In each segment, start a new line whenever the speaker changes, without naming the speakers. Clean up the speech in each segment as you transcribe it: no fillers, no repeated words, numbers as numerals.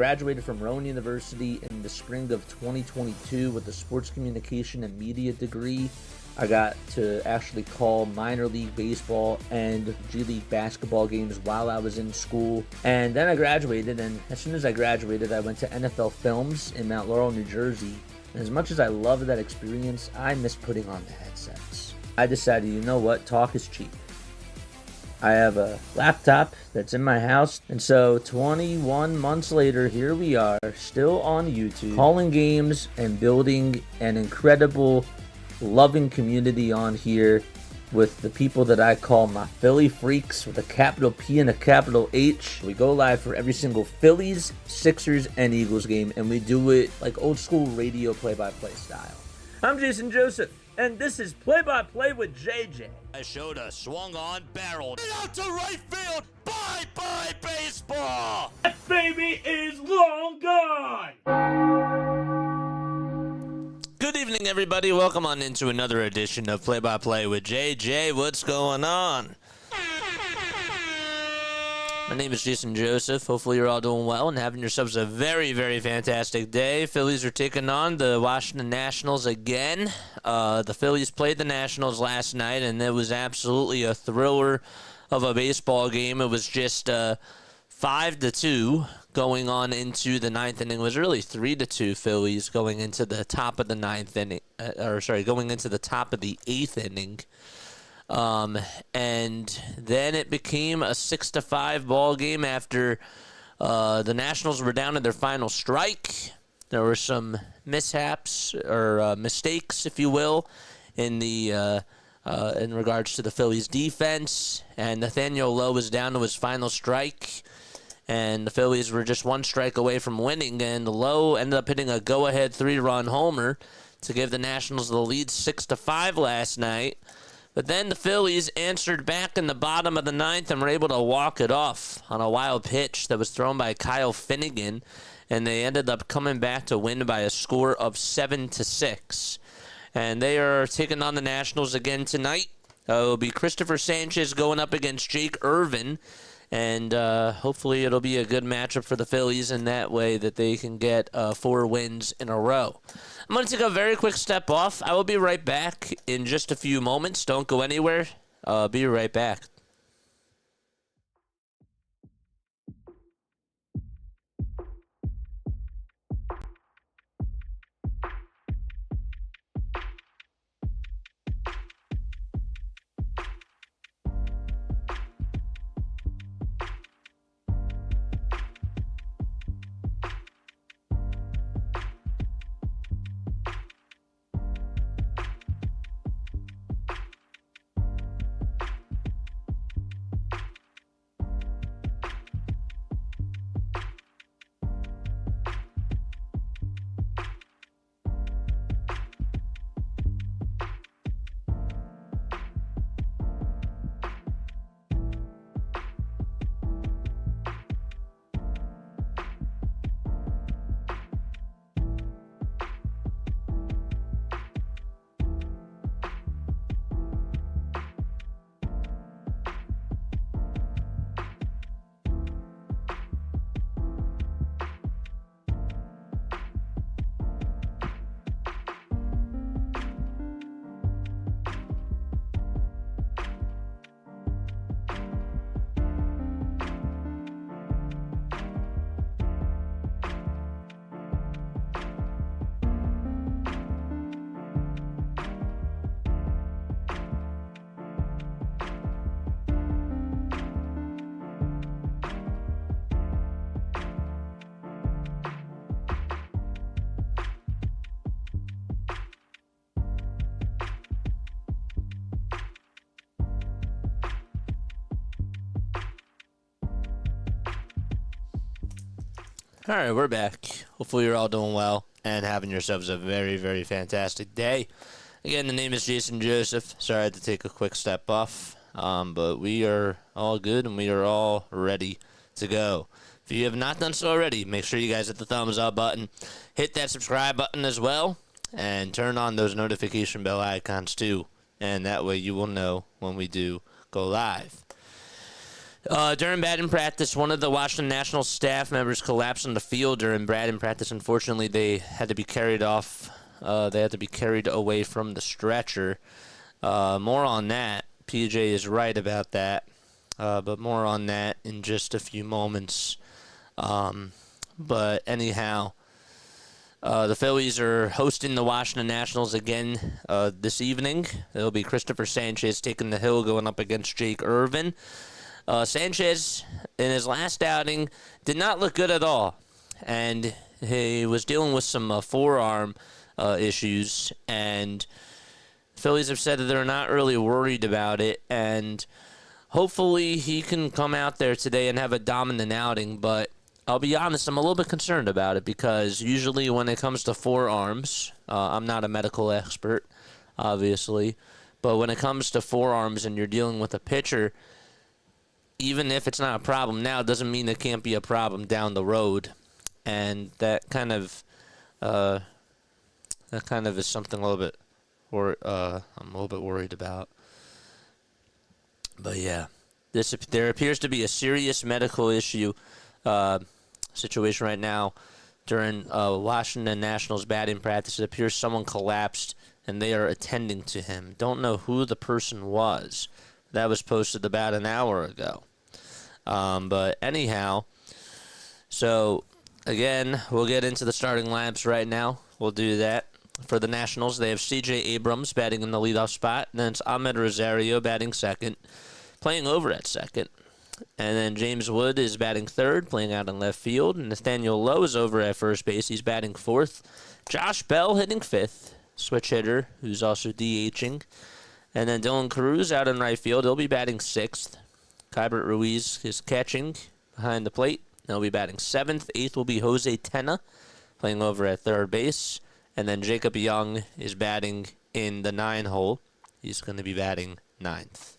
graduated from Rowan University in the spring of 2022 with a sports communication and media degree. I got to actually call minor league baseball and G League basketball games while I was in school. And then I graduated, and as soon as I graduated, I went to NFL Films in Mount Laurel, New Jersey. And as much as I loved that experience, I miss putting on the headsets. I decided, you know what, talk is cheap. I have a laptop that's in my house, and so 21 months later, here we are, still on YouTube, calling games and building an incredible, loving community on here with the people that I call my Philly freaks with a capital P and a capital H. We go live for every single Phillies, Sixers, and Eagles game, and we do it like old school radio play-by-play style. I'm Jason Joseph, and this is Play-by-Play with JJ.
I showed a swung on barrel out to right field. Bye-bye baseball.
That baby is long gone.
Good evening, everybody. Welcome on into another edition of Play-by-Play with JJ. What's going on? My name is Jason Joseph. Hopefully you're all doing well and having yourselves a very, very fantastic day. Phillies are taking on the Washington Nationals again. The Phillies played the Nationals last night, and it was absolutely a thriller of a baseball game. It was just 5-2 going on into the ninth inning. It was really 3-2 Phillies going into the top of the ninth inning, going into the top of the eighth inning. And then it became a 6-5 ball game after the Nationals were down to their final strike. There were some mishaps or mistakes, if you will, in regards to the Phillies defense. And Nathaniel Lowe was down to his final strike, and the Phillies were just one strike away from winning. And Lowe ended up hitting a go-ahead 3-run homer to give the Nationals the lead 6-5 last night. But then the Phillies answered back in the bottom of the ninth and were able to walk it off on a wild pitch that was thrown by Kyle Finnegan, and they ended up coming back to win by a score of 7-6. And they are taking on the Nationals again tonight. It will be Christopher Sanchez going up against Jake Irvin, and hopefully it'll be a good matchup for the Phillies, and that way that they can get 4 wins in a row. I'm going to take a very quick step off. I will be right back in just a few moments. Don't go anywhere. I'll be right back. All right, we're back. Hopefully you're all doing well and having yourselves a very, very fantastic day. Again, the name is Jason Joseph. Sorry I had to take a quick step off, but we are all good and we are all ready to go. If you have not done so already, make sure you guys hit the thumbs up button, hit that subscribe button as well, and turn on those notification bell icons too, and that way you will know when we do go live. During batting practice, one of the Washington Nationals staff members collapsed on the field during batting practice. Unfortunately, they had to be carried off. They had to be carried away from the stretcher. More on that. PJ is right about that. But more on that in just a few moments. But anyhow, the Phillies are hosting the Washington Nationals again this evening. It'll be Christopher Sanchez taking the hill, going up against Jake Irvin. Sanchez, in his last outing, did not look good at all. And he was dealing with some forearm issues. And Phillies have said that they're not really worried about it. And hopefully he can come out there today and have a dominant outing. But I'll be honest, I'm a little bit concerned about it because usually when it comes to forearms, I'm not a medical expert, obviously. But when it comes to forearms and you're dealing with a pitcher, even if it's not a problem now, it doesn't mean it can't be a problem down the road. And that kind of is something a little bit, I'm a little bit worried about. But yeah, there appears to be a serious medical issue situation right now during Washington Nationals batting practice. It appears someone collapsed and they are attending to him. Don't know who the person was. That was posted about an hour ago. But anyhow, so again, we'll get into the starting lineups right now. We'll do that. For the Nationals, they have C.J. Abrams batting in the leadoff spot. And then it's Ahmed Rosario batting second, playing over at second. And then James Wood is batting third, playing out in left field. And Nathaniel Lowe is over at first base. He's batting fourth. Josh Bell hitting fifth, switch hitter, who's also DHing. And then Dylan Cruz out in right field. He'll be batting sixth. Kybert Ruiz is catching behind the plate. He'll be batting seventh. Eighth will be Jose Tena, playing over at third base. And then Jacob Young is batting in the 9-hole. He's going to be batting ninth.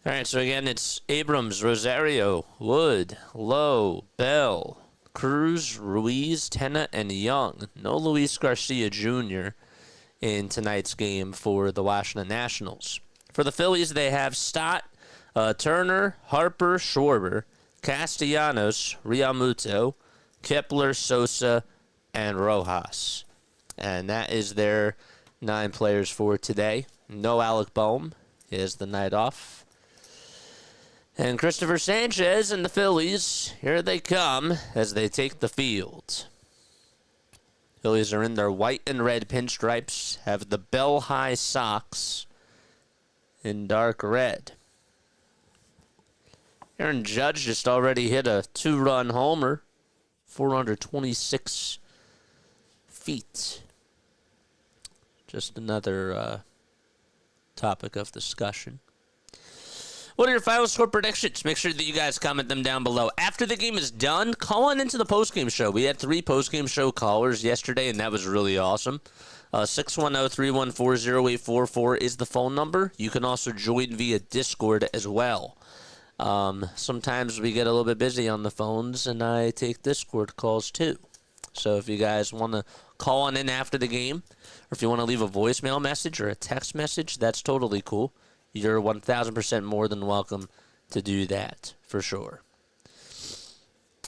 All right, so again, it's Abrams, Rosario, Wood, Lowe, Bell, Cruz, Ruiz, Tena, and Young. No Luis Garcia Jr. in tonight's game for the Washington Nationals. For the Phillies, they have Stott, Turner, Harper, Schwarber, Castellanos, Realmuto, Kepler, Sosa, and Rojas. And that is their 9 players for today. No Alec Boehm. He has the night off. And Christopher Sanchez and the Phillies, here they come as they take the field. Phillies are in their white and red pinstripes, have the bell-high socks in dark red. Aaron Judge just already hit a 2-run homer, 426 feet. Just another topic of discussion. What are your final score predictions? Make sure that you guys comment them down below. After the game is done, call on into the postgame show. We had 3 postgame show callers yesterday, and that was really awesome. 610-314-0844 is the phone number. You can also join via Discord as well. Sometimes we get a little bit busy on the phones, and I take Discord calls too. So if you guys want to call on in after the game, or if you want to leave a voicemail message or a text message, that's totally cool. You're 1,000% more than welcome to do that, for sure.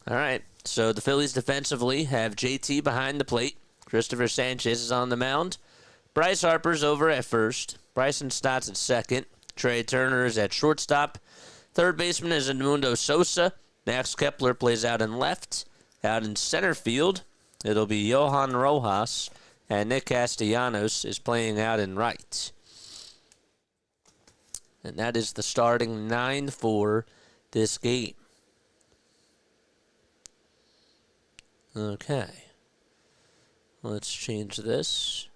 All right, so the Phillies defensively have JT behind the plate. Christopher Sanchez is on the mound. Bryce Harper's over at first. Bryson Stott's at second. Trey Turner is at shortstop. Third baseman is Edmundo Sosa. Max Kepler plays out in left. Out in center field, it'll be Johan Rojas. And Nick Castellanos is playing out in right. And that is the starting 9 for this game. Okay. Let's change this.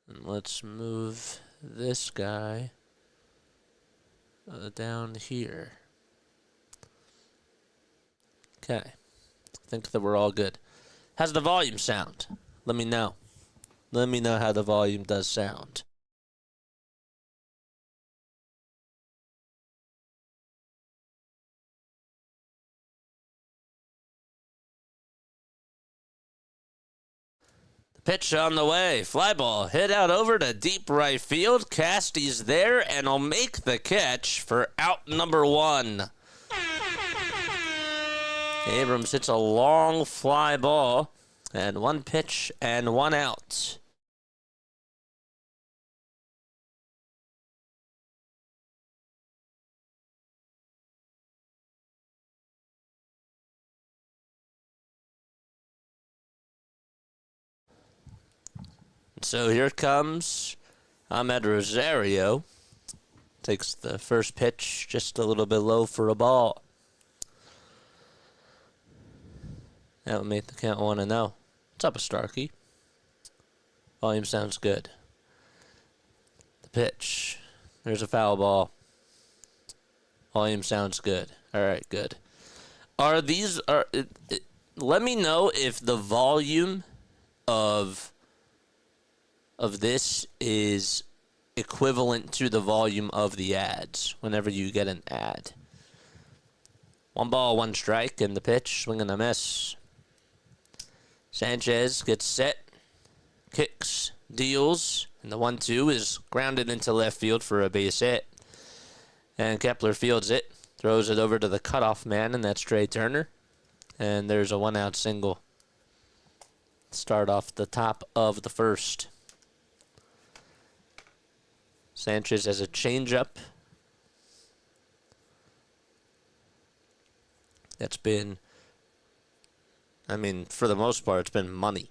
And let's move this guy down here. Okay. I think that we're all good. How's the volume sound? Let me know. Let me know how the volume does sound. The Pitch on the way. Fly ball hit out over to deep right field. Casty's there and will make the catch for out number 1. Abrams hits a long fly ball, and 1 pitch and 1 out. So here comes Ahmed Rosario. Takes the first pitch just a little bit low for a ball. That would make the count 1-0. What's up, Starkey? Volume sounds good. The pitch. There's a foul ball. Volume sounds good. All right, good. Let me know if the volume of this is equivalent to the volume of the ads whenever you get an ad. 1 ball, 1 strike, and the pitch, swing and a miss. Sanchez gets set, kicks, deals, and the 1-2 is grounded into left field for a base hit. And Kepler fields it, throws it over to the cutoff man, and that's Trey Turner. And there's a 1-out single. Start off the top of the first. Sanchez has a changeup. That's been, for the most part, it's been money.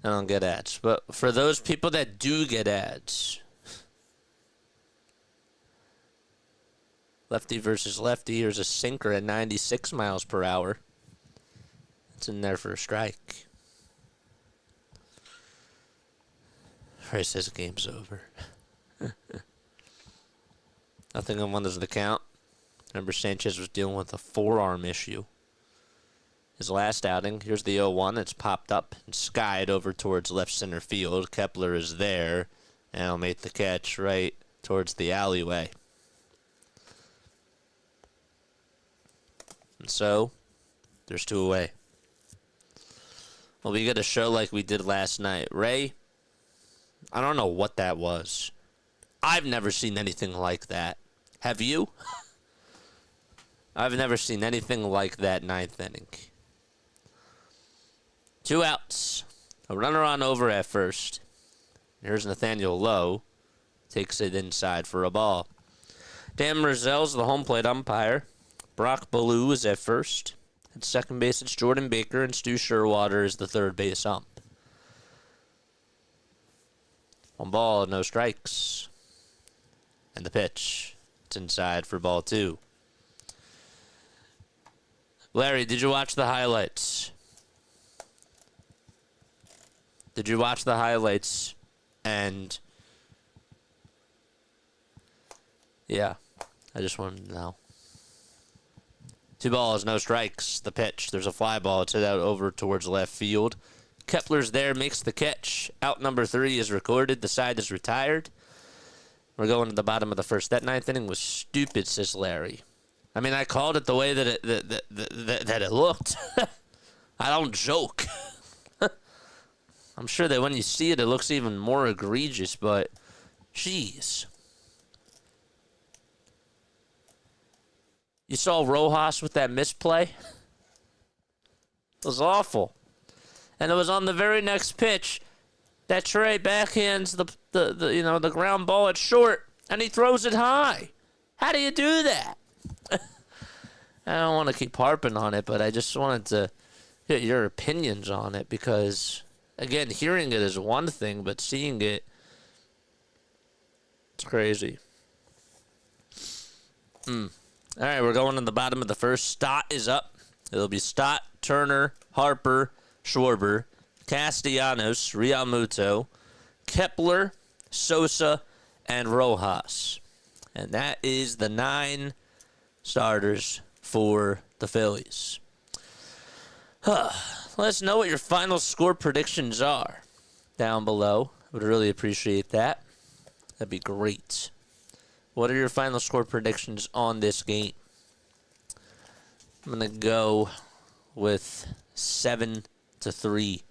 I don't get ads. But for those people that do get ads, lefty versus lefty, here's a sinker at 96 miles per hour. It's in there for a strike. Ray says the game's over. Nothing on 1 is the count. Remember, Sanchez was dealing with a forearm issue. His last outing, here's the 0-1. It's popped up and skied over towards left center field. Kepler is there, and he'll make the catch right towards the alleyway. And so, there's 2 away. Well, we get a show like we did last night. Ray, I don't know what that was. I've never seen anything like that. Have you? I've never seen anything like that 9th inning. 2 outs. A runner on over at first. Here's Nathaniel Lowe. Takes it inside for a ball. Dan Merzel's the home plate umpire. Brock Ballou is at first. At second base, it's Jordan Baker, and Stu Sherwater is the third base ump. 1 ball, no strikes. And the pitch. It's inside for ball 2. Larry, did you watch the highlights? Did you watch the highlights? And yeah, I just wanted to know. 2 balls, no strikes. The pitch. There's a fly ball. It's hit out over towards left field. Kepler's there, makes the catch. Out number 3 is recorded. The side is retired. We're going to the bottom of the first. That 9th inning was stupid, says Larry. I called it the way that it looked. I don't joke. I'm sure that when you see it, it looks even more egregious, but jeez. You saw Rojas with that misplay? It was awful. And it was on the very next pitch that Trey backhands the ground ball at short, and he throws it high. How do you do that? I don't want to keep harping on it, but I just wanted to get your opinions on it because, again, hearing it is one thing, but seeing it, it's crazy. All right, we're going to the bottom of the first. Stott is up. It'll be Stott, Turner, Harper, Schwarber, Castellanos, Realmuto, Kepler, Sosa, and Rojas. And that is the 9 starters for the Phillies. Let us know what your final score predictions are down below. I would really appreciate that. That'd be great. What are your final score predictions on this game? I'm going to go with 7-3.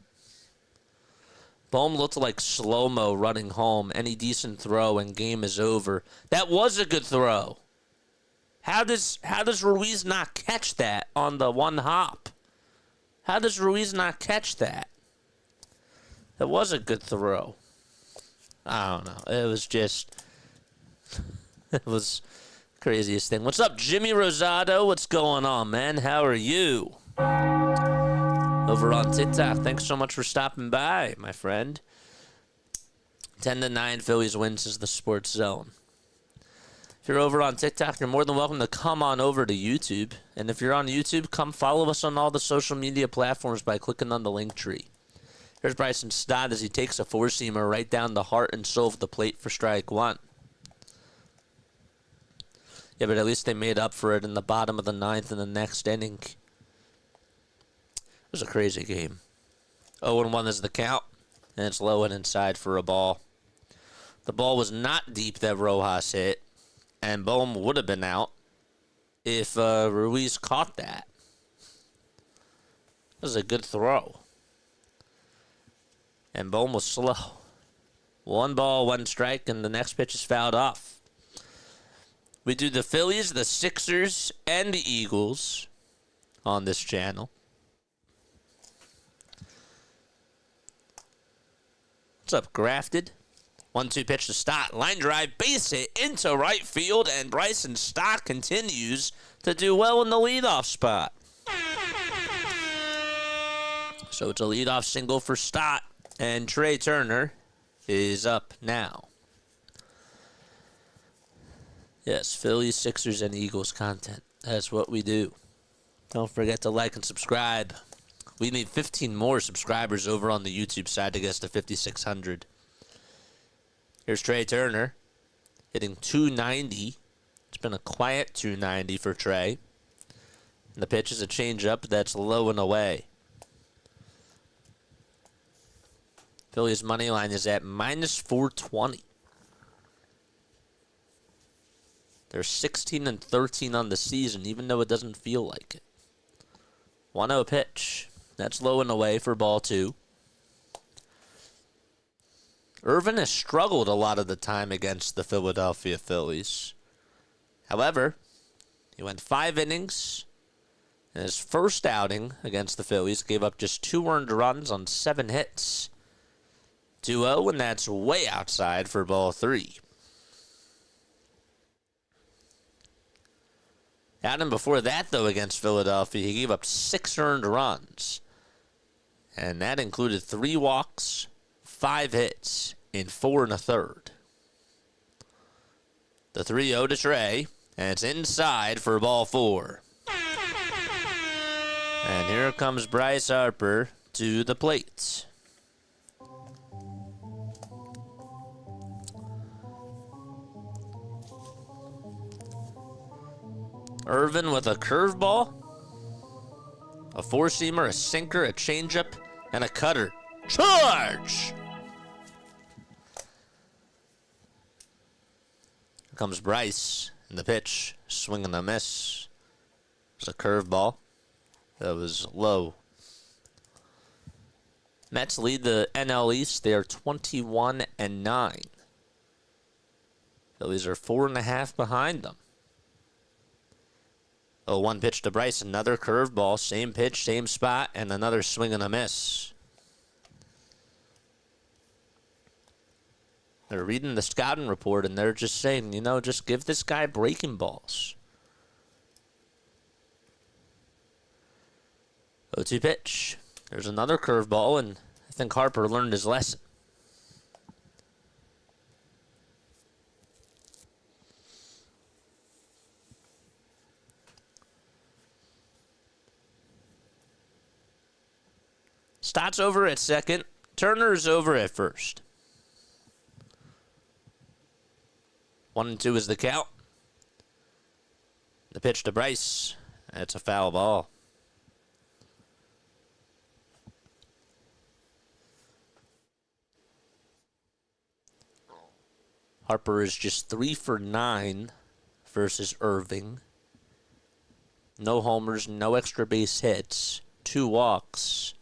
Bohm looked like slow-mo running home. Any decent throw and game is over. That was a good throw. How does Ruiz not catch that on the one hop? How does Ruiz not catch that? That was a good throw. I don't know. It was just... it was the craziest thing. What's up, Jimmy Rosado? What's going on, man? How are you? Over on TikTok. Thanks so much for stopping by, my friend. 10-9 Phillies wins is the Sports Zone. If you're over on TikTok, you're more than welcome to come on over to YouTube. And if you're on YouTube, come follow us on all the social media platforms by clicking on the link tree. Here's Bryson Stott as he takes a four-seamer right down the heart and soul of the plate for strike one. Yeah, but at least they made up for it in the bottom of the ninth in the next inning. It was a crazy game. 0-1 is the count, and it's low and inside for a ball. The ball was not deep that Rojas hit, and Bohm would have been out if Ruiz caught that. That was a good throw. And Bohm was slow. 1 ball, 1 strike, and the next pitch is fouled off. We do the Phillies, the Sixers, and the Eagles on this channel. What's up, Grafted? 1-2 pitch to Stott. Line drive, base hit into right field, and Bryson Stott continues to do well in the leadoff spot. So it's a leadoff single for Stott, and Trey Turner is up now. Yes, Phillies, Sixers, and Eagles content. That's what we do. Don't forget to like and subscribe. We need 15 more subscribers over on the YouTube side to get us to 5,600. Here's Trey Turner hitting 290. It's been a quiet 290 for Trey. And the pitch is a changeup that's low and away. Phillies money line is at -420. They're 16-13 on the season, even though it doesn't feel like it. 1-0 pitch. That's low and away for ball 2. Irvin has struggled a lot of the time against the Philadelphia Phillies. However, he went 5 innings. In his first outing against the Phillies, gave up just 2 earned runs on 7 hits. 2-0, and that's way outside for ball 3. Outing before that, though, against Philadelphia, he gave up 6 earned runs. And that included 3 walks, 5 hits in 4 1/3. The 3-0 to Trey, and it's inside for ball 4. And here comes Bryce Harper to the plate. Irvin with a curveball, a four-seamer, a sinker, a changeup, and a cutter. Charge! Here comes Bryce, and the pitch, swing and a miss. It was a curveball that was low. Mets lead the NL East. They are 21-9. Phillies are 4.5 behind them. 0-1 pitch to Bryce, another curveball, same pitch, same spot, and another swing and a miss. They're reading the scouting report, and they're just saying, you know, just give this guy breaking balls. 0-2 pitch. There's another curveball, and I think Harper learned his lesson. Stott's over at second. Turner's over at first. 1-2 is the count. The pitch to Bryce. That's a foul ball. Harper is just 3 for 9 versus Irving. No homers, no extra base hits, 2 walks,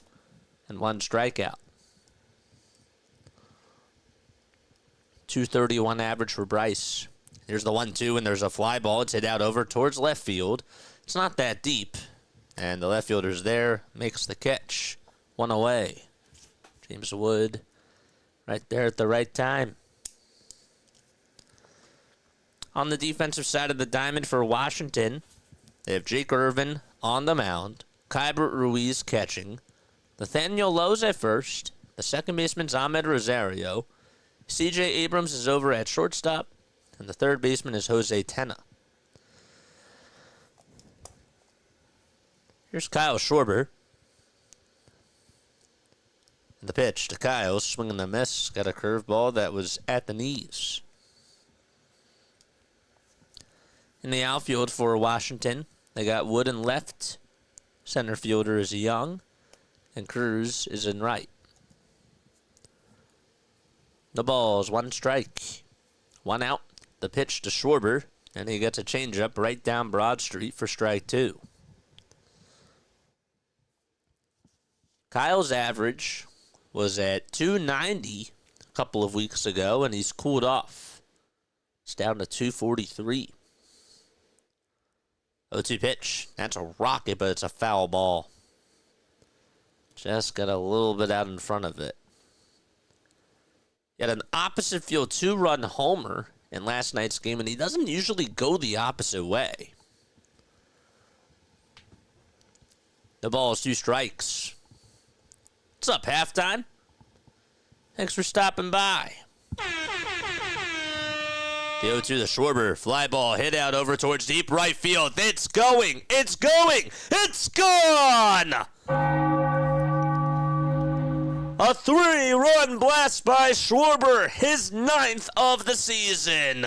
and 1 strikeout. .231 average for Bryce. Here's the 1-2, and there's a fly ball. It's hit out over towards left field. It's not that deep, and the left fielder's there, makes the catch. One away. James Wood right there at the right time. On the defensive side of the diamond for Washington, they have Jake Irvin on the mound, Kyber Ruiz catching, Nathaniel Lowe's at first, the second baseman's Ahmed Rosario, C.J. Abrams is over at shortstop, and the third baseman is Jose Tena. Here's Kyle Schwarber. The pitch to Kyle, swing and a miss. Got a curveball that was at the knees. In the outfield for Washington, they got Wood in left. Center fielder is Young, and Cruz is in right. The ball's one strike, one out. The pitch to Schwarber, and he gets a changeup right down Broad Street for strike two. Kyle's average was at .290 a couple of weeks ago, and he's cooled off. It's down to .243. 0-2 pitch. That's a rocket, but it's a foul ball. Just got a little bit out in front of it. He had an opposite field 2-run homer in last night's game, and he doesn't usually go the opposite way. The ball is 2 strikes. What's up, halftime? Thanks for stopping by. The 0-2 to Schwarber. Fly ball hit out over towards deep right field. It's going. It's going. It's gone. A 3-run blast by Schwarber. His 9th of the season.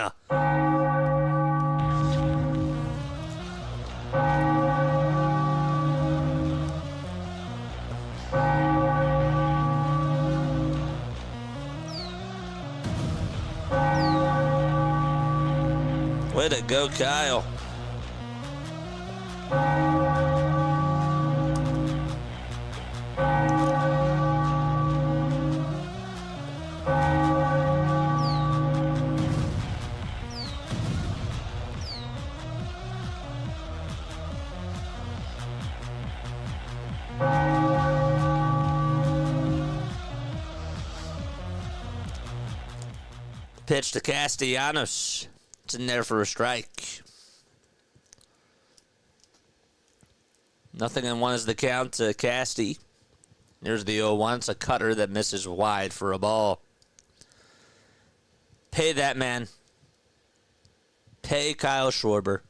Way to go, Kyle. Pitch to Castellanos. It's in there for a strike. 0-1 is the count to Casty. Here's the 0-1. It's a cutter that misses wide for a ball. Pay that man. Pay Kyle Schwarber.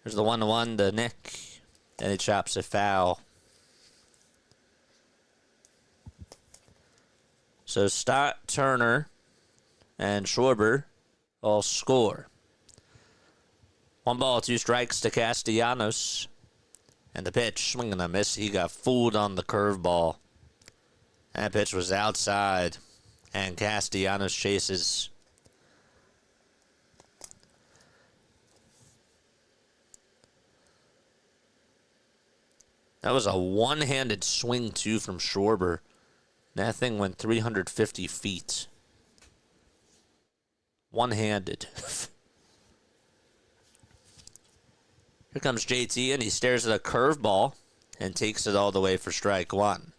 Here's the 1-1 to Nick. And he chops it foul. So Stott, Turner, and Schwarber all score. 1 ball, 2 strikes to Castellanos. And the pitch, swing and a miss. He got fooled on the curveball. That pitch was outside. And Castellanos chases. That was a one-handed swing, too, from Schwarber. That thing went 350 feet. One-handed. Here comes JT, and he stares at a curveball and takes it all the way for strike one.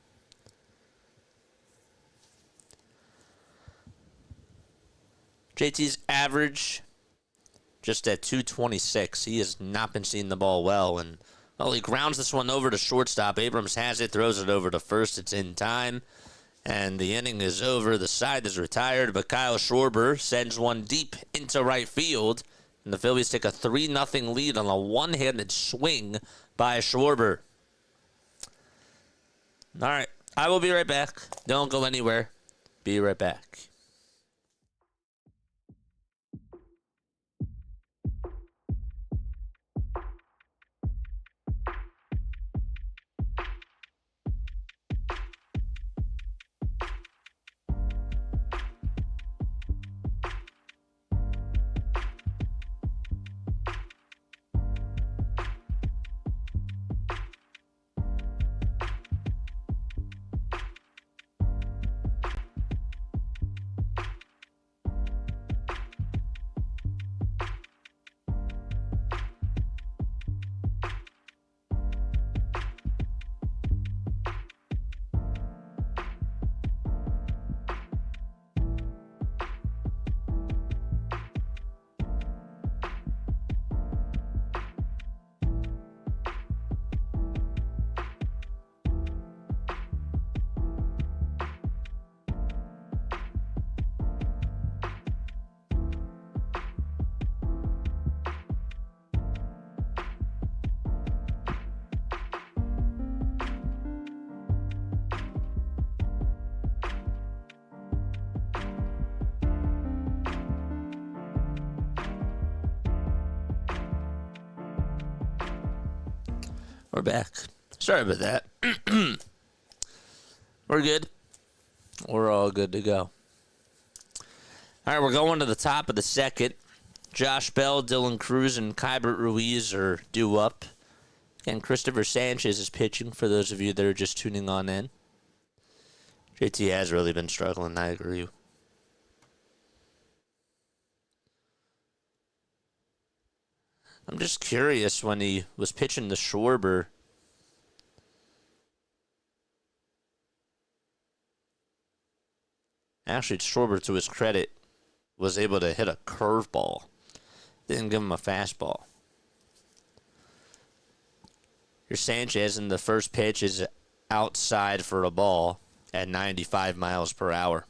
JT's average just at .226. He has not been seeing the ball well, and well, he grounds this one over to shortstop. Abrams has it, throws it over to first. It's in time, and the inning is over. The side is retired, but Kyle Schwarber sends one deep into right field, and the Phillies take a 3-0 lead on a one-handed swing by Schwarber. All right, I will be right back. Don't go anywhere. Be right back. We're back. Sorry about that. We're good. We're all good to go. All right, we're going to the top of the second. Josh Bell, Dylan Cruz, and Keibert Ruiz are due up. And Christopher Sanchez is pitching for those of you that are just tuning on in. JT has really been struggling, I agree. I'm just curious when he was pitching the Schwarber. Actually, Schwarber, to his credit, was able to hit a curveball. Didn't give him a fastball. Here's Sanchez, and the first pitch is outside for a ball at 95 miles per hour.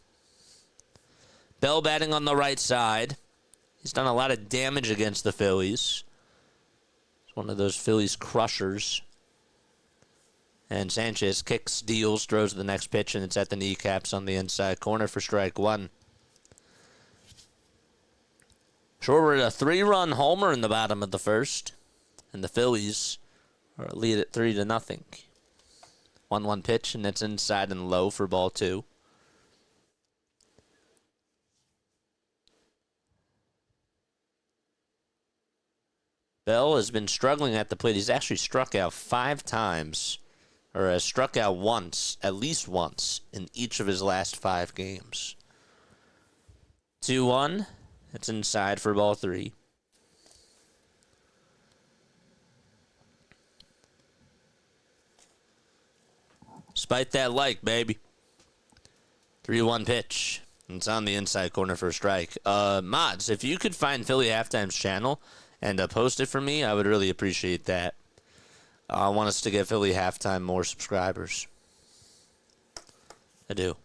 Bell batting on the right side. He's done a lot of damage against the Phillies. He's one of those Phillies crushers. And Sanchez kicks, deals, throws the next pitch, and it's at the kneecaps on the inside corner for strike one. Schwarber had a 3-run homer in the bottom of the first, and the Phillies lead at 3-0. 1-1 pitch, and it's inside and low for ball 2. Bell has been struggling at the plate. He's actually struck out 5 times, or has struck out once, at least once, in each of his last 5 games. 2-1. It's inside for ball 3. Spite that like, baby. 3-1 pitch. It's on the inside corner for a strike. Mods, if you could find Philly Halftime's channel and post it for me, I would really appreciate that. I want us to get Philly Halftime more subscribers. I do.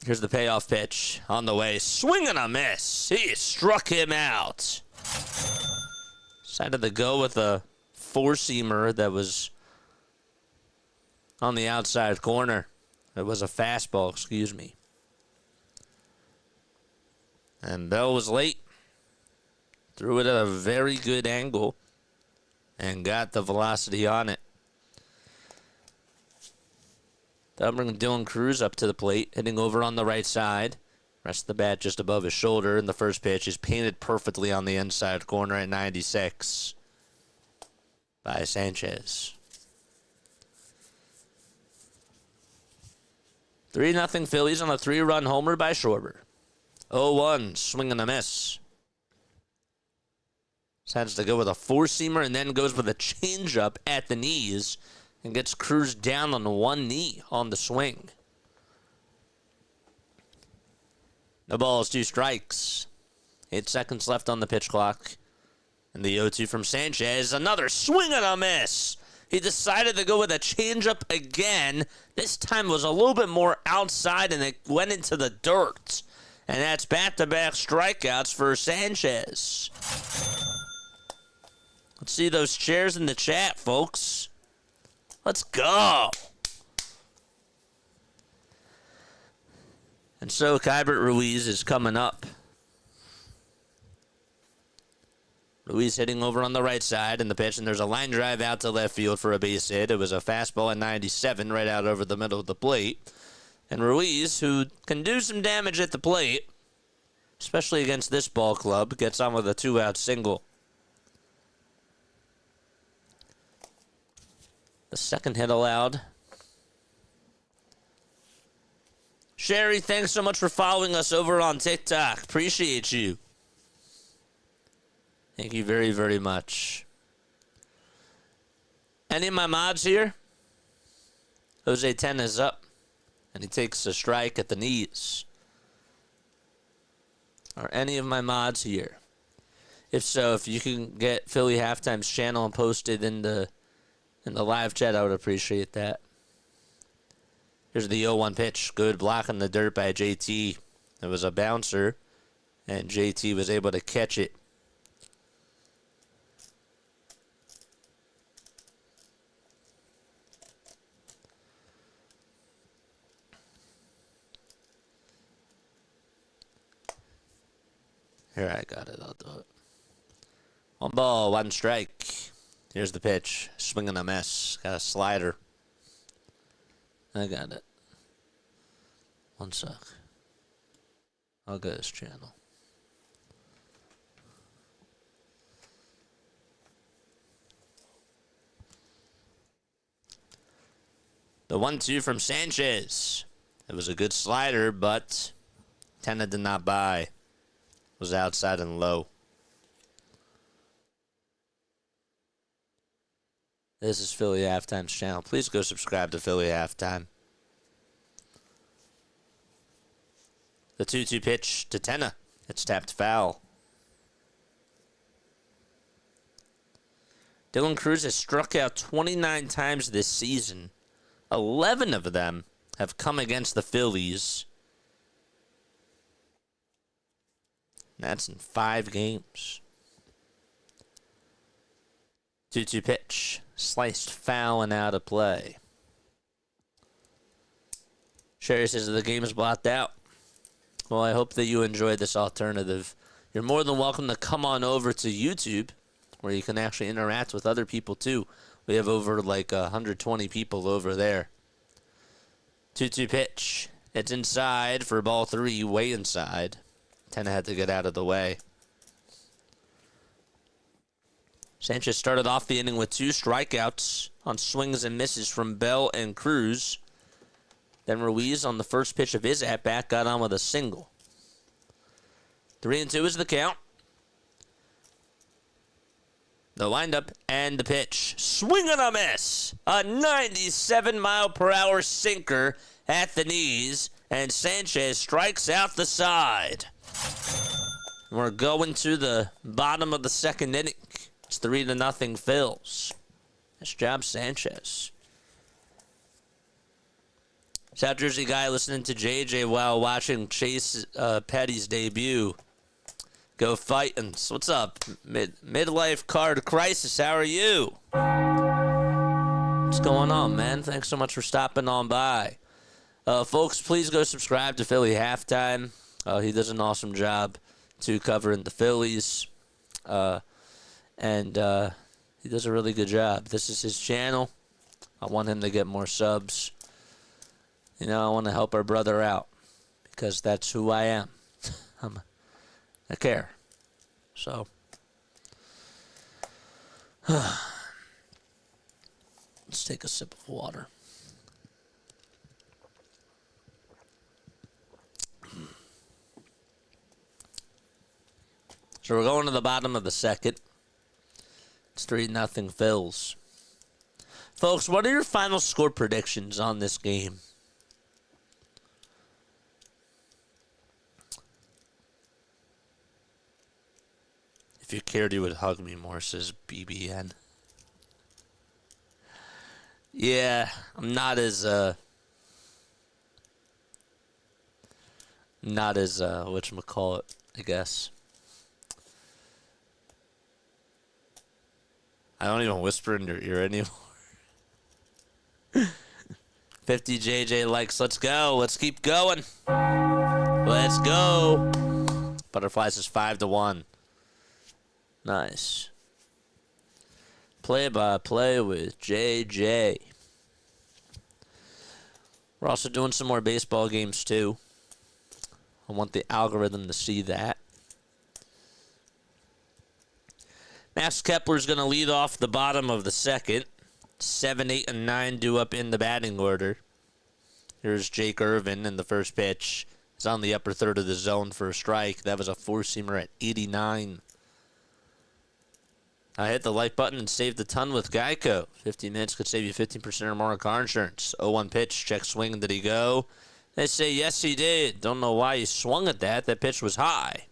Here's the payoff pitch on the way. Swing and a miss. He struck him out. Decided to go with a 4-seamer that was on the outside corner. It was a fastball, excuse me. And Bell was late. Threw it at a very good angle and got the velocity on it. That'll bring Dylan Cruz up to the plate, hitting over on the right side. Rest of the bat just above his shoulder, and the first pitch is painted perfectly on the inside corner at 96 by Sanchez. 3-0 Phillies on a 3-run homer by Schwarber. 0-1, swing and a miss. Decides to go with a 4-seamer and then goes with a changeup at the knees and gets Cruz down on one knee on the swing. No balls, 2 strikes. 8 seconds left on the pitch clock. And the 0-2 from Sanchez. Another swing and a miss. He decided to go with a changeup again. This time was a little bit more outside and it went into the dirt. And that's back-to-back strikeouts for Sanchez. Let's see those chairs in the chat, folks. Let's go. And so Keibert Ruiz is coming up. Ruiz hitting over on the right side in the pitch, and there's a line drive out to left field for a base hit. It was a fastball at 97 right out over the middle of the plate. And Ruiz, who can do some damage at the plate, especially against this ball club, gets on with a 2-out single. The second hit allowed. Sherry, thanks so much for following us over on TikTok. Appreciate you. Thank you very, very much. Any of my mods here? Jose 10 is up, and he takes a strike at the knees. Are any of my mods here? If so, if you can get Philly Halftime's channel and post it in the live chat, I would appreciate that. Here's the 0-1 pitch. Good block in the dirt by JT. It was a bouncer, and JT was able to catch it. Here, I got it. I'll do it. 1 ball, 1 strike. Here's the pitch. Swinging a miss. Got a slider. I got it. One sec. I'll go to this channel. The 1-2 from Sanchez. It was a good slider, but Tenna did not buy. It was outside and low. This is Philly Halftime's channel. Please go subscribe to Philly Halftime. The 2-2 pitch to Tenna. It's tapped foul. Dylan Cruz has struck out 29 times this season. 11 of them have come against the Phillies. That's in 5 games. 2-2 pitch. Sliced foul and out of play. Sherry says the game is blocked out. Well, I hope that you enjoyed this alternative. You're more than welcome to come on over to YouTube, where you can actually interact with other people too. We have over like 120 people over there. 2-2 pitch. It's inside for ball 3, way inside. Tenna had to get out of the way. Sanchez started off the inning with 2 strikeouts on swings and misses from Bell and Cruz. Then Ruiz on the first pitch of his at-bat got on with a single. 3-2 is the count. The windup and the pitch. Swing and a miss. A 97-mile-per-hour sinker at the knees. And Sanchez strikes out the side. We're going to the bottom of the second inning. It's 3-0 Phils. Nice job, Sanchez. South Jersey guy listening to JJ while watching Chase Petty's debut. Go fightins. What's up? Midlife card crisis. How are you? What's going on, man? Thanks so much for stopping on by. Folks, please go subscribe to Philly Halftime. He does an awesome job to covering the Phillies. And he does a really good job. This is his channel. I want him to get more subs. You know, I want to help our brother out because that's who I am. I care. So, let's take a sip of water. So we're going to the bottom of the second. It's 3-0 Phils. Folks, what are your final score predictions on this game? If you cared, you would hug me more, says BBN. Yeah, I'm not as, whatchamacallit, I guess. I don't even whisper in your ear anymore. 50 JJ likes, let's go. Let's keep going. Let's go. Butterflies is 5-1. Nice. Play-by-play with JJ. We're also doing some more baseball games, too. I want the algorithm to see that. Max Kepler's going to lead off the bottom of the second. 7, 8, and 9 due up in the batting order. Here's Jake Irvin in the first pitch. It's on the upper third of the zone for a strike. That was a four-seamer at 89. I hit the like button and saved a ton with Geico. 15 minutes could save you 15% or more on car insurance. 0-1 pitch, check swing. Did he go? They say, yes, he did. Don't know why he swung at that. That pitch was high.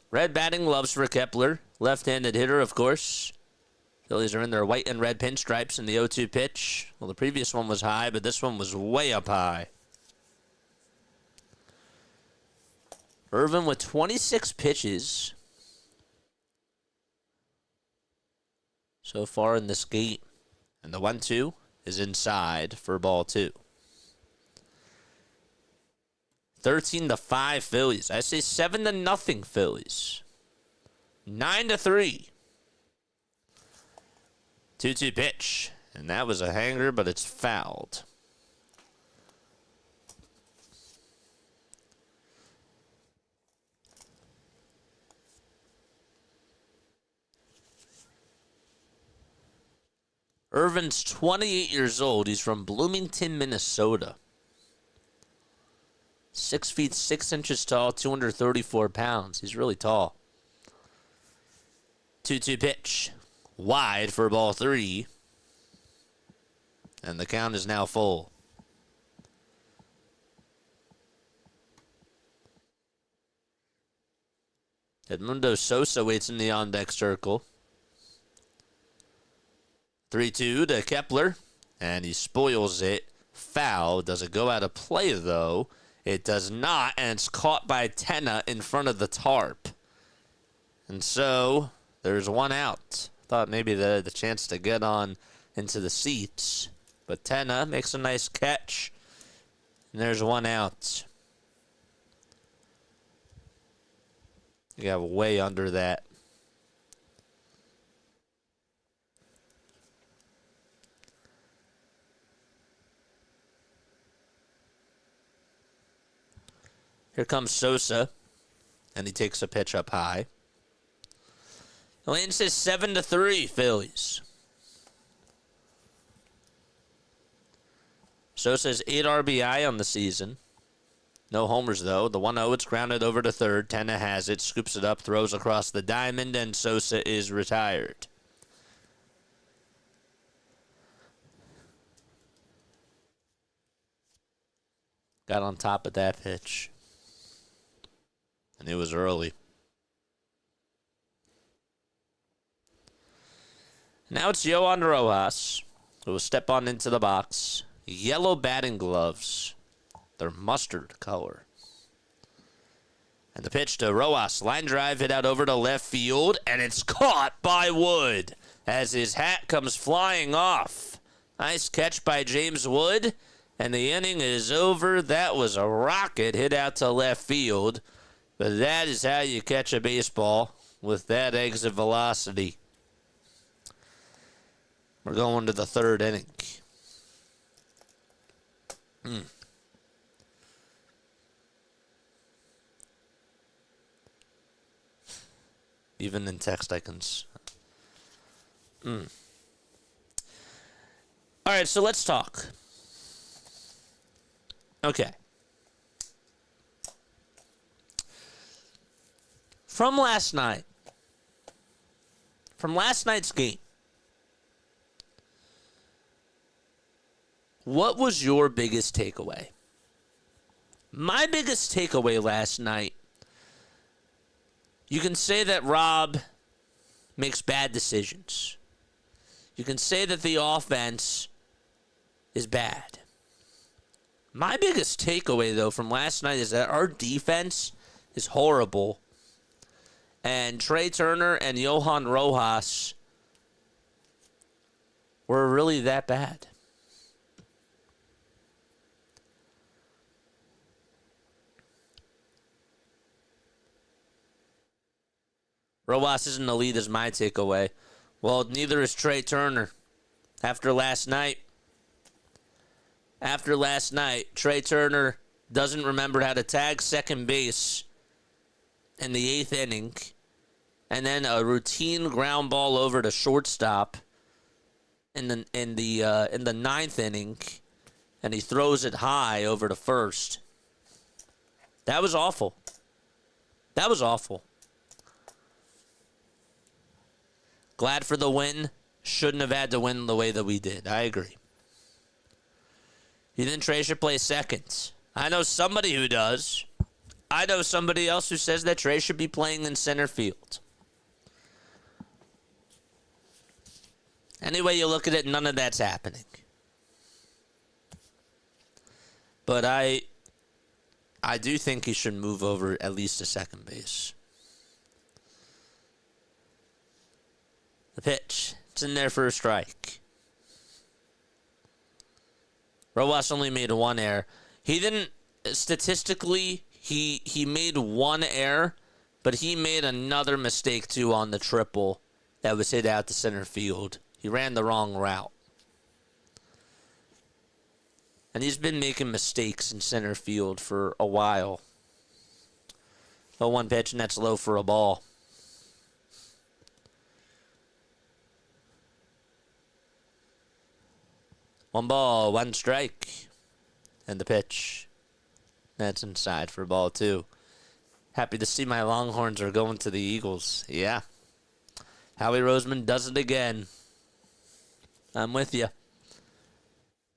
Red batting gloves for Kepler. Left-handed hitter, of course. Phillies are in their white and red pinstripes in the 0-2 pitch. Well, the previous one was high, but this one was way up high. Irvin with 26 pitches so far in this game. And the 1-2 is inside for ball 2. 13-5 Phillies. I say 7-0 Phillies. 9-3. 2-2 pitch. And that was a hanger, but it's fouled. Irvin's 28 years old. He's from Bloomington, Minnesota. 6 feet 6 inches tall, 234 pounds. He's really tall. 2-2 pitch. Wide for ball 3. And the count is now full. Edmundo Sosa waits in the on-deck circle. 3-2 to Kepler, and he spoils it. Foul. Does it go out of play, though? It does not, and it's caught by Tenna in front of the tarp. And so, there's one out. Thought maybe they had the chance to get on into the seats. But Tenna makes a nice catch, and there's one out. You got way under that. Here comes Sosa, and he takes a pitch up high. Lane says 7-3 Phillies. Sosa's 8 RBI on the season. No homers, though. The 1-0, it's grounded over to third. Tenna has it, scoops it up, throws across the diamond, and Sosa is retired. Got on top of that pitch. And it was early. Now it's Johan Rojas, who will step on into the box. Yellow batting gloves. They're mustard color. And the pitch to Rojas. Line drive hit out over to left field, and it's caught by Wood as his hat comes flying off. Nice catch by James Wood, and the inning is over. That was a rocket hit out to left field. But that is how you catch a baseball, with that exit velocity. We're going to the third inning. Even in text, I can... All right, so let's talk. Okay. From last night. From last night's game. What was your biggest takeaway? My biggest takeaway last night, you can say that Rob makes bad decisions. You can say that the offense is bad. My biggest takeaway, though, from last night is that our defense is horrible. And Trey Turner and Johan Rojas were really that bad. Rojas isn't the lead is my takeaway. Well, neither is Trey Turner. After last night, Trey Turner doesn't remember how to tag second base in the 8th inning, and then a routine ground ball over to shortstop in the 9th inning, and he throws it high over to first. That was awful. That was awful. Glad for the win. Shouldn't have had to win the way that we did. I agree. You think Trey should play second? I know somebody who does. I know somebody else who says that Trey should be playing in center field. Any way you look at it, none of that's happening. But I do think he should move over at least to second base. The pitch. It's in there for a strike. Rojas only made one error. He didn't, statistically, he made one error, but he made another mistake, too, on the triple that was hit out to center field. He ran the wrong route. And he's been making mistakes in center field for a while. 0-1 pitch, and that's low for a ball. One ball, one strike. And the pitch. That's inside for ball 2. Happy to see my Longhorns are going to the Eagles. Yeah. Howie Roseman does it again. I'm with you.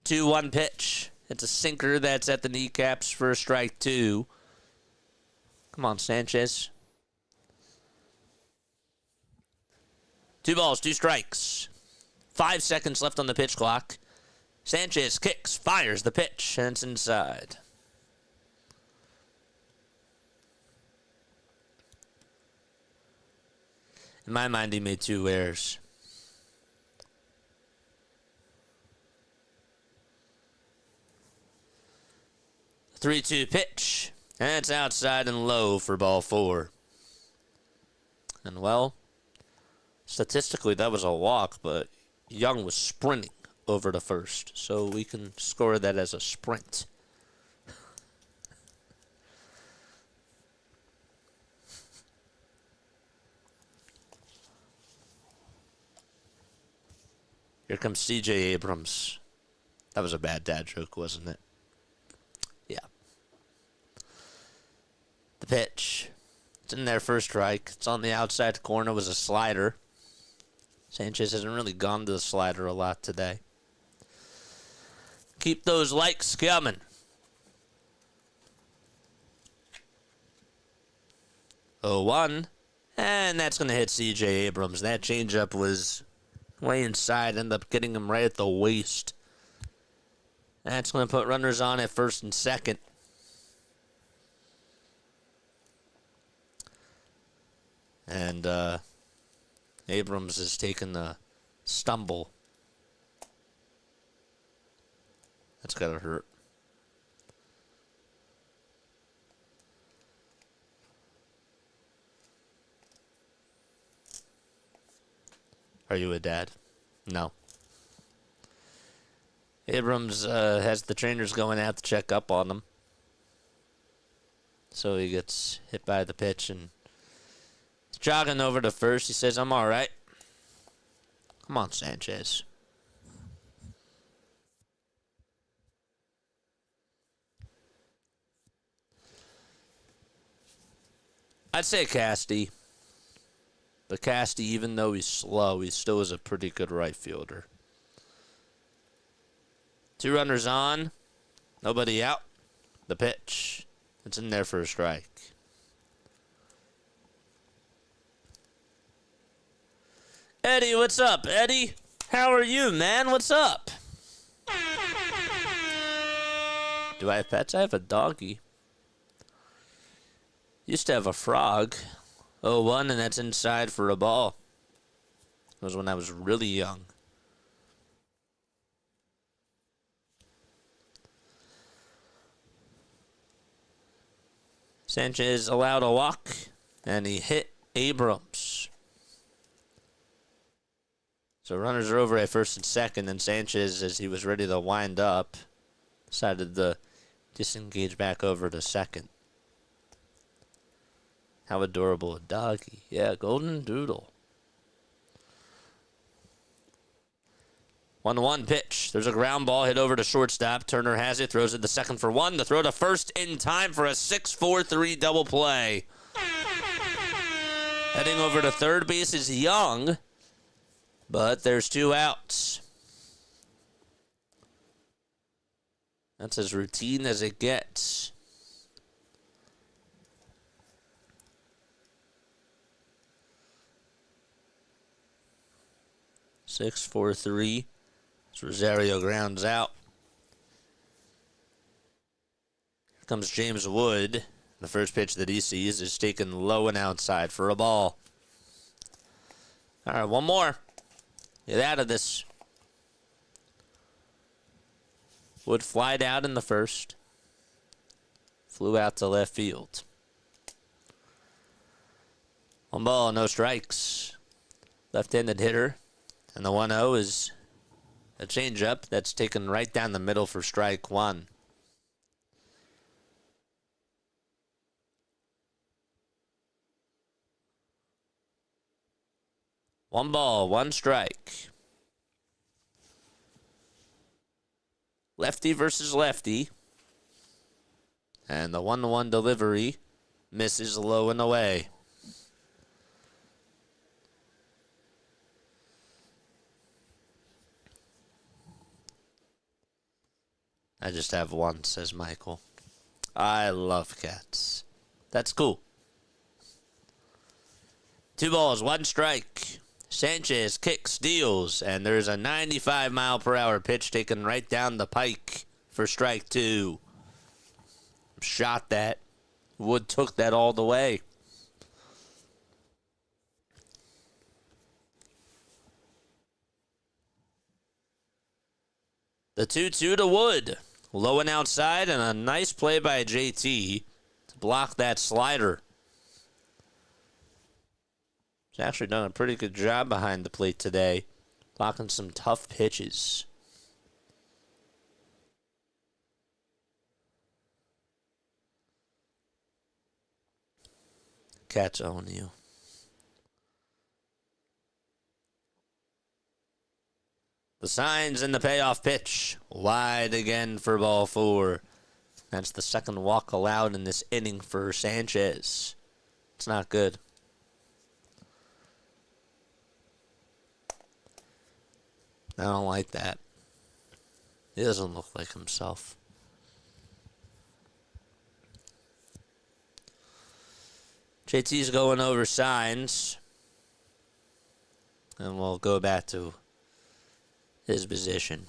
2-1 pitch. It's a sinker that's at the kneecaps for a strike 2. Come on, Sanchez. 2 balls, 2 strikes. 5 seconds left on the pitch clock. Sanchez kicks, fires the pitch, and it's inside. In my mind, he made 2 errors. 3-2 pitch. And it's outside and low for ball 4. And, well, statistically, that was a walk, but Young was sprinting over to first. So we can score that as a sprint. Here comes C.J. Abrams. That was a bad dad joke, wasn't it? Yeah. The pitch. It's in there for a strike. It's on the outside corner. It was a slider. Sanchez hasn't really gone to the slider a lot today. Keep those likes coming. Oh, 1. And that's going to hit C.J. Abrams. That changeup was way inside. Ended up getting him right at the waist. That's going to put runners on at first and second. And Abrams has taken the stumble. That's got to hurt. Are you a dad? No. Abrams has the trainers going out to check up on him. So he gets hit by the pitch and he's jogging over to first. He says, I'm all right. Come on, Sanchez. I'd say Casty. But Casty, even though he's slow, he still is a pretty good right fielder. 2 runners on. Nobody out. The pitch. It's in there for a strike. Eddie, what's up, Eddie? How are you, man? What's up? Do I have pets? I have a doggy. Used to have a frog. 0-1, and that's inside for a ball. That was when I was really young. Sanchez allowed a walk, and he hit Abrams. So runners are over at first and second, and Sanchez, as he was ready to wind up, decided to disengage back over to second. How adorable a doggy. Yeah, golden doodle. 1-1 pitch. There's a ground ball hit over to shortstop. Turner has it, throws it to second for 1. The throw to first in time for a 6-4-3 double play. Heading over to third base is Young, but there's 2 outs. That's as routine as it gets. Six, 4-3. Rosario grounds out. Here comes James Wood. The first pitch that he sees is taken low and outside for a ball. All right, one more. Get out of this. Wood flied out in the first. Flew out to left field. 1 ball, no strikes. Left-handed hitter. And the 1-0 is a changeup that's taken right down the middle for strike one. One ball, one strike. Lefty versus lefty. And the 1-1 delivery misses low and away. I just have one, says Michael. I love cats. That's cool. 2 balls, 1 strike. Sanchez kicks, deals, and there's a 95-mile-per-hour pitch taken right down the pike for strike 2. Shot that. Wood took that all the way. The 2-2 to Wood. Low and outside, and a nice play by JT to block that slider. He's actually done a pretty good job behind the plate today, blocking some tough pitches. Cats own you. The signs in the payoff pitch. Wide again for ball 4. That's the second walk allowed in this inning for Sanchez. It's not good. I don't like that. He doesn't look like himself. JT's going over signs. And we'll go back to his position.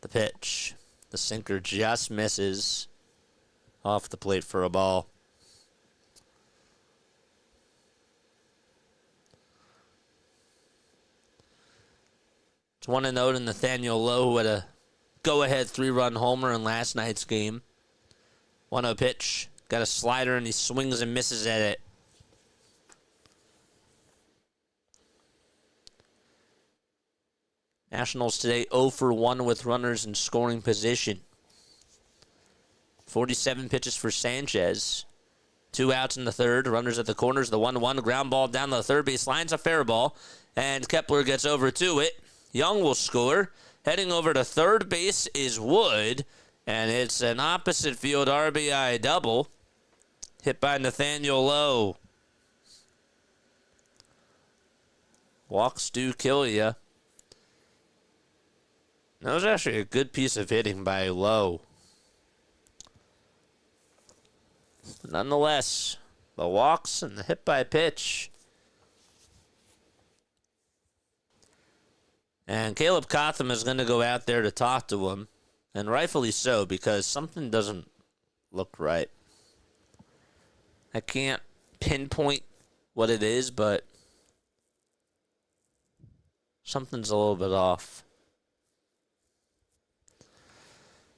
The pitch. The sinker just misses off the plate for a ball. It's 1-0 to Nathaniel Lowe, who had a go-ahead 3-run homer in last night's game. 1-0 pitch. Got a slider, and he swings and misses at it. Nationals today 0 for 1 with runners in scoring position. 47 pitches for Sanchez. 2 outs in the third. Runners at the corners. The 1-1 ground ball down the third base line's a fair ball. And Kepler gets over to it. Young will score. Heading over to third base is Wood. And it's an opposite field RBI double. Hit by Nathaniel Lowe. Walks do kill ya. That was actually a good piece of hitting by Lowe. Nonetheless, the walks and the hit by pitch. And Caleb Cotham is going to go out there to talk to him. And rightfully so, because something doesn't look right. I can't pinpoint what it is, but something's a little bit off.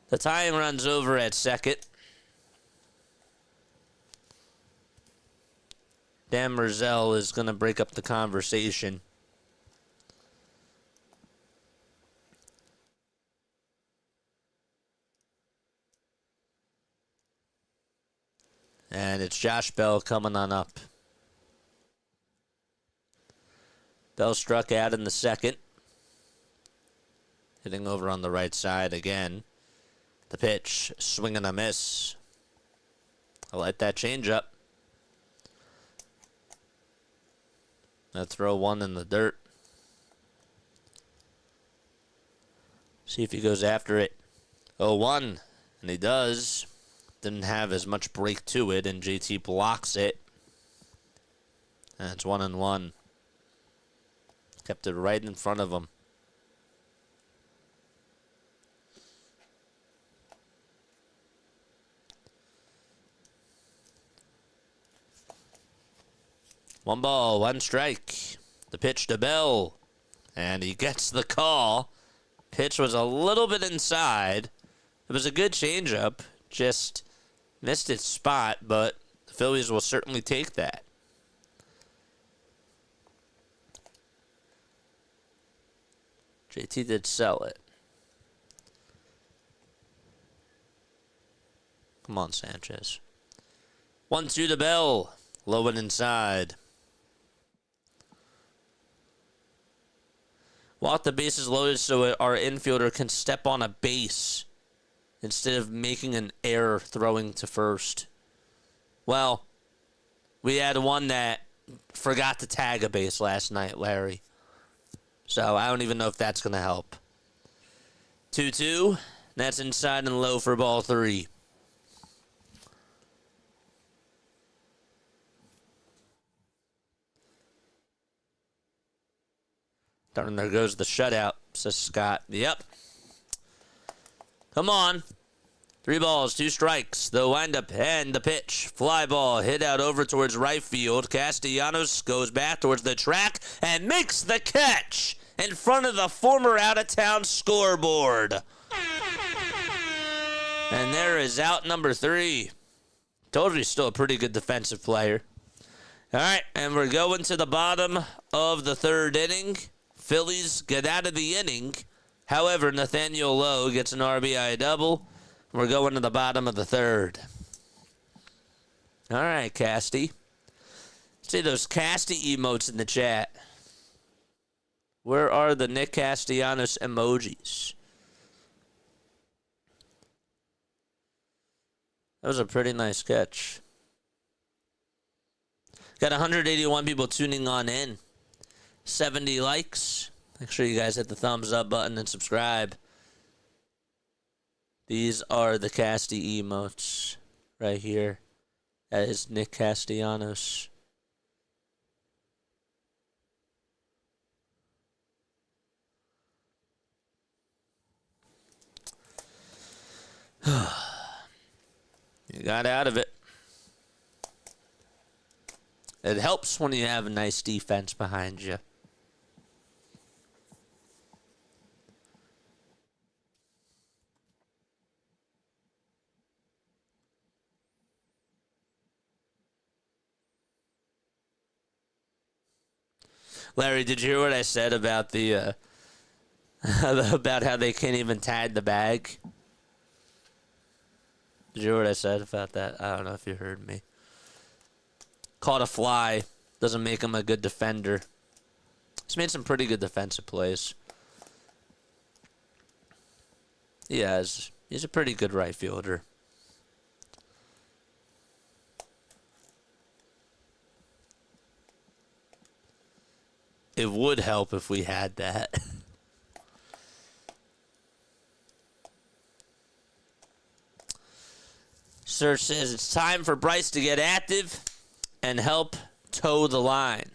The time runs over at second. Dan Merzel is going to break up the conversation. And it's Josh Bell coming on up. Bell struck out in the second. Hitting over on the right side again. The pitch, swing and a miss. I like that changeup. Now throw one in the dirt. See if he goes after it. 0-1, and he does. Didn't have as much break to it, and JT blocks it. And it's 1-1. Kept it right in front of him. One ball, one strike. The pitch to Bell. And he gets the call. Pitch was a little bit inside. It was a good changeup, just missed its spot, but the Phillies will certainly take that. JT did sell it. Come on, Sanchez. 1-2 to Bell. Low and inside. Walk the bases loaded so our infielder can step on a base instead of making an error throwing to first. Well, we had one that forgot to tag a base last night, Larry. So I don't even know if that's going to help. 2-2. That's inside and low for ball 3. Darn, there goes the shutout, says Scott. Yep. Come on. 3 balls, 2 strikes. The windup and the pitch. Fly ball hit out over towards right field. Castellanos goes back towards the track and makes the catch in front of the former out-of-town scoreboard. And there is out number 3. Told you he's still a pretty good defensive player. All right, and we're going to the bottom of the 3rd inning. Phillies get out of the inning. However, Nathaniel Lowe gets an RBI double. We're going to the bottom of the 3rd. All right, Casty. See those Casty emotes in the chat. Where are the Nick Castellanos emojis? That was a pretty nice catch. Got 181 people tuning on in. 70 likes. Make sure you guys hit the thumbs up button and subscribe. These are the Casty emotes right here. That is Nick Castellanos. You got out of it. It helps when you have a nice defense behind you. Larry, did you hear what I said about the about how they can't even tag the bag? Did you hear what I said about that? I don't know if you heard me. Caught a fly. Doesn't make him a good defender. He's made some pretty good defensive plays. He has. He's a pretty good right fielder. It would help if we had that. Search says it's time for Bryce to get active and help toe the line.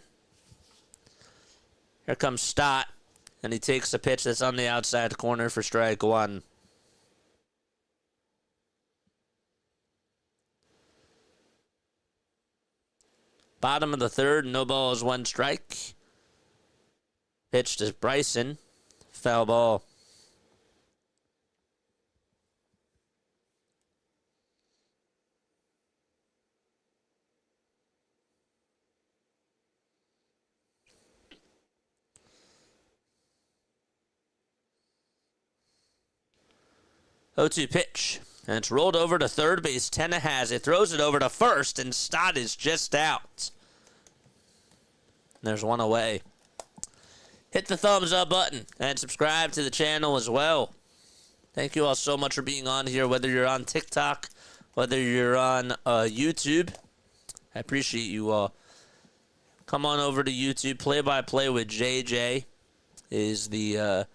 Here comes Stott, and he takes a pitch that's on the outside corner for strike 1. Bottom of the 3rd, no balls, 1 strike. Pitch to Bryson. Foul ball. O2 pitch. And it's rolled over to third base. Tenna has it. Throws it over to first, and Stott is just out. There's one away. Hit the thumbs up button and subscribe to the channel as well. Thank you all so much for being on here, whether you're on TikTok, whether you're on YouTube. I appreciate you all. Come on over to YouTube. Play by Play with JJ is the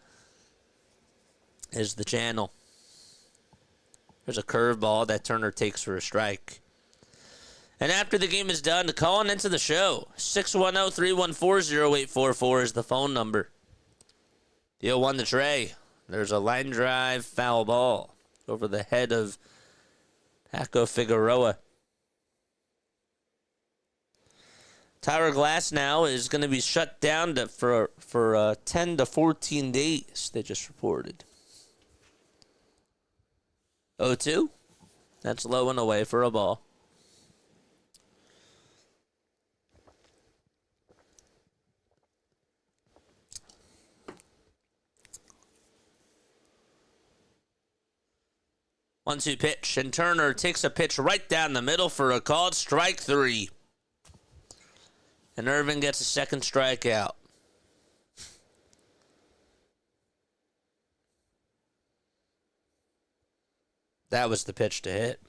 channel. There's a curveball that Turner takes for a strike. And after the game is done, call on into the show. 610-314-0844 is the phone number. Deal 1 to Trey. There's a line drive foul ball over the head of Paco Figueroa. Tyler Glass now is going to be shut down for 10 to 14 days, they just reported. 0-2. That's low and away for a ball. One-two pitch, and Turner takes a pitch right down the middle for a called strike 3. And Irvin gets a second strikeout. That was the pitch to hit.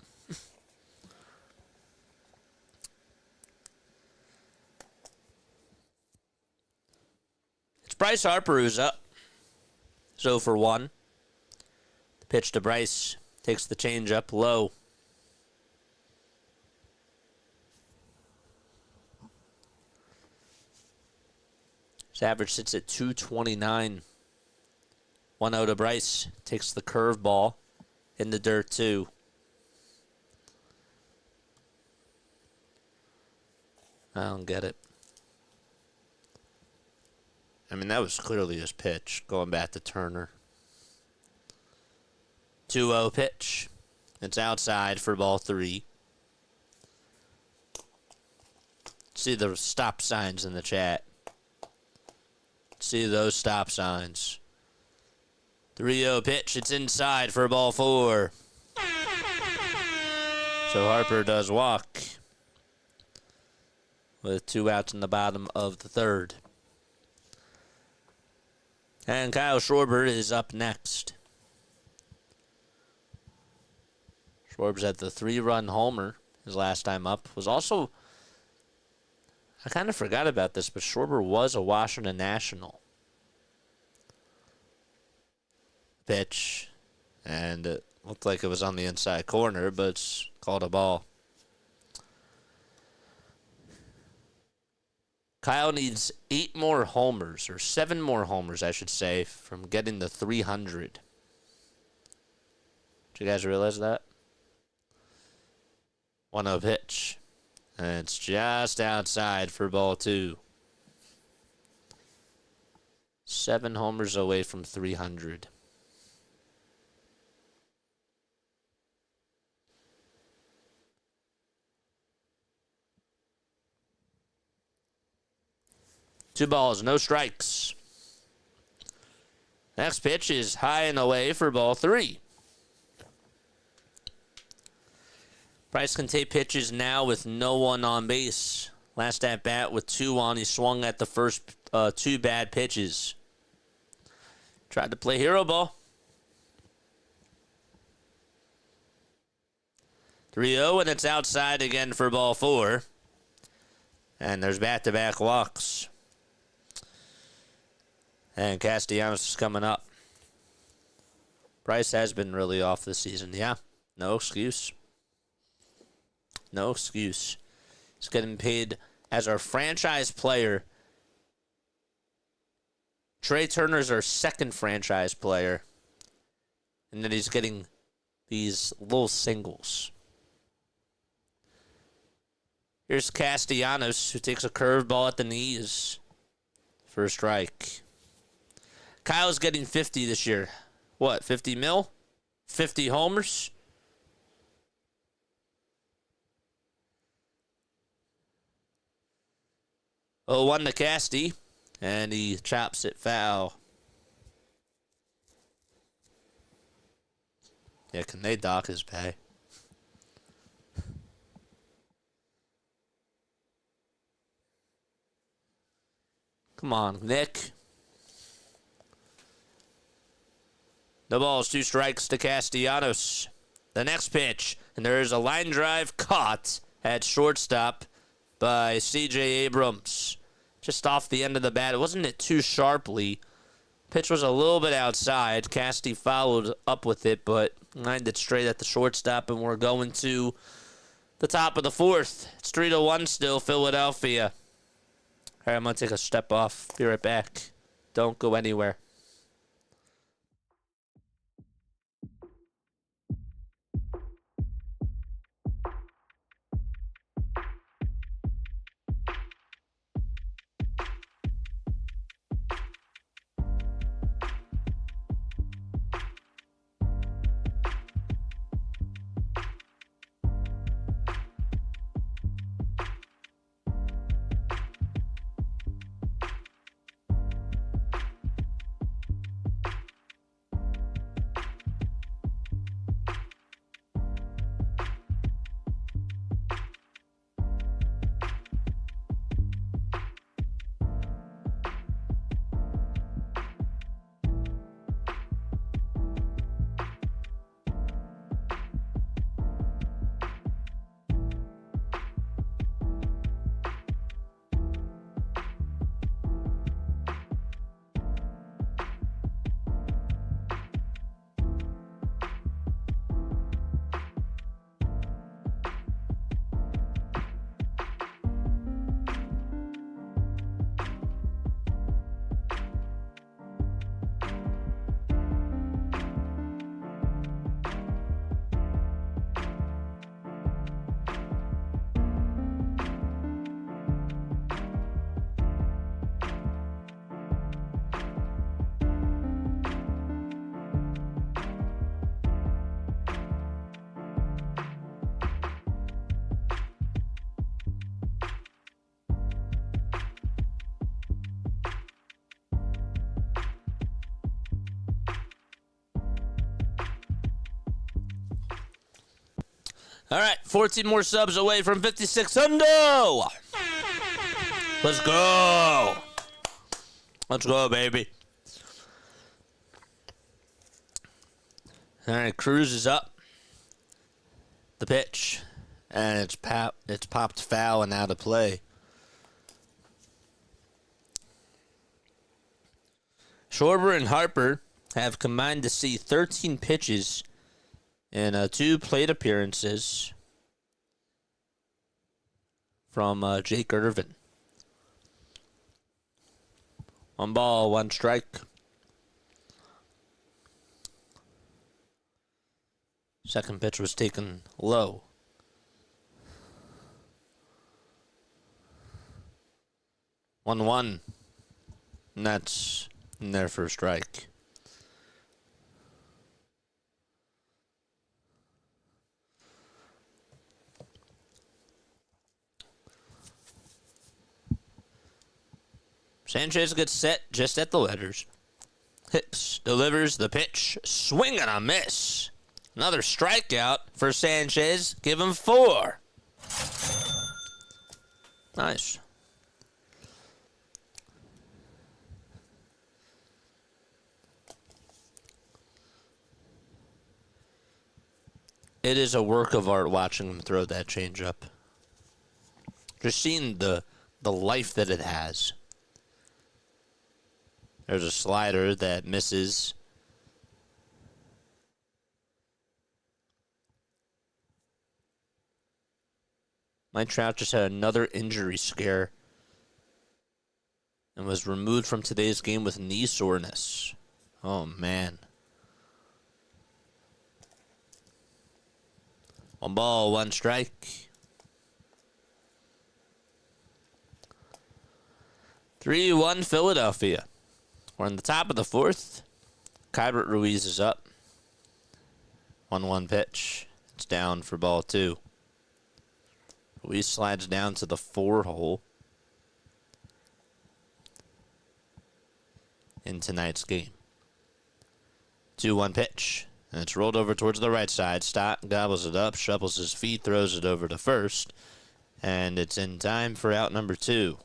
It's Bryce Harper who's up. 0 for 1. The pitch to Bryce. Takes the changeup low. His average sits at 229. 1-0 to Bryce. Takes the curveball in the dirt too. I don't get it. I mean, that was clearly his pitch, going back to Turner. 2-0 pitch. It's outside for ball 3. See the stop signs in the chat. See those stop signs. 3-0 pitch. It's inside for ball 4. So Harper does walk with 2 outs in the bottom of the 3rd. And Kyle Schwarber is up next. Schwarber's had the 3-run homer his last time up. Was also, I kind of forgot about this, but Schwarber was a Washington National. Pitch, and it looked like it was on the inside corner, but it's called a ball. Kyle needs 8 more homers, or 7 more homers, I should say, from getting the 300. Did you guys realize that? 1-0 pitch. And it's just outside for ball 2. 7 homers away from 300. Two balls, no strikes. Next pitch is high and away for ball 3. Bryce can take pitches now with no one on base. Last at bat with 2 on, he swung at the first 2 bad pitches. Tried to play hero ball. 3-0, and it's outside again for ball 4. And there's back-to-back walks. And Castellanos is coming up. Bryce has been really off this season. Yeah, no excuse. No excuse. He's getting paid as our franchise player. Trey Turner's our second franchise player. And then he's getting these little singles. Here's Castellanos, who takes a curveball at the knees for a strike. Kyle's getting 50 this year. What, 50 mil? 50 homers? Oh, 1 to Casty, and he chops it foul. Yeah, can they dock his pay? Come on, Nick. The ball's 2 strikes to Castellanos. The next pitch, and there is a line drive caught at shortstop by C.J. Abrams. Just off the end of the bat. It wasn't hit too sharply. Pitch was a little bit outside. Casty followed up with it, but lined it straight at the shortstop, and we're going to the top of the 4th. It's 3-1 still, Philadelphia. All right, I'm going to take a step off. Be right back. Don't go anywhere. All right, 14 more subs away from 56 hundo. Let's go. Let's go, baby. All right, Cruz is up. The pitch. And it's popped foul and out of play. Schwarber and Harper have combined to see 13 pitches in 2 plate appearances from Jake Irvin. 1 ball, 1 strike. Second pitch was taken low. 1-1. And that's in there for a strike. Sanchez gets set just at the letters. Hits, delivers the pitch, swing and a miss. Another strikeout for Sanchez. Give him 4. Nice. It is a work of art watching him throw that changeup. Just seeing the life that it has. There's a slider that misses. Mike Trout just had another injury scare and was removed from today's game with knee soreness. Oh, man. 1 ball, 1 strike. 3-1 Philadelphia. We're in the top of the 4th. Kybert Ruiz is up. 1-1 pitch. It's down for ball 2. Ruiz slides down to the 4 hole in tonight's game. 2-1 pitch. And it's rolled over towards the right side. Stott gobbles it up, shuffles his feet, throws it over to first. And it's in time for out number 2.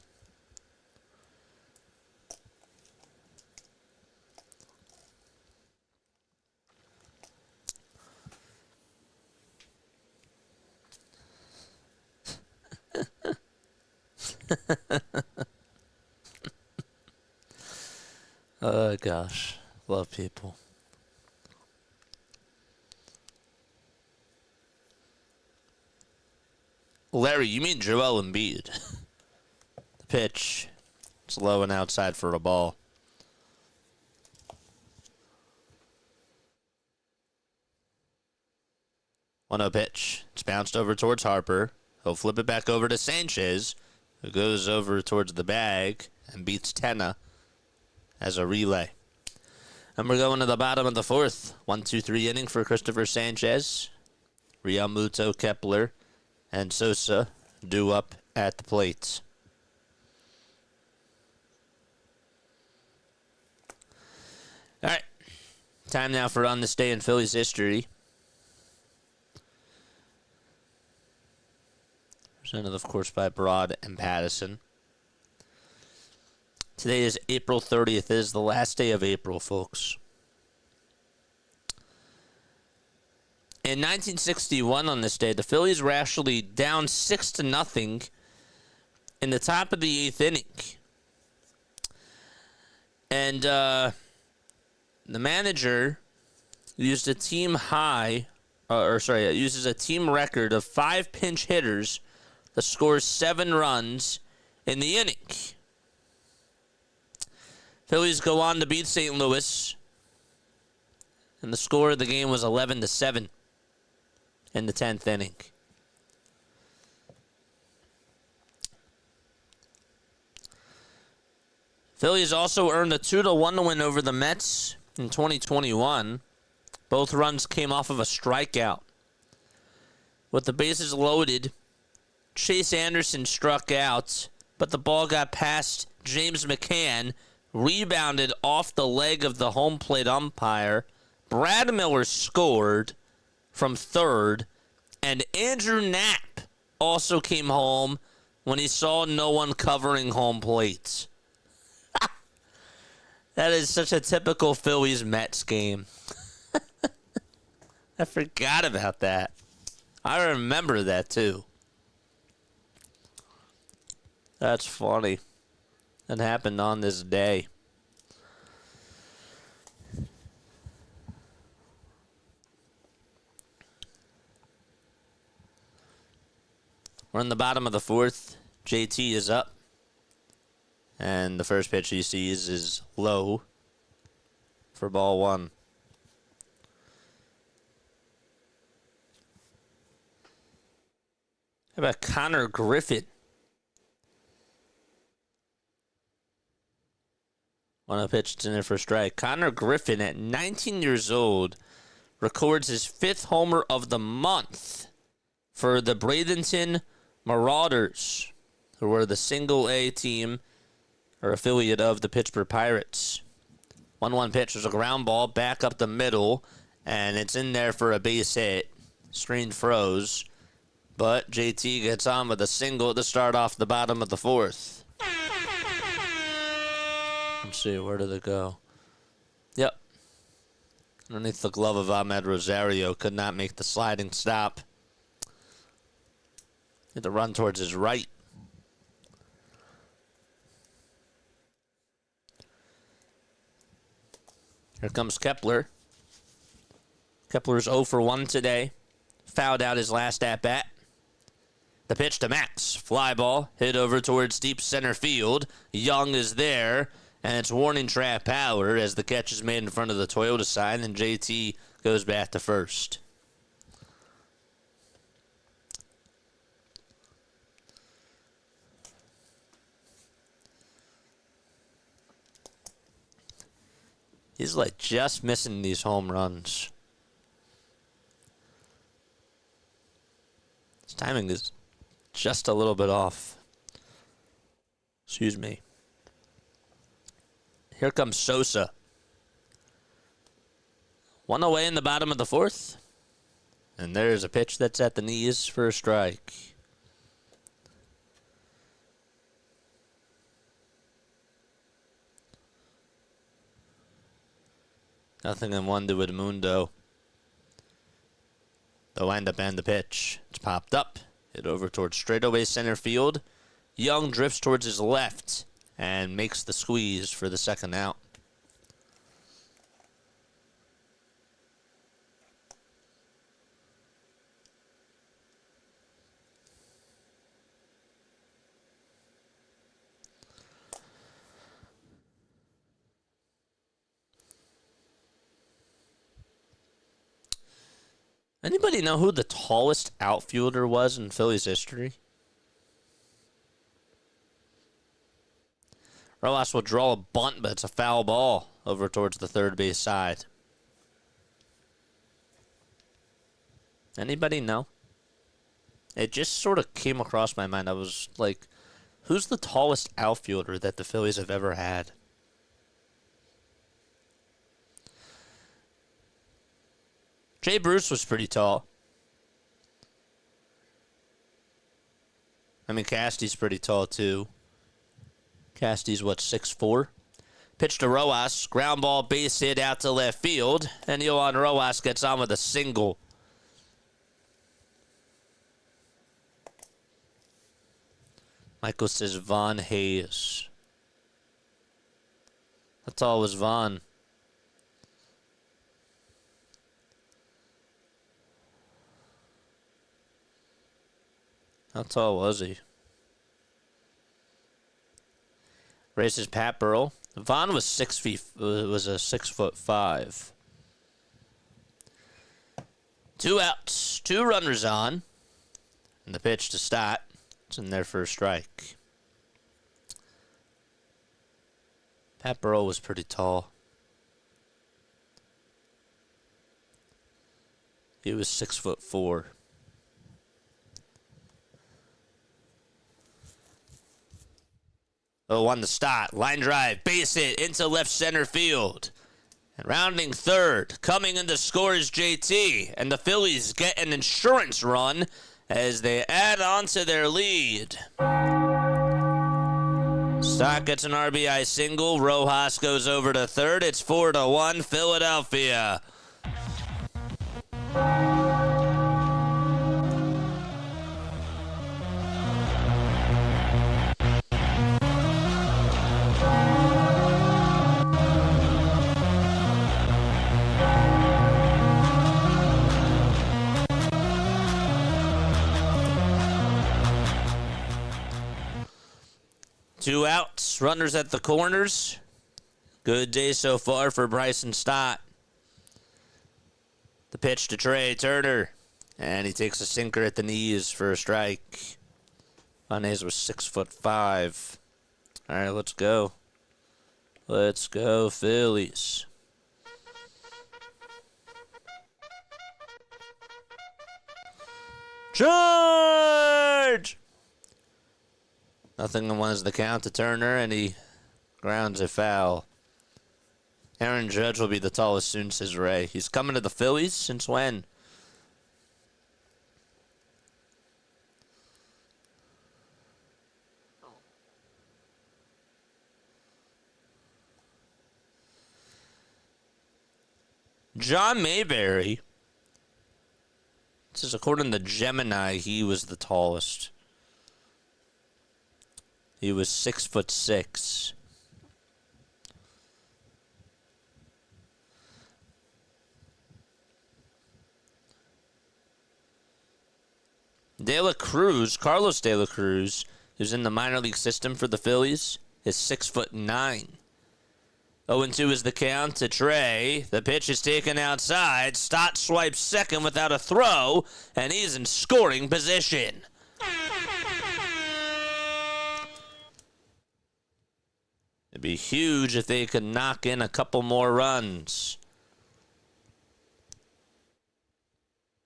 Oh, gosh. Love people. Larry, you mean Joel Embiid. The pitch. It's low and outside for a ball. 1-0 pitch. It's bounced over towards Harper. He'll flip it back over to Sanchez, who goes over towards the bag and beats Tenna as a relay. And we're going to the bottom of the 4th. 1-2-3 inning for Christopher Sanchez. Real Muto, Kepler, and Sosa due up at the plate. All right. Time now for On This Day in Phillies History. Presented, of course, by Broad and Pattison. Today is April 30th. It is the last day of April, folks. In 1961, on this day, the Phillies were actually down 6-0 in the top of the 8th inning. And the manager used a team uses a team record of 5 pinch hitters that scores 7 runs in the inning. Phillies go on to beat St. Louis, and the score of the game was 11-7 in the 10th inning. Phillies also earned a 2-1 win over the Mets in 2021. Both runs came off of a strikeout. With the bases loaded, Chase Anderson struck out, but the ball got past James McCann, rebounded off the leg of the home plate umpire. Brad Miller scored from third, And Andrew Knapp also came home when he saw no one covering home plate. That is such a typical Phillies Mets game. I forgot about that. I remember that too. That's funny. That happened on this day. We're in the bottom of the fourth. JT is up. And the first pitch he sees is low for ball one. How about Connor Griffin? On a pitch, it's in there for a strike. Connor Griffin, at 19 years old, records his 5th homer of the month for the Bradenton Marauders, who were the single-A team or affiliate of the Pittsburgh Pirates. 1-1 pitch was a ground ball back up the middle, and it's in there for a base hit. Screen froze, but JT gets on with a single to start off the bottom of the fourth. Let's see, where did it go? Yep. Underneath the glove of Ahmed Rosario, could not make the sliding stop. Had to run towards his right. Here comes Kepler. Kepler's 0 for 1 today. Fouled out his last at-bat. The pitch to Max. Fly ball, hit over towards deep center field. Young is there, and it's warning track power as the catch is made in front of the Toyota sign, and JT goes back to first. He's like just missing these home runs. His timing is just a little bit off. Excuse me. Here comes Sosa. 1 away in the bottom of the fourth. And there's a pitch that's at the knees for a strike. Nothing in one to Edmundo. The windup and the pitch. It's popped up. Hit over towards straightaway center field. Young drifts towards his left and makes the squeeze for the second out. Anybody know who the tallest outfielder was in Phillies history? Rojas will draw a bunt, but it's a foul ball over towards the third base side. Anybody know? It just sort of came across my mind. I was like, who's the tallest outfielder that the Phillies have ever had? Jay Bruce was pretty tall. I mean, Casty's pretty tall, too. Casty's, what, 6'4"? Pitch to Rojas. Ground ball, base hit out to left field. And Yohan Rojas gets on with a single. Michael says Von Hayes. How tall was Von? How tall was he? Races Pat Burrell. Vaughn was 6'5". 2 outs, 2 runners on, and the pitch to Stott. It's in there for a strike. Pat Burrell was pretty tall. He was 6'4". Oh, on the Stott. Line drive. Base hit into left center field. And rounding third, coming in to score is JT, and the Phillies get an insurance run as they add on to their lead. Stott gets an RBI single. Rojas goes over to third. It's 4-1 Philadelphia. Two outs, runners at the corners. Good day so far for Bryson Stott. The pitch to Trey Turner, and he takes a sinker at the knees for a strike. Vanez was 6'5". All right, let's go. Let's go, Phillies. Charge! Nothing was the count to Turner, and he grounds a foul. Aaron Judge will be the tallest soon, says Ray. He's coming to the Phillies? Since when? John Mayberry. This is according to Gemini, he was the tallest. He was 6'6". De La Cruz, Carlos De La Cruz, who's in the minor league system for the Phillies, is 6'9". 0-2 is the count to Trey. The pitch is taken outside. Stott swipes second without a throw, and he's in scoring position. It'd be huge if they could knock in a couple more runs.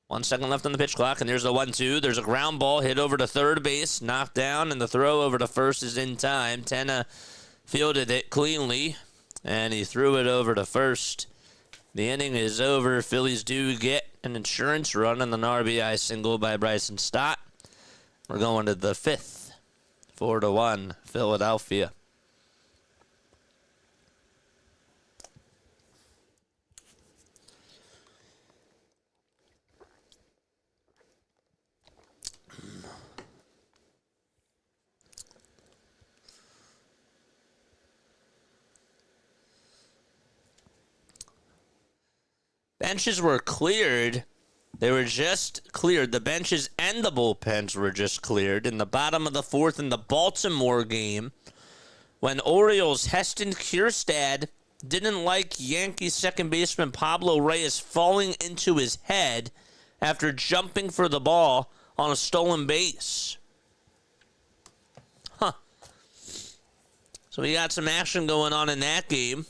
1 second left on the pitch clock, and there's the 1-2. There's a ground ball hit over to third base, knocked down, and the throw over to first is in time. Tenna fielded it cleanly, and he threw it over to first. The inning is over. Phillies do get an insurance run and an RBI single by Bryson Stott. We're going to the fifth. 4-1 Philadelphia. Benches were cleared. They were just cleared. The benches and the bullpens were just cleared in the bottom of the fourth in the Baltimore game when Orioles' Heston Kjerstad didn't like Yankees second baseman Pablo Reyes falling into his head after jumping for the ball on a stolen base. So we got some action going on in that game.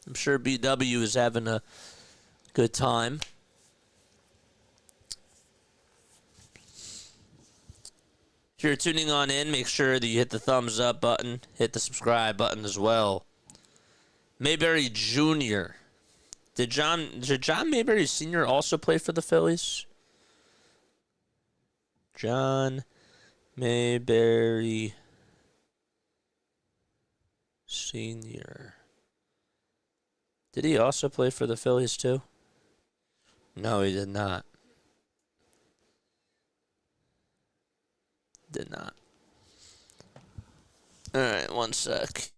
I'm sure BW is having a good time. If you're tuning on in, make sure that you hit the thumbs up button, hit the subscribe button as well. Mayberry Jr. Did John Mayberry Sr. also play for the Phillies? John Mayberry Sr. Did he also play for the Phillies too? No, he did not. Did not. All right, 1 sec.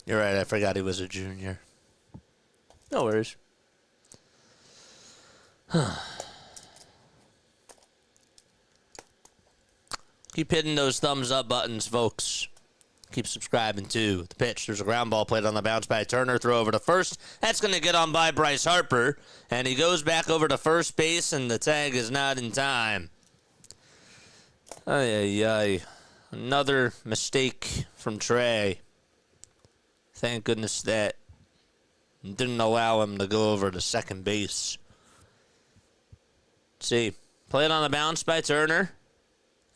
You're right, I forgot he was a junior. No worries. Keep hitting those thumbs up buttons, folks. Keep subscribing, too. The pitch. There's a ground ball played on the bounce by Turner. Throw over to first. That's going to get on by Bryce Harper. And he goes back over to first base, and the tag is not in time. Ay, ay, ay. Another mistake from Trey. Thank goodness that didn't allow him to go over to second base. Let's see. Played on the bounce by Turner.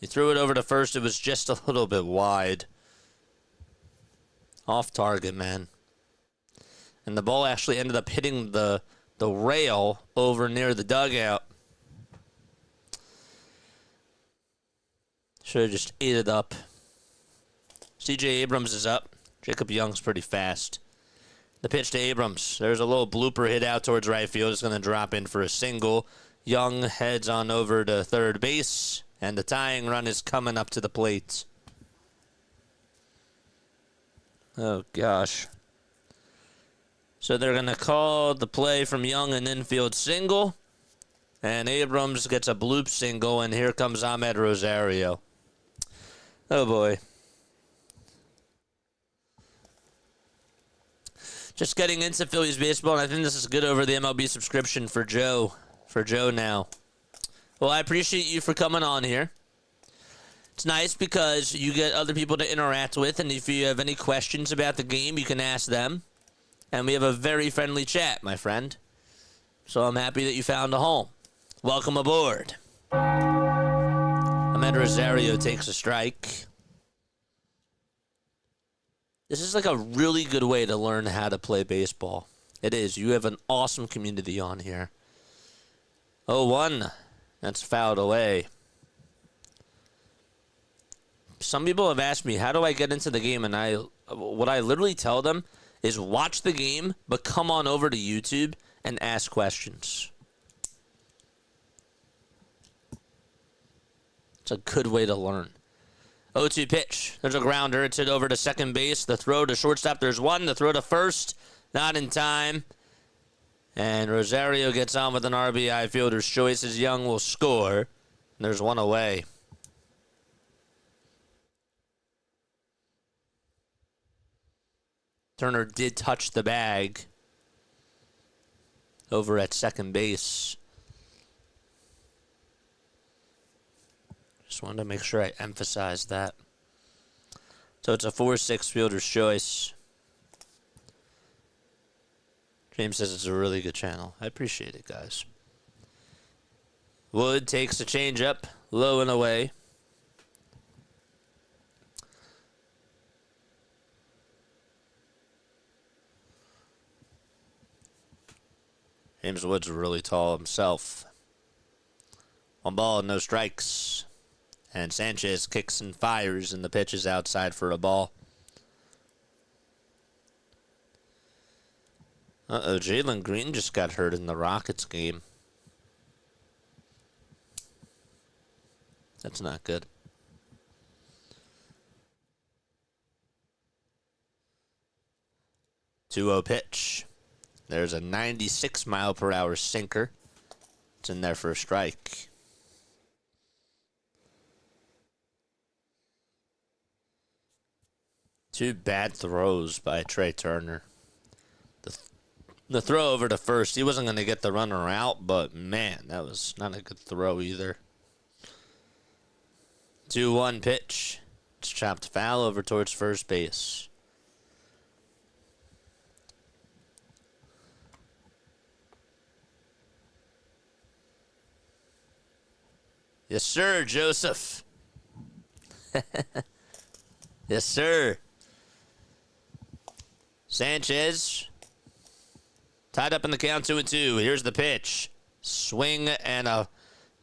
He threw it over to first. It was just a little bit wide. Off target, man. And the ball actually ended up hitting the rail over near the dugout. Should have just ate it up. C.J. Abrams is up. Jacob Young's pretty fast. The pitch to Abrams. There's a little blooper hit out towards right field. It's going to drop in for a single. Young heads on over to third base. And the tying run is coming up to the plate. Oh, gosh. So they're going to call the play from Young an infield single. And Abrams gets a bloop single, and here comes Ahmed Rosario. Oh, boy. Just getting into Phillies baseball, and I think this is good over the MLB subscription for Joe. For Joe now. Well, I appreciate you for coming on here. It's nice because you get other people to interact with, and if you have any questions about the game, you can ask them. And we have a very friendly chat, my friend. So I'm happy that you found a home. Welcome aboard. Ahmed Rosario takes a strike. This is like a really good way to learn how to play baseball. It is. You have an awesome community on here. 0-1. That's fouled away. Some people have asked me, how do I get into the game? And what I literally tell them is watch the game, but come on over to YouTube and ask questions. It's a good way to learn. 0-2 pitch. There's a grounder. It's hit over to second base. The throw to shortstop. There's one. The throw to first. Not in time. And Rosario gets on with an RBI fielder's choice as Young will score. There's one away. Turner did touch the bag over at second base. Just wanted to make sure I emphasized that. So it's a 4-6 fielder's choice. James says it's a really good channel. I appreciate it, guys. Wood takes a changeup, low and away. James Wood's really tall himself. 1 ball, no strikes. And Sanchez kicks and fires, and the pitch is outside for a ball. Uh-oh, Jalen Green just got hurt in the Rockets game. That's not good. 2-0 pitch. There's a 96-mile-per-hour sinker. It's in there for a strike. Two bad throws by Trey Turner. The throw over to first, he wasn't going to get the runner out, but man, that was not a good throw either. 2-1 pitch. It's chopped foul over towards first base. Yes, sir, Joseph. Yes, sir. Sanchez. Tied up in the count 2-2. Here's the pitch. Swing and a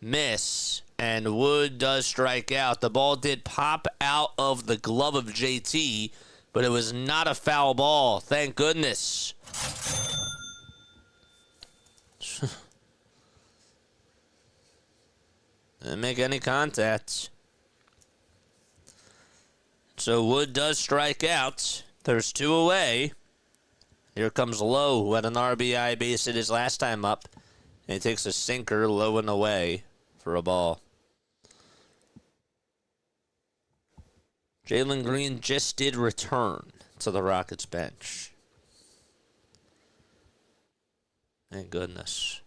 miss. And Wood does strike out. The ball did pop out of the glove of JT, but it was not a foul ball. Thank goodness. Didn't make any contact. So Wood does strike out. There's 2 away. Here comes Lowe, who had an RBI base hit his last time up. And he takes a sinker low and away for a ball. Jalen Green just did return to the Rockets bench. Thank goodness.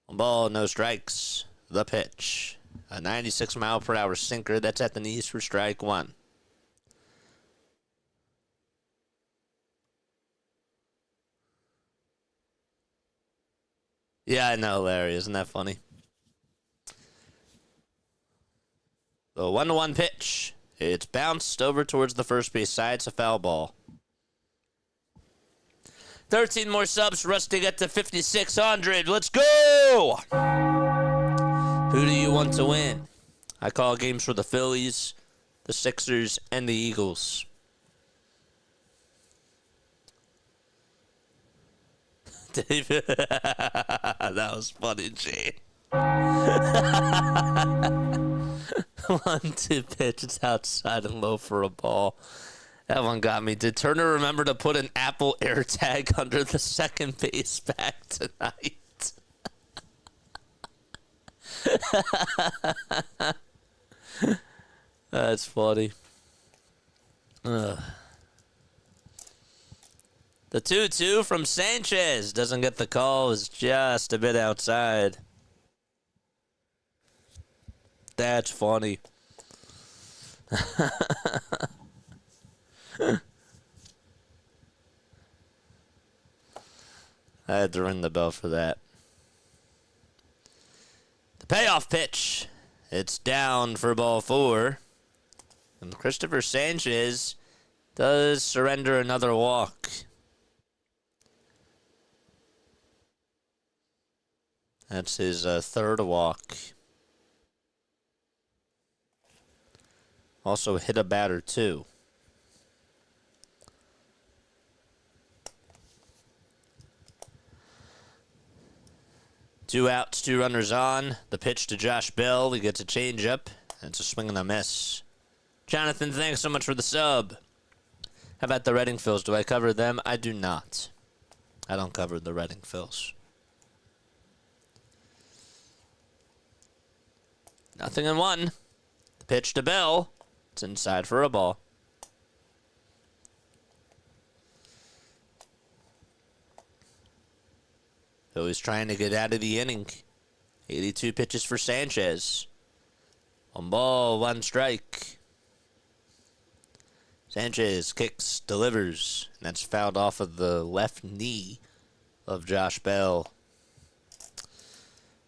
One ball, no strikes. The pitch. A 96-mile-per-hour sinker. That's at the knees for strike one. Yeah, I know, Larry. Isn't that funny? The 1-1 pitch. It's bounced over towards the first base side. It's a foul ball. 13 more subs for us to get to 5,600. Let's go! Who do you want to win? I call games for the Phillies, the Sixers, and the Eagles. David, that was funny, Jane. 1-2 pitch. It's outside and low for a ball. That one got me. Did Turner remember to put an Apple AirTag under the second base bag tonight? That's funny. Ugh. The 2-2 from Sanchez doesn't get the call. Is just a bit outside. That's funny. I had to ring the bell for that. The payoff pitch. It's down for ball 4. And Christopher Sanchez does surrender another walk. That's his third walk. Also hit a batter, too. Two outs, 2 runners on. The pitch to Josh Bell. He gets a changeup. And it's a swing and a miss. Jonathan, thanks so much for the sub. How about the Reading Phils? Do I cover them? I do not. I don't cover the Reading Phils. Nothing in 1. The pitch to Bell. It's inside for a ball. So he's trying to get out of the inning. 82 pitches for Sanchez. 1 ball, 1 strike. Sanchez kicks, delivers. And that's fouled off of the left knee of Josh Bell.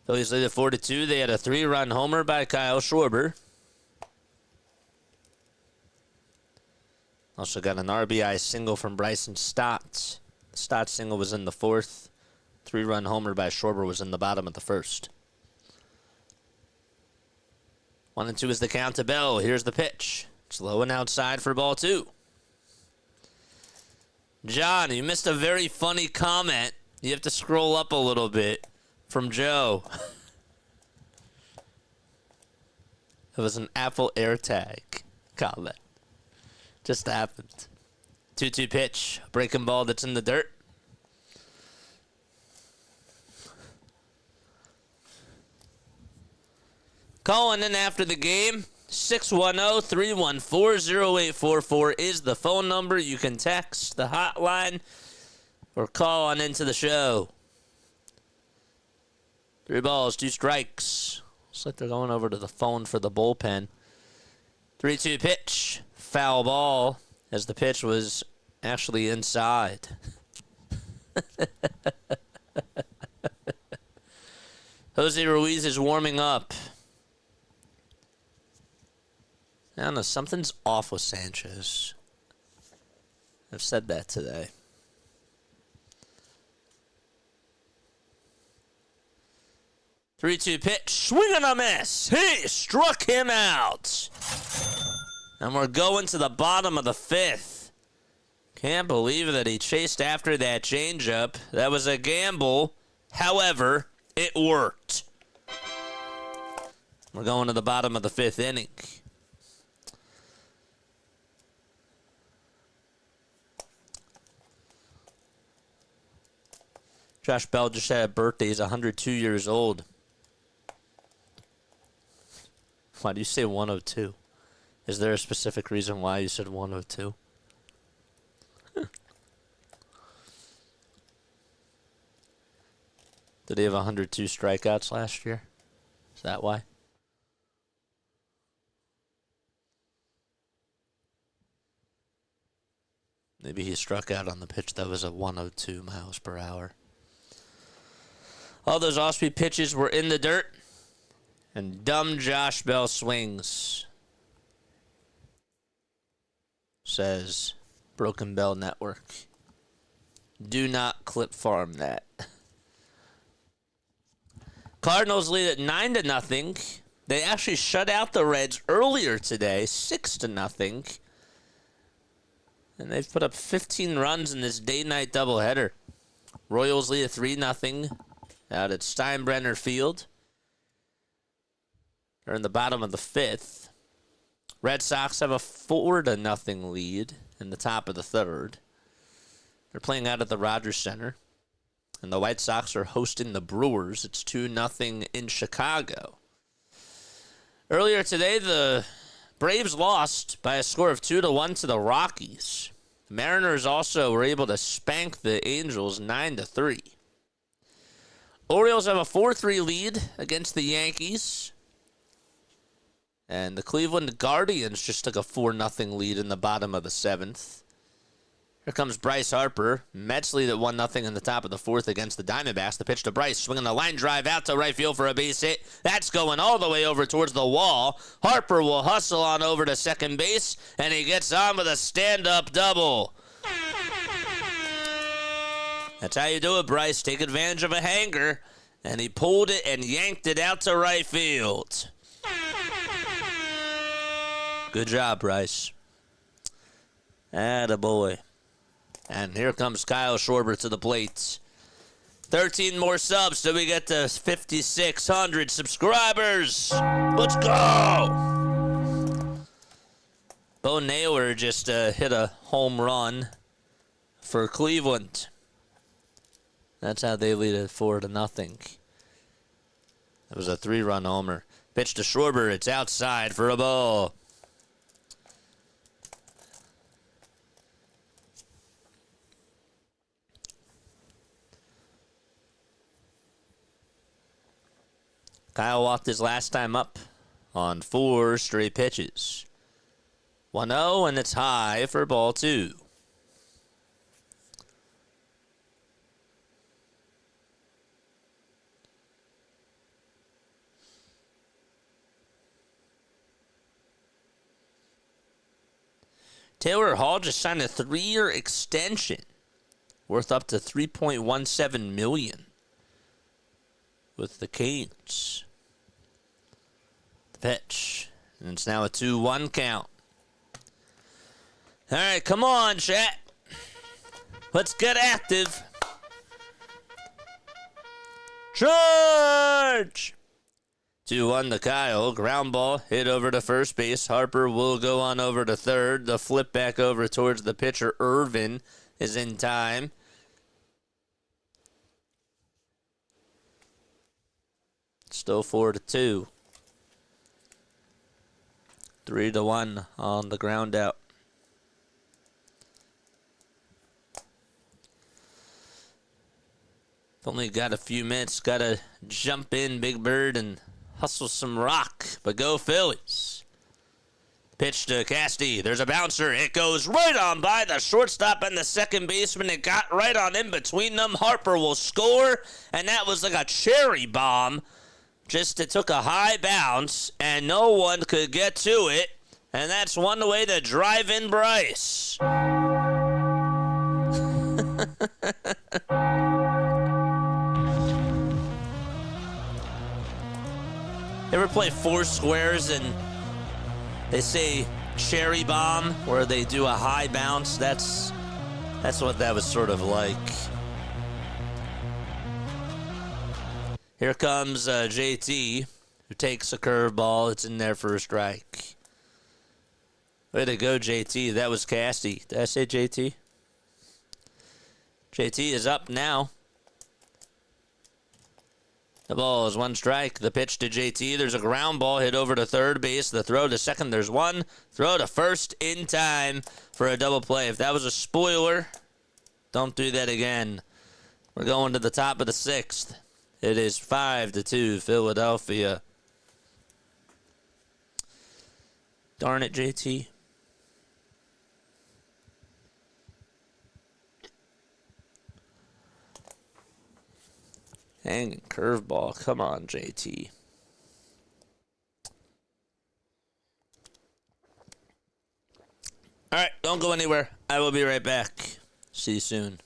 Phillies lead at 4-2. They had a 3-run homer by Kyle Schwarber. Also got an RBI single from Bryson Stott. The Stott single was in the 4th. 3-run homer by Schwarber was in the bottom of the 1st. 1-2 is the count to Bell. Here's the pitch. It's low and outside for ball 2. John, you missed a very funny comment. You have to scroll up a little bit from Joe. It was an Apple AirTag comment. Just happened. 2-2 pitch. Breaking ball that's in the dirt. Calling in after the game. 610-314-0844 is the phone number. You can text the hotline or call on into the show. 3 balls, 2 strikes. Looks like they're going over to the phone for the bullpen. 3-2 pitch. Foul ball, as the pitch was actually inside. Jose Ruiz is warming up. I don't know, something's off with Sanchez. I've said that today. Three-two pitch, swing and a miss. He struck him out. And we're going to the bottom of the 5th. Can't believe that he chased after that changeup. That was a gamble. However, it worked. We're going to the bottom of the 5th inning. Josh Bell just had a birthday. He's 102 years old. Why do you say 102? Is there a specific reason why you said 102? Did he have 102 strikeouts last year? Is that why? Maybe he struck out on the pitch that was at 102 miles per hour. All those off-speed pitches were in the dirt. And dumb Josh Bell swings, says Broken Bell Network. Do not clip farm that. Cardinals lead at 9-0. They actually shut out the Reds earlier today, 6-0. And they've put up 15 runs in this day-night doubleheader. Royals lead at 3-0 out at Steinbrenner Field. They're in the bottom of the 5th. Red Sox have a 4-0 lead in the top of the 3rd. They're playing out at the Rogers Center. And the White Sox are hosting the Brewers. It's 2-0 in Chicago. Earlier today, the Braves lost by a score of 2-1 to the Rockies. The Mariners also were able to spank the Angels 9-3. Orioles have a 4-3 lead against the Yankees. And the Cleveland Guardians just took a 4-0 lead in the bottom of the 7th. Here comes Bryce Harper. Mets lead at 1-0 in the top of the 4th against the Diamondbacks. The pitch to Bryce, swinging the line drive out to right field for a base hit. That's going all the way over towards the wall. Harper will hustle on over to second base, and he gets on with a stand-up double. That's how you do it, Bryce. Take advantage of a hanger. And he pulled it and yanked it out to right field. Good job, Bryce. Attaboy. And here comes Kyle Schwarber to the plate. 13 more subs till we get to 5,600 subscribers. Let's go! Bo Naylor just hit a home run for Cleveland. That's how they lead at 4-0. It was a 3-run homer. Pitch to Schwarber. It's outside for a ball. Kyle walked his last time up on 4 straight pitches. 1-0, and it's high for ball 2. Taylor Hall just signed a 3-year extension worth up to $3.17 million with the Canes. The pitch. And it's now a 2-1 count. All right, come on, chat. Let's get active. Charge! 2-1 to Kyle. Ground ball hit over to first base. Harper will go on over to third. The flip back over towards the pitcher. Irvin is in time. Still 4-2. 3-1 on the ground out. Only got a few minutes. Got to jump in, Big Bird, and hustle some rock. But go Phillies. Pitch to Casti. There's a bouncer. It goes right on by the shortstop and the second baseman. It got right on in between them. Harper will score. And that was like a cherry bomb. Just it took a high bounce, and no one could get to it. And that's one way to drive in Bryce. Ever play Four Squares and they say cherry bomb, where they do a high bounce? That's what that was sort of like. Here comes JT, who takes a curveball. It's in there for a strike. Way to go, JT. That was Casti. Did I say JT? JT is up now. The ball is one strike. The pitch to JT. There's a ground ball hit over to third base. The throw to second. There's one. Throw to first in time for a double play. If that was a spoiler, don't do that again. We're going to the top of the sixth. It is 5-2 Philadelphia. Darn it, JT. Hanging curveball. Come on, JT. All right, don't go anywhere. I will be right back. See you soon.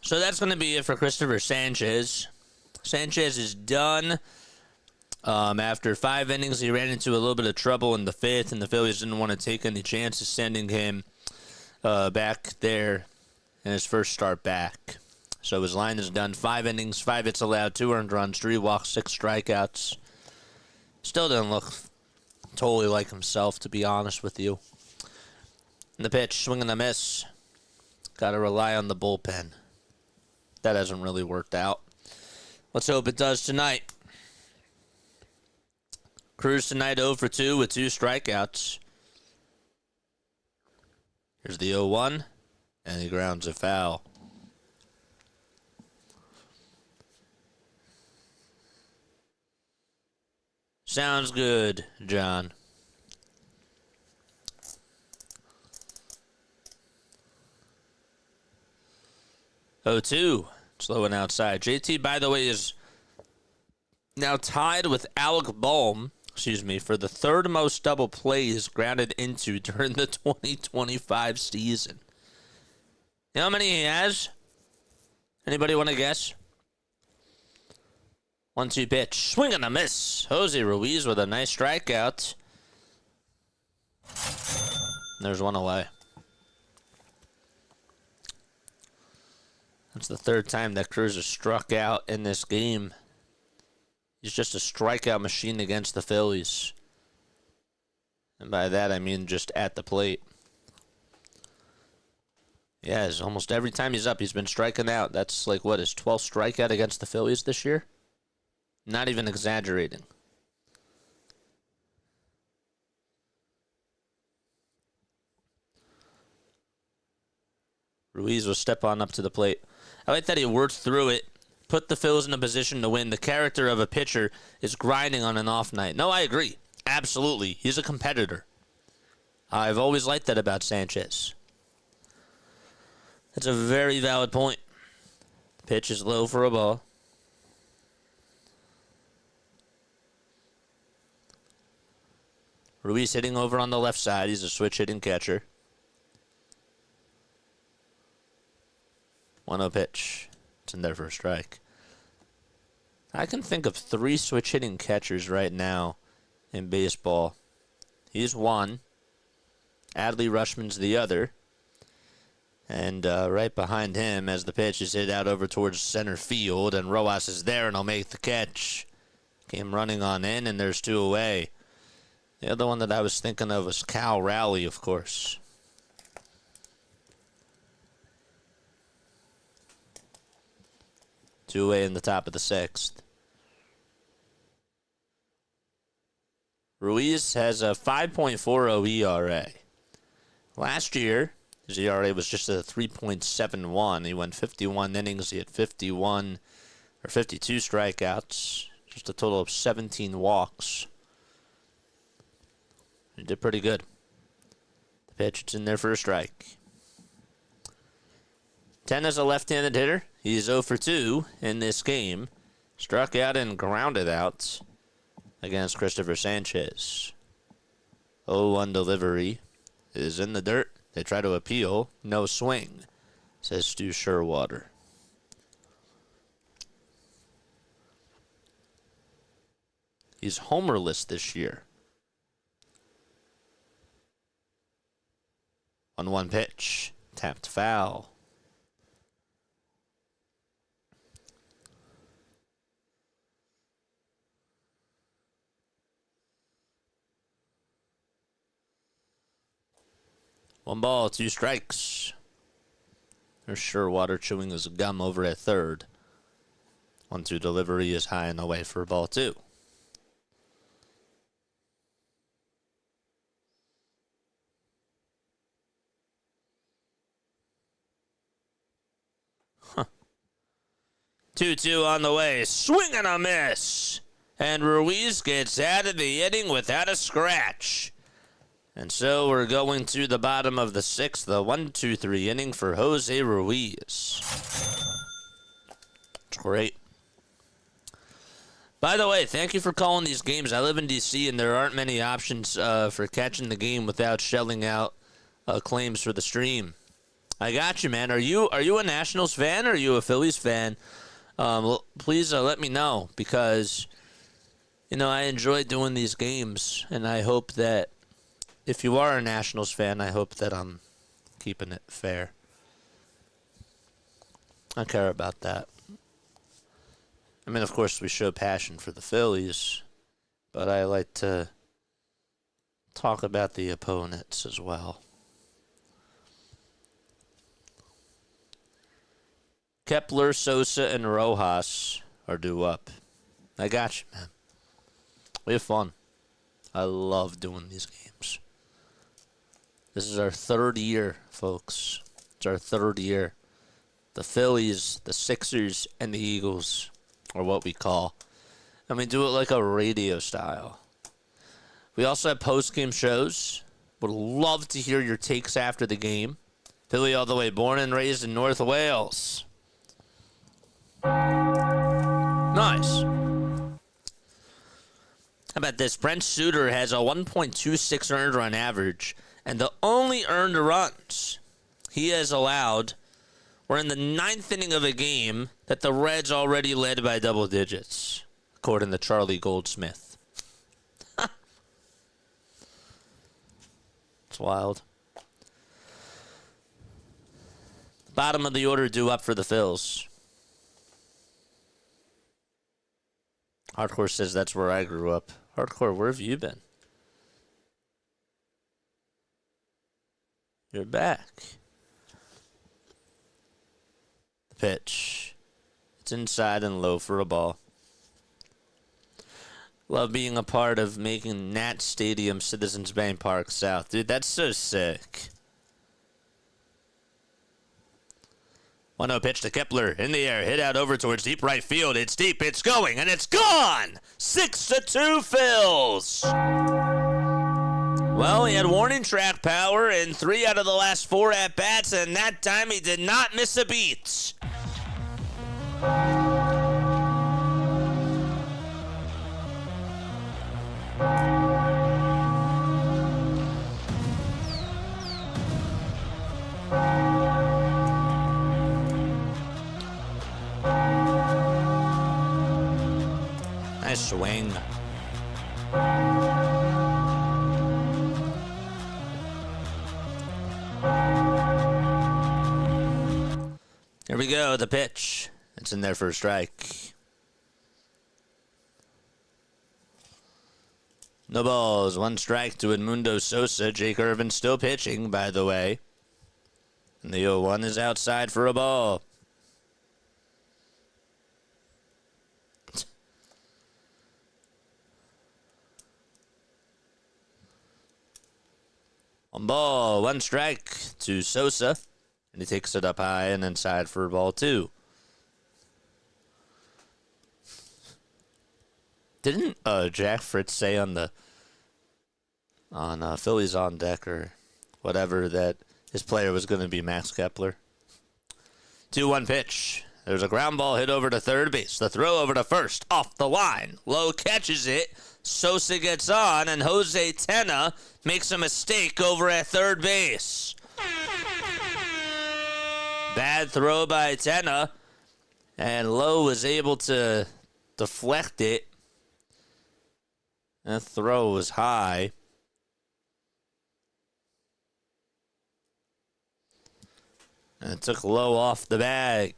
So that's going to be it for Christopher Sanchez. Sanchez is done. After 5 innings, he ran into a little bit of trouble in the 5th, and the Phillies didn't want to take any chances sending him back there in his first start back. So his line is done. 5 innings, 5 hits allowed, 2 earned runs, 3 walks, 6 strikeouts. Still doesn't look totally like himself, to be honest with you. And the pitch, swing and a miss. Got to rely on the bullpen. That hasn't really worked out. Let's hope it does tonight. Cruz tonight 0 for 2 with 2 strikeouts. Here's the 0-1, and he grounds a foul. Sounds good, John. 0-2. Slow and outside. JT, by the way, is now tied with Alec Bohm, for the 3rd most double plays grounded into during the 2025 season. You know how many he has? Anybody want to guess? 1-2 pitch. Swing and a miss. Jose Ruiz with a nice strikeout. There's one away. That's the 3rd time that Cruz has struck out in this game. He's just a strikeout machine against the Phillies. And by that, I mean just at the plate. Yes, almost every time he's up, he's been striking out. That's like, what, his 12th strikeout against the Phillies this year? Not even exaggerating. Ruiz will step on up to the plate. I like that he worked through it, put the Phils in a position to win. The character of a pitcher is grinding on an off night. No, I agree. Absolutely. He's a competitor. I've always liked that about Sanchez. That's a very valid point. The pitch is low for a ball. Ruiz hitting over on the left side. He's a switch hitting catcher. 1-0 pitch. It's in there for a strike. I can think of 3 switch hitting catchers right now in baseball. He's one. Adley Rutschman's the other. And right behind him, as the pitch is hit out over towards center field, and Rojas is there and he'll make the catch. Came running on in, and there's 2 away. The other one that I was thinking of was Cal Rowley, of course. Two away in the top of the 6th. Ruiz has a 5.40 ERA. Last year, his ERA was just a 3.71. He went 51 innings. He had 52 strikeouts. Just a total of 17 walks. He did pretty good. The pitch, it's in there for a strike. 10 as a left-handed hitter. He's 0 for 2 in this game. Struck out and grounded out against Christopher Sanchez. 0-1 delivery is in the dirt. They try to appeal. No swing, says Stu Sherwater. He's homerless this year. On 1 pitch. Tapped foul. One ball, 2 strikes. There's Sherwater chewing his gum over at third. 1-2 delivery is high and away for ball 2. Huh. 2-2 on the way. Swing and a miss. And Ruiz gets out of the inning without a scratch. And so we're going to the bottom of the 6th, the 1-2-3 inning for Jose Ruiz. It's great. By the way, thank you for calling these games. I live in D.C., and there aren't many options for catching the game without shelling out claims for the stream. I got you, man. Are you a Nationals fan or are you a Phillies fan? Please let me know, because, I enjoy doing these games, and I hope that if you are a Nationals fan, I hope that I'm keeping it fair. I care about that. I mean, of course, we show passion for the Phillies, but I like to talk about the opponents as well. Kepler, Sosa, and Rojas are due up. I got you, man. We have fun. I love doing these games. This is our 3rd year, folks. It's our 3rd year. The Phillies, the Sixers, and the Eagles are what we call. And we do it like a radio style. We also have post-game shows. Would love to hear your takes after the game. Philly all the way, born and raised in North Wales. Nice. How about this? Brent Suter has a 1.26 earned run average. And the only earned runs he has allowed were in the 9th inning of a game that the Reds already led by double digits, according to Charlie Goldsmith. It's wild. Bottom of the order due up for the Phils. Hardcore says that's where I grew up. Hardcore, where have you been? You're back. The pitch. It's inside and low for a ball. Love being a part of making Nat Stadium Citizens Bank Park South. Dude, that's so sick. 1-0 pitch to Kepler. In the air. Hit out over towards deep right field. It's deep. It's going. And it's gone. 6-2 Phils. Well, he had warning track power in 3 out of the last 4 at-bats, and that time he did not miss a beat. Nice swing. Here we go, the pitch. It's in there for a strike. No balls, 1 strike to Edmundo Sosa. Jake Irvin still pitching, by the way. And the 0-1 is outside for a ball. One ball, 1 strike to Sosa. And he takes it up high and inside for ball 2. Didn't Jack Fritz say on Phillies on Deck or whatever that his player was going to be Max Kepler? 2-1 pitch. There's a ground ball hit over to third base. The throw over to first, off the line. Lowe catches it. Sosa gets on, and Jose Tena makes a mistake over at third base. Bad throw by Tena, and Lowe was able to deflect it. That throw was high. And it took Lowe off the bag.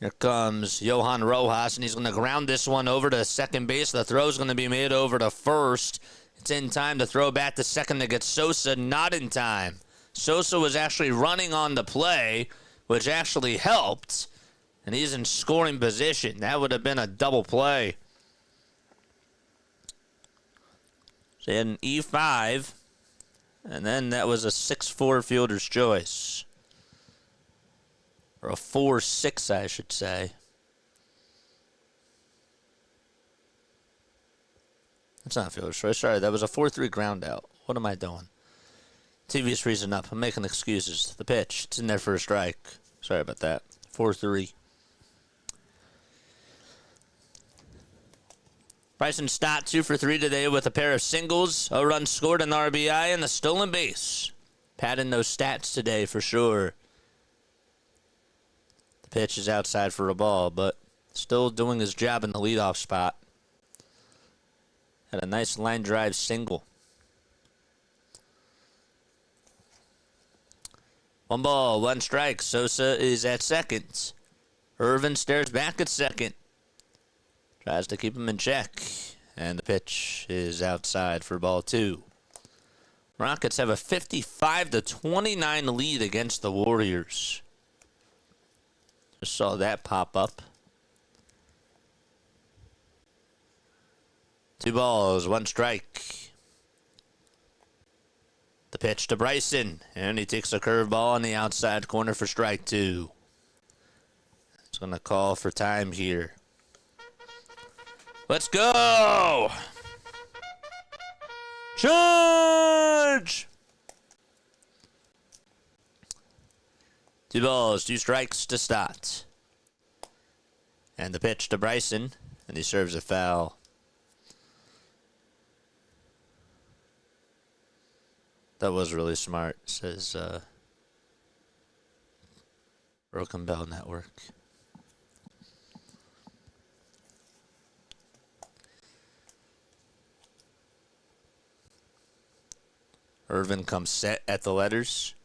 Here comes Johan Rojas, and he's going to ground this one over to second base. The throw's going to be made over to first. It's in time to throw back to second to get Sosa. Not in time. Sosa was actually running on the play, which actually helped. And he's in scoring position. That would have been a double play. So he had an E5. And then that was a 6-4 fielder's choice. Or a 4-6, I should say. That's not a fielder's choice. Sorry, that was a 4-3 ground out. What am I doing? TV's freezing up. I'm making excuses. The pitch. It's in there for a strike. Sorry about that. 4-3. Bryson Stott 2 for 3 today with a pair of singles, a run scored, an RBI, and a stolen base. Padding those stats today for sure. The pitch is outside for a ball, but still doing his job in the leadoff spot. Had a nice line drive single. 1 ball, 1 strike. Sosa is at second. Irvin stares back at second. Tries to keep him in check. And the pitch is outside for ball 2. Rockets have a 55-29 lead against the Warriors. Just saw that pop up. 2 balls, 1 strike. The pitch to Bryson. And he takes a curveball on the outside corner for strike 2. It's going to call for time here. Let's go! Charge! 2 balls, 2 strikes to Stott. And the pitch to Bryson, and he serves a foul. That was really smart, says Broken Bell Network. Irvin comes set at the letters.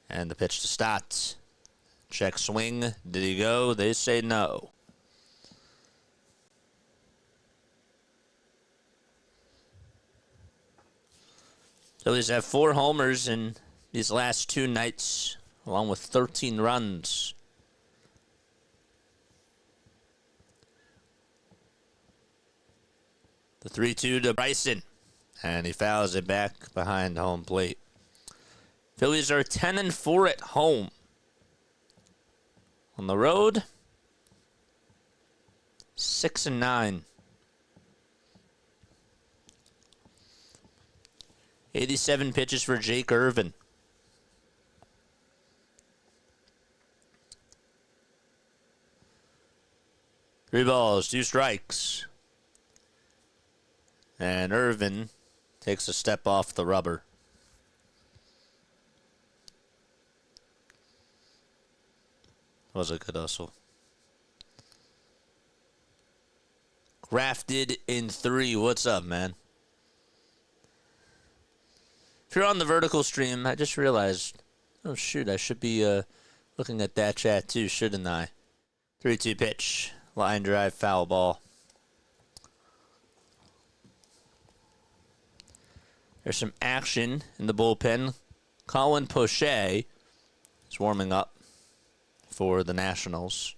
And the pitch to Stott. Check swing. Did he go? They say no. Phillies have 4 homers in these last 2 nights, along with 13 runs. The 3-2 to Bryson. And he fouls it back behind home plate. Phillies are 10-4 at home. On the road, 6-9. 87 pitches for Jake Irvin. Three balls, 2 strikes. And Irvin takes a step off the rubber. Was a good hustle. Grafted in 3. What's up, man? If you're on the vertical stream, I just realized, oh shoot, I should be looking at that chat too, shouldn't I? 3-2 pitch, line drive, foul ball. There's some action in the bullpen. Colin Poche is warming up for the Nationals.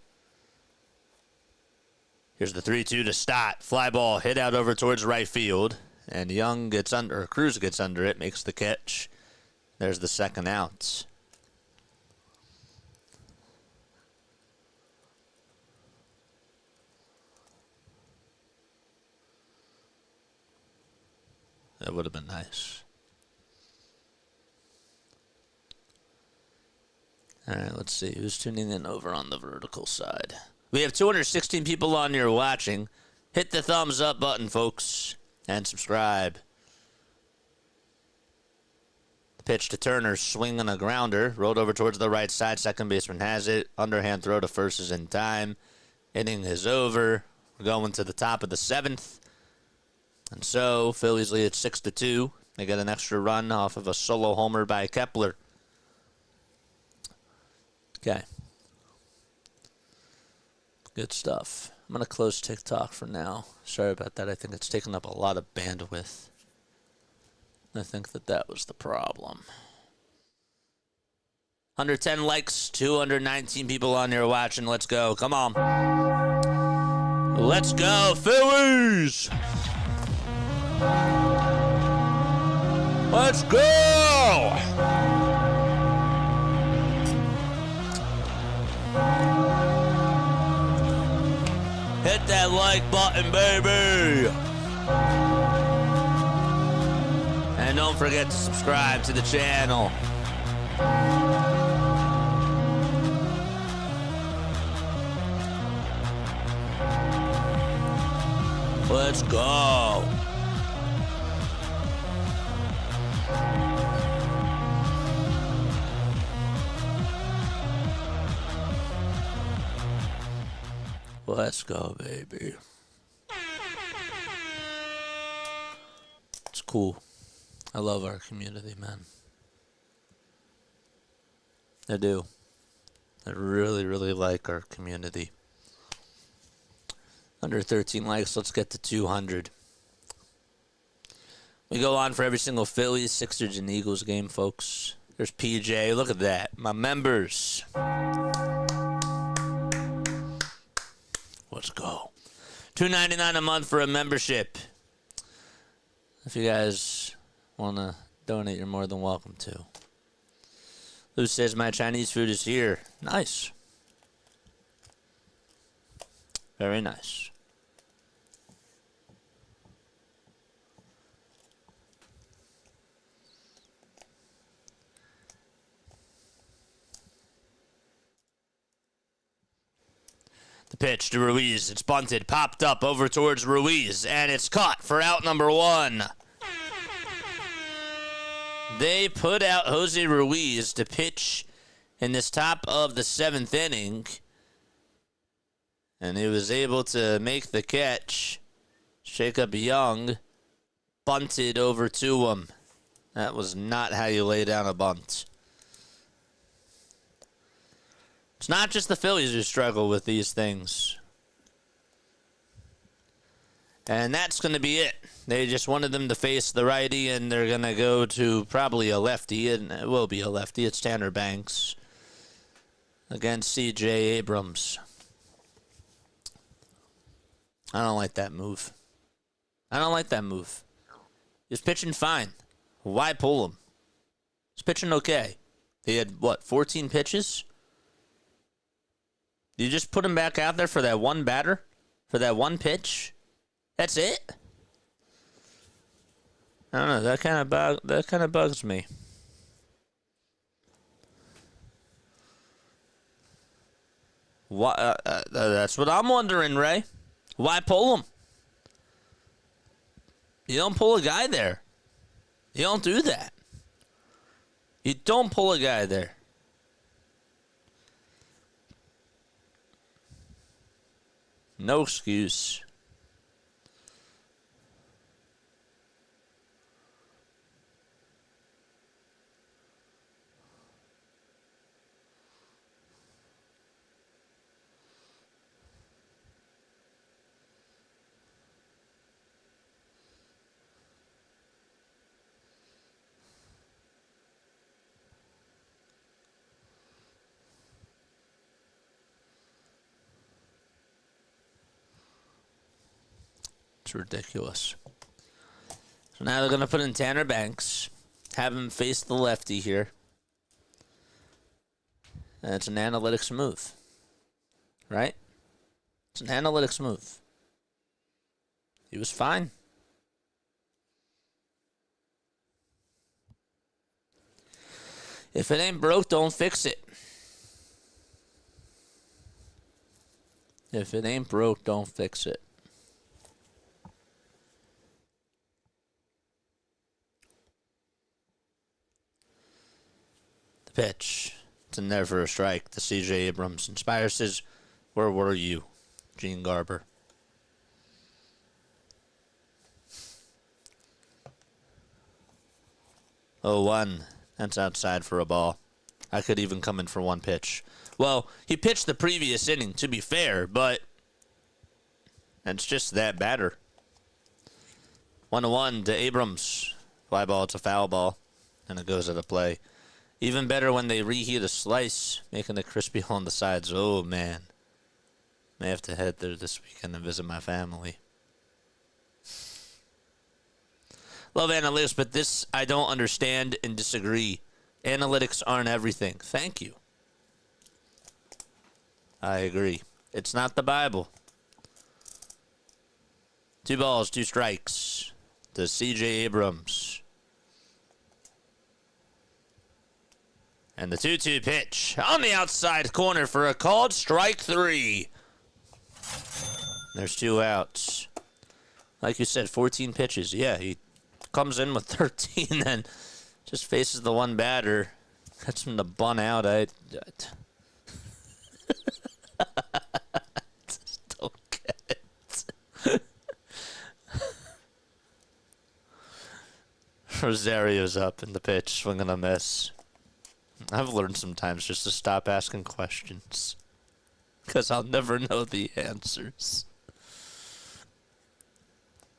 Here's the 3-2 to Stott. Fly ball hit out over towards right field. And Young gets under, or Cruz gets under it, makes the catch. There's the second out. That would have been nice. All right, let's see who's tuning in over on the vertical side. We have 216 people on here watching. Hit the thumbs up button, folks, and subscribe. The pitch to Turner, swinging a grounder, rolled over towards the right side. Second baseman has it. Underhand throw to first is in time. Inning is over. We're going to the top of the 7th. And so, Phillies lead at 6-2. They get an extra run off of a solo homer by Kepler. Okay. Good stuff. I'm going to close TikTok for now. Sorry about that. I think it's taking up a lot of bandwidth. I think that was the problem. 110 likes, 219 people on here watching. Let's go. Come on. Let's go, Phillies! Let's go! Hit that like button, baby! And don't forget to subscribe to the channel. Let's go! Let's go, baby. It's cool. I love our community, man. I do. I really, really like our community. Under 13 likes, let's get to 200. We go on for every single Phillies, Sixers, and Eagles game, folks. There's PJ. Look at that. My members. Let's go. $2.99 a month for a membership. If you guys want to donate, you're more than welcome to. Lou says my Chinese food is here. Nice. Very nice. The pitch to Ruiz. It's bunted, popped up over towards Ruiz, and it's caught for out number 1. They put out Jose Ruiz to pitch in this top of the 7th inning, and he was able to make the catch. Shake up Young, bunted over to him. That was not how you lay down a bunt. It's not just the Phillies who struggle with these things. And that's going to be it. They just wanted them to face the righty, and they're going to go to probably a lefty, and it will be a lefty. It's Tanner Banks against C.J. Abrams. I don't like that move. He's pitching fine. Why pull him? He's pitching okay. He had, 14 pitches? You just put him back out there for that one batter? For that one pitch? That's it? I don't know. That kind of bugs me. Why? That's what I'm wondering, Ray. Why pull him? You don't pull a guy there. You don't do that. You don't pull a guy there. No excuse. It's ridiculous. So now they're going to put in Tanner Banks, have him face the lefty here. And it's an analytics move. Right? It's an analytics move. He was fine. If it ain't broke, don't fix it. If it ain't broke, don't fix it. The pitch. It's in there for a strike. The C.J. Abrams. Inspire says, where were you, Gene Garber? Oh, 1. That's outside for a ball. I could even come in for one pitch. Well, he pitched the previous inning, to be fair, but it's just that batter. 1-1 to Abrams. Fly ball, it's a foul ball, and it goes out of play. Even better when they reheat a slice, making it crispy on the sides. Oh, man. May have to head there this weekend and visit my family. Love analytics, but this I don't understand and disagree. Analytics aren't everything. Thank you. I agree. It's not the Bible. 2 balls, 2 strikes. To C.J. Abrams. And the 2-2 pitch on the outside corner for a called strike 3. There's 2 outs. Like you said, 14 pitches. Yeah, he comes in with 13 and just faces the one batter. Gets him to bunt out. I just don't get it. Rosario's up in the pitch, swinging a miss. I've learned sometimes just to stop asking questions, because I'll never know the answers.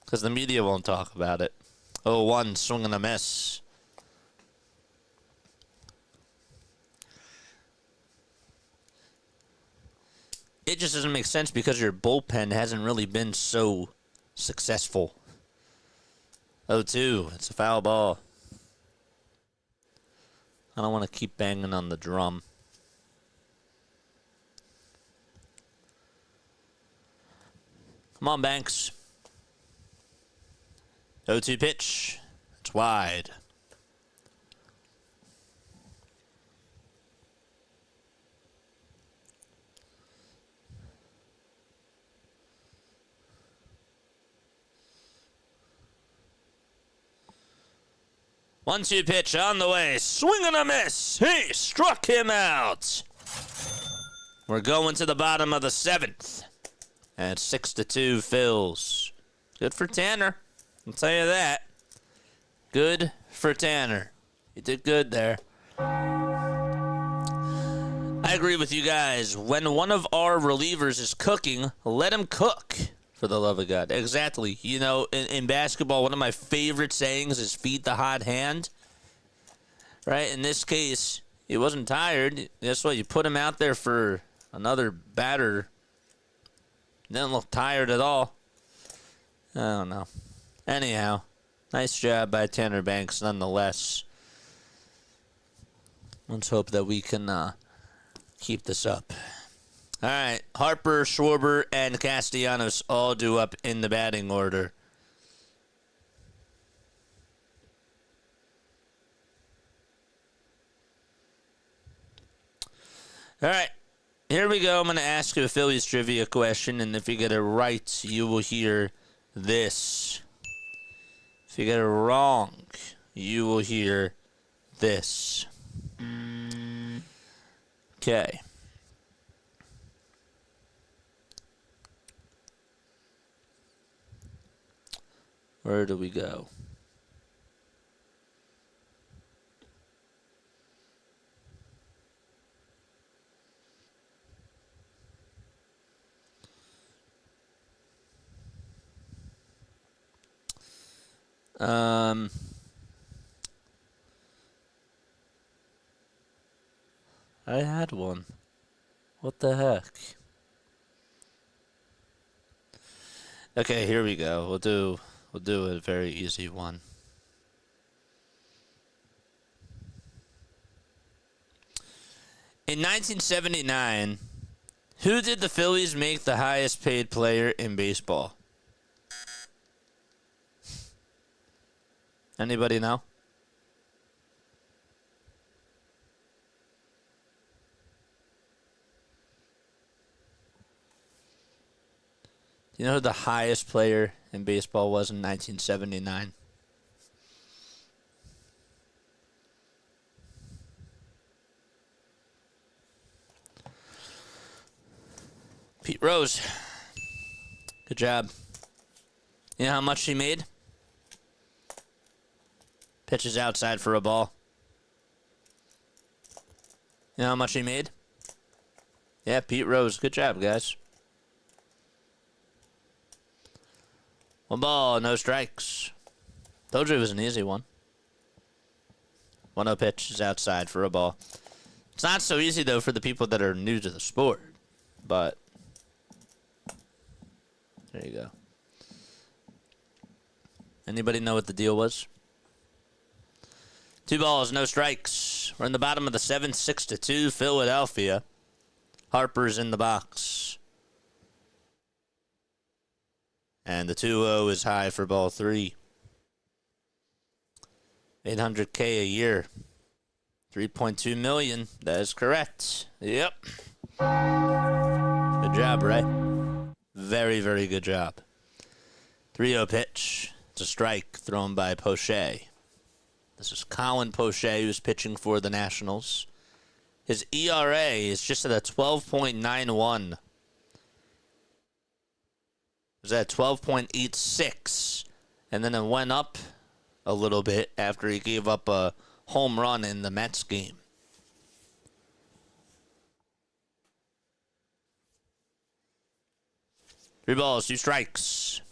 Because the media won't talk about it. 0-1, swing and a miss. It just doesn't make sense because your bullpen hasn't really been so successful. 0-2, it's a foul ball. I don't want to keep banging on the drum. Come on, Banks. 0-2 pitch. It's wide. One-two pitch on the way. Swing and a miss. He struck him out. We're going to the bottom of the 7th. And it's 6-2 Phils. Good for Tanner. I'll tell you that. Good for Tanner. You did good there. I agree with you guys. When one of our relievers is cooking, let him cook. For the love of God. Exactly. You know, in basketball, one of my favorite sayings is feed the hot hand. Right? In this case, he wasn't tired. That's what you put him out there for another batter. Didn't look tired at all. I don't know. Anyhow, nice job by Tanner Banks nonetheless. Let's hope that we can keep this up. All right, Harper, Schwarber, and Castellanos all due up in the batting order. All right, here we go. I'm going to ask you a Phillies trivia question, and if you get it right, you will hear this. If you get it wrong, you will hear this. Okay. Where do we go? I had one. What the heck? Okay, here we go. We'll do a very easy one. In 1979, who did the Phillies make the highest paid player in baseball? Anybody know? Do you know who the highest player in baseball was in 1979? Pete Rose. Good job. You know how much he made? Pitches outside for a ball. You know how much he made? Yeah, Pete Rose. Good job, guys. 1 ball, no strikes. Told you it was an easy one. 1-0 pitch is outside for a ball. It's not so easy, though, for the people that are new to the sport. But there you go. Anybody know what the deal was? 2 balls, no strikes. We're in the bottom of the 7th, 6-2, Philadelphia. Harper's in the box. And the 2-0 is high for ball 3. $800K a year. $3.2 million. That is correct. Yep. Good job, Ray. Very, very good job. 3-0 pitch. It's a strike thrown by Poche. This is Colin Poche, who's pitching for the Nationals. His ERA is just at a 12.91. It was at 12.86. And then it went up a little bit after he gave up a home run in the Mets game. Three balls, 2 strikes.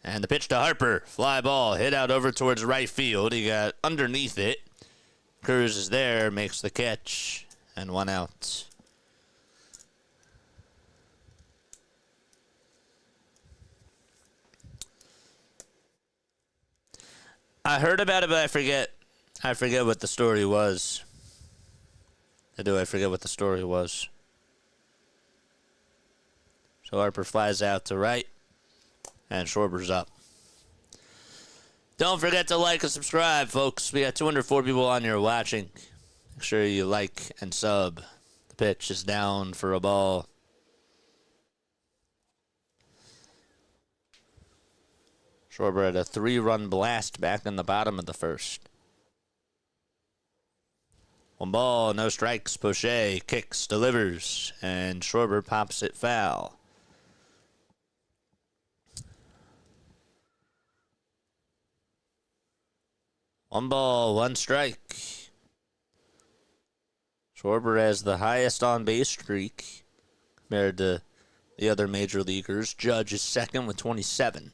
And the pitch to Harper. Fly ball, hit out over towards right field. He got underneath it. Cruz is there, makes the catch, and 1 out. I heard about it, but I forget what the story was. I forget what the story was. So Harper flies out to right, and Schwarber's up. Don't forget to like and subscribe, folks. We got 204 people on here watching. Make sure you like and sub. The pitch is down for a ball. Schwarber had a 3-run blast back in the bottom of the first. 1 ball, no strikes. Poche kicks, delivers, and Schwarber pops it foul. One ball, 1 strike. Schwarber has the highest on-base streak compared to the other major leaguers. Judge is second with 27.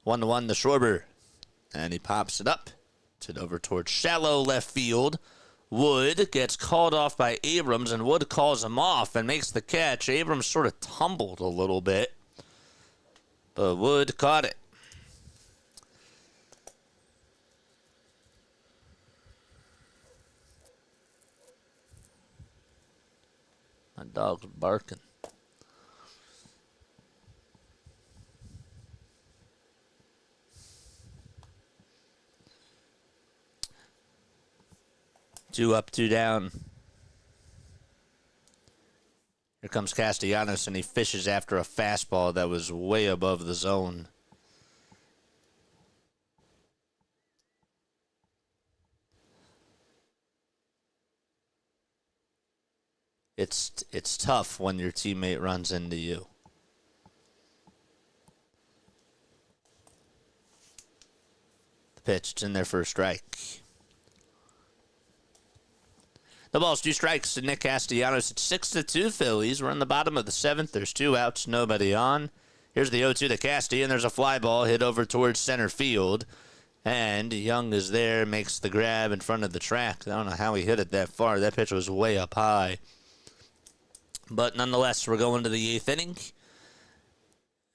1-1 to Schwarber. And he pops it up. It's it over towards shallow left field. Wood gets called off by Abrams, and Wood calls him off and makes the catch. Abrams sort of tumbled a little bit, but Wood caught it. My dog's barking. Two up, 2 down. Here comes Castellanos, and he fishes after a fastball that was way above the zone. It's tough when your teammate runs into you. The pitch, it's in there for a strike. The ball's 2 strikes to Nick Castellanos. It's 6-2 Phillies. We're in the bottom of the 7th. There's 2 outs, nobody on. Here's the 0-2 to Casti, and there's a fly ball hit over towards center field. And Young is there, makes the grab in front of the track. I don't know how he hit it that far. That pitch was way up high. But nonetheless, we're going to the 8th inning.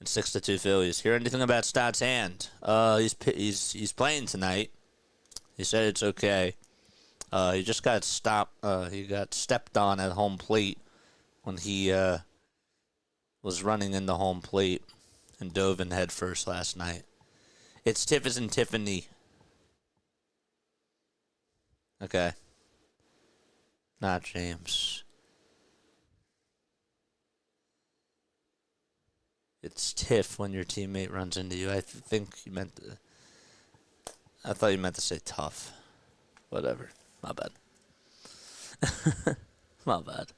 It's 6-2 Phillies. Hear anything about Stott's hand? He's playing tonight. He said it's okay. He just got stopped. He got stepped on at home plate when he was running in the home plate and dove in head first last night. It's Tiff and Tiffany. Okay. Not James. It's Tiff when your teammate runs into you. I think you meant to... I thought you meant to say tough. Whatever. My bad. My bad.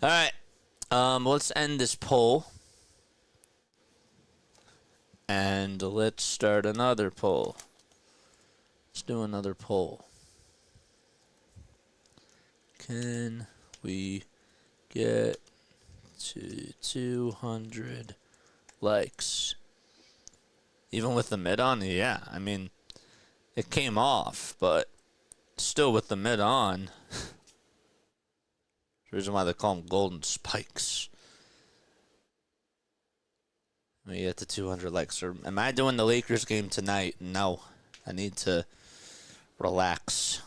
All right. Let's end this poll. And let's start another poll. Let's do another poll. Can we get to 200 likes? Even with the mid on? Yeah, I mean, it came off, but still with the mid on. The reason why they call them golden spikes. Let me get to 200 likes. Or am I doing the Lakers game tonight? No. I need to relax.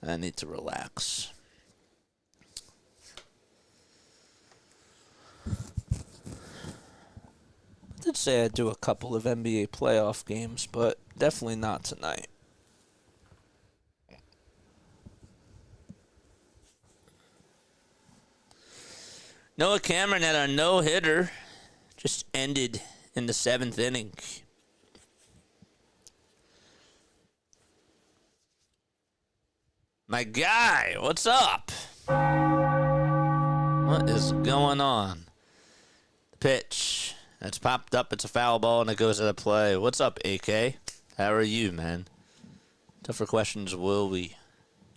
I need to relax. I did say I'd do a couple of NBA playoff games, but definitely not tonight. Noah Cameron had a no-hitter. Just ended in the 7th inning. My guy, what's up? What is going on? The pitch. It's popped up. It's a foul ball, and it goes to the play. What's up, AK? How are you, man? Tougher questions, will we?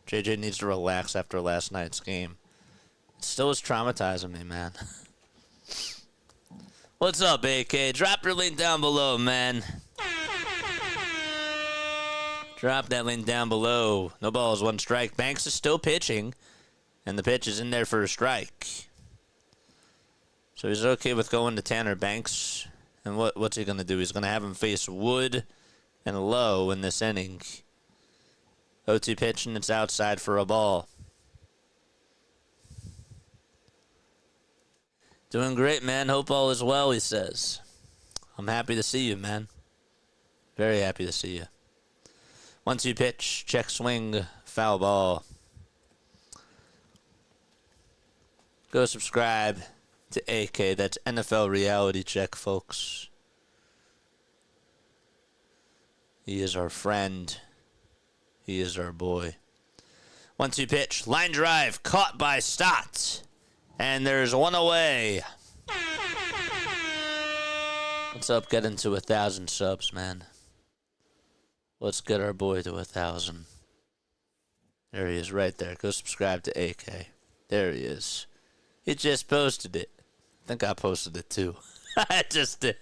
JJ needs to relax after last night's game. It still is traumatizing me, man. What's up, AK? Drop your link down below, man. Drop that link down below. No balls, 1 strike. Banks is still pitching, and the pitch is in there for a strike. So he's okay with going to Tanner Banks. And what's he going to do? He's going to have him face Wood and Lowe in this inning. 0-2 pitch, and it's outside for a ball. Doing great, man. Hope all is well, he says. I'm happy to see you, man. Very happy to see you. 1-2 pitch, check swing, foul ball. Go subscribe to AK. That's NFL Reality Check, folks. He is our friend. He is our boy. 1-2 pitch, line drive, caught by Stott. And there's one away. What's up? Getting to 1,000 subs, man. Let's get our boy to 1,000. There he is right there. Go subscribe to AK. There he is. He just posted it. I think I posted it too. I just did.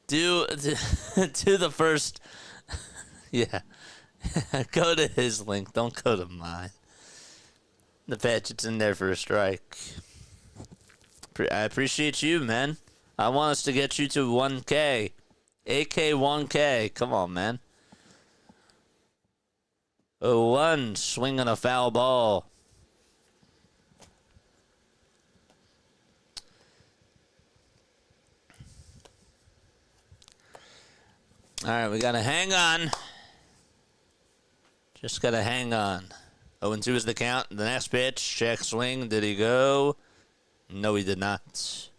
do the first. Yeah. Go to his link. Don't go to mine. The pitch, it's in there for a strike. I appreciate you, man. I want us to get you to 1K. AK 1K. Come on, man. 0-1, swinging a foul ball. All right, we got to hang on. Just got to hang on. 0-2 is the count. The next pitch, check swing. Did he go? No, he did not.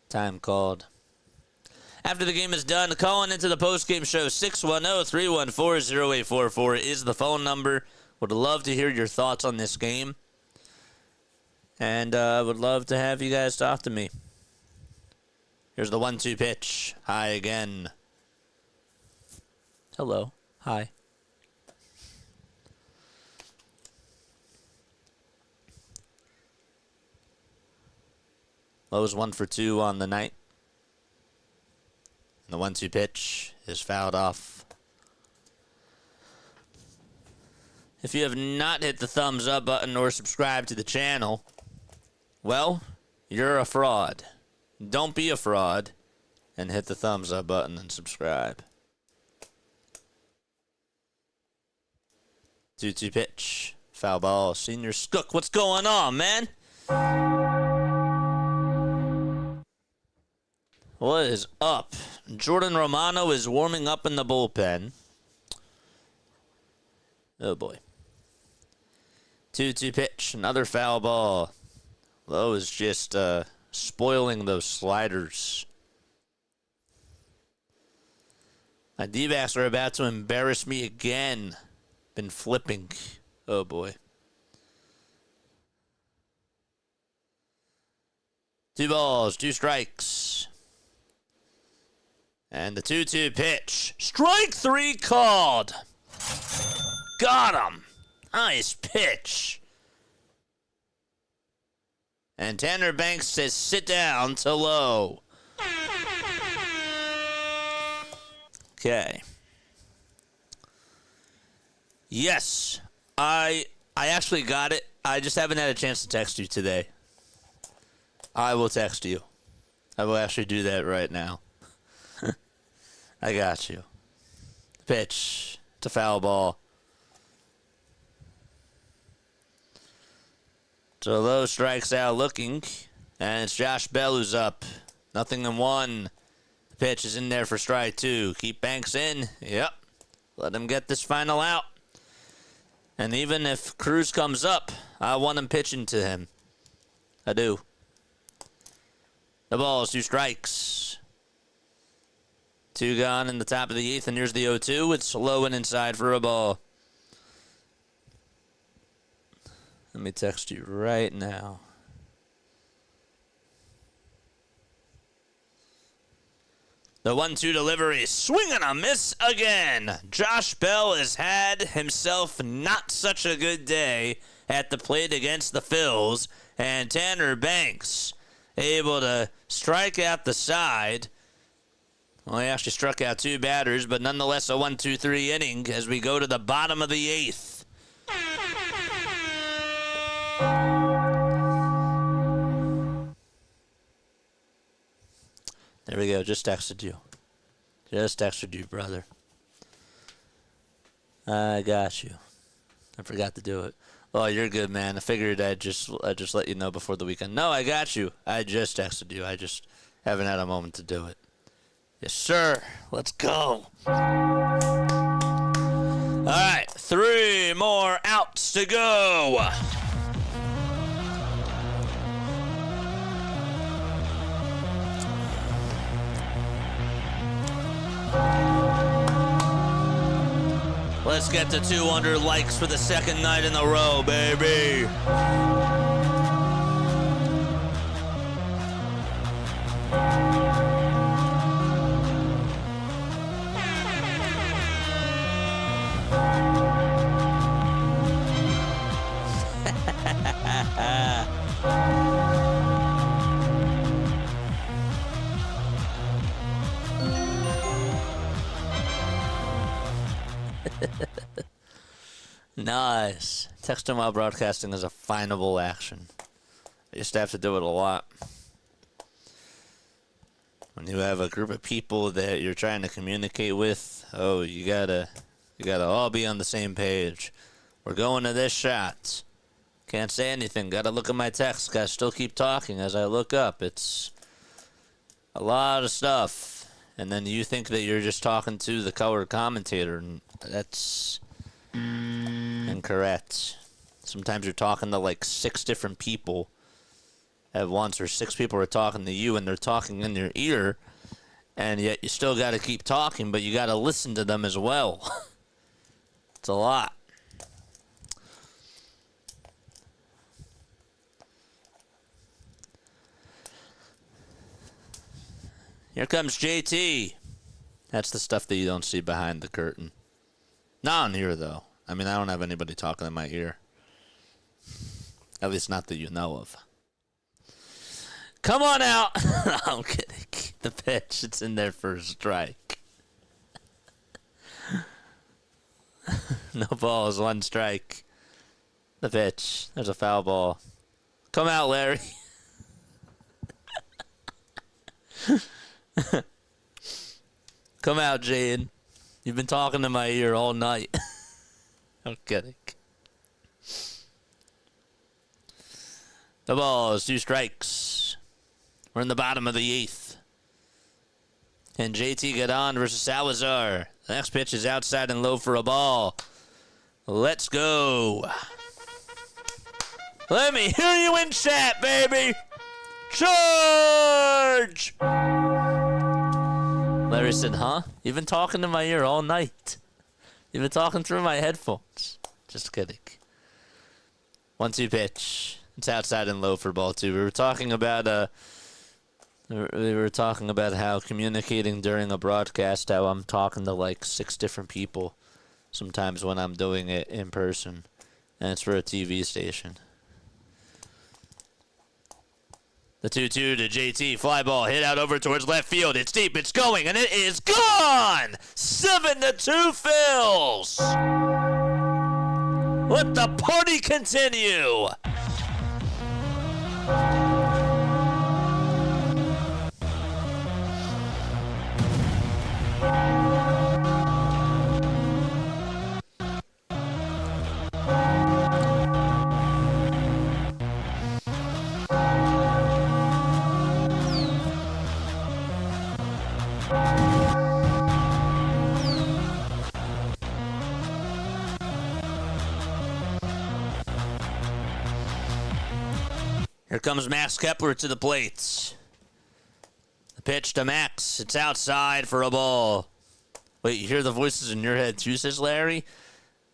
Time called. After the game is done, calling into the post-game show, 610-314-0844 is the phone number. Would love to hear your thoughts on this game. And would love to have you guys talk to me. Here's the 1-2 pitch. High again. Hello. Hi. Low is 1 for 2 on the night. And the 1-2 pitch is fouled off. If you have not hit the thumbs up button or subscribed to the channel, well, you're a fraud. Don't be a fraud and hit the thumbs up button and subscribe. 2-2 pitch. Foul ball. Senior Skook, what's going on, man? What is up? Jordan Romano is warming up in the bullpen. Oh, boy. 2-2 pitch. Another foul ball. Lowe is just spoiling those sliders. My D-backs are about to embarrass me again. Been flipping. Oh, boy. 2 balls, 2 strikes. And the 2-2 pitch. Strike 3 called. Got him. Nice pitch. And Tanner Banks says sit down to Lowe. Okay. Yes, I actually got it. I just haven't had a chance to text you today. I will text you. I will actually do that right now. I got you. Pitch. It's a foul ball. So Lowe strikes out looking, and it's Josh Bell who's up. 0-1. The pitch is in there for strike 2. Keep Banks in. Yep. Let him get this final out. And even if Cruz comes up, I want him pitching to him. I do. The ball is 2 strikes. 2 gone in the top of the 8th, and here's the 0-2. It's low and inside for a ball. Let me text you right now. The 1-2 delivery, swing and a miss again. Josh Bell has had himself not such a good day at the plate against the Phils, and Tanner Banks able to strike out the side. Well, he actually struck out 2 batters, but nonetheless a 1-2-3 inning as we go to the bottom of the 8th. There we go. Just texted you. Just texted you, brother. I got you. I forgot to do it. Oh, you're good, man. I figured I'd just let you know before the weekend. No, I got you. I just texted you. I just haven't had a moment to do it. Yes, sir. Let's go. All right. 3 more outs to go. Let's get to 200 likes for the 2nd night in a row, baby. Nice. Texting while broadcasting is a finable action. I used to have to do it a lot. When you have a group of people that you're trying to communicate with, oh, you gotta all be on the same page. We're going to this shot. Can't say anything. Gotta look at my text. Gotta still keep talking as I look up. It's a lot of stuff. And then you think that you're just talking to the color commentator, and that's incorrect. Sometimes you're talking to like 6 different people at once, or 6 people are talking to you and they're talking in your ear, and yet you still got to keep talking, but you got to listen to them as well. It's a lot. Here comes JT. That's the stuff that you don't see behind the curtain. Not on here, though. I mean, I don't have anybody talking in my ear. At least not that you know of. Come on out. No, I'm kidding. The pitch, it's in there for a strike. No balls, 1 strike. The pitch, there's a foul ball. Come out, Larry. Come out, Jade. You've been talking to my ear all night. I'm kidding. The ball is 2 strikes. We're in the bottom of the 8th. And JT Gadon versus Salazar. The next pitch is outside and low for a ball. Let's go. Let me hear you in chat, baby. Charge! Larry said, huh? You've been talking to my ear all night. You've been talking through my headphones. Just kidding. 1-2 pitch. It's outside and low for ball 2. We were talking about how communicating during a broadcast, how I'm talking to like 6 different people sometimes when I'm doing it in person, and it's for a TV station. The 2-2 to JT. Fly ball hit out over towards left field. It's deep. It's going, and it is gone. 7-2 Phils. Let the party continue. Here comes Max Kepler to the plate. The pitch to Max. It's outside for a ball. Wait, you hear the voices in your head too, says Larry?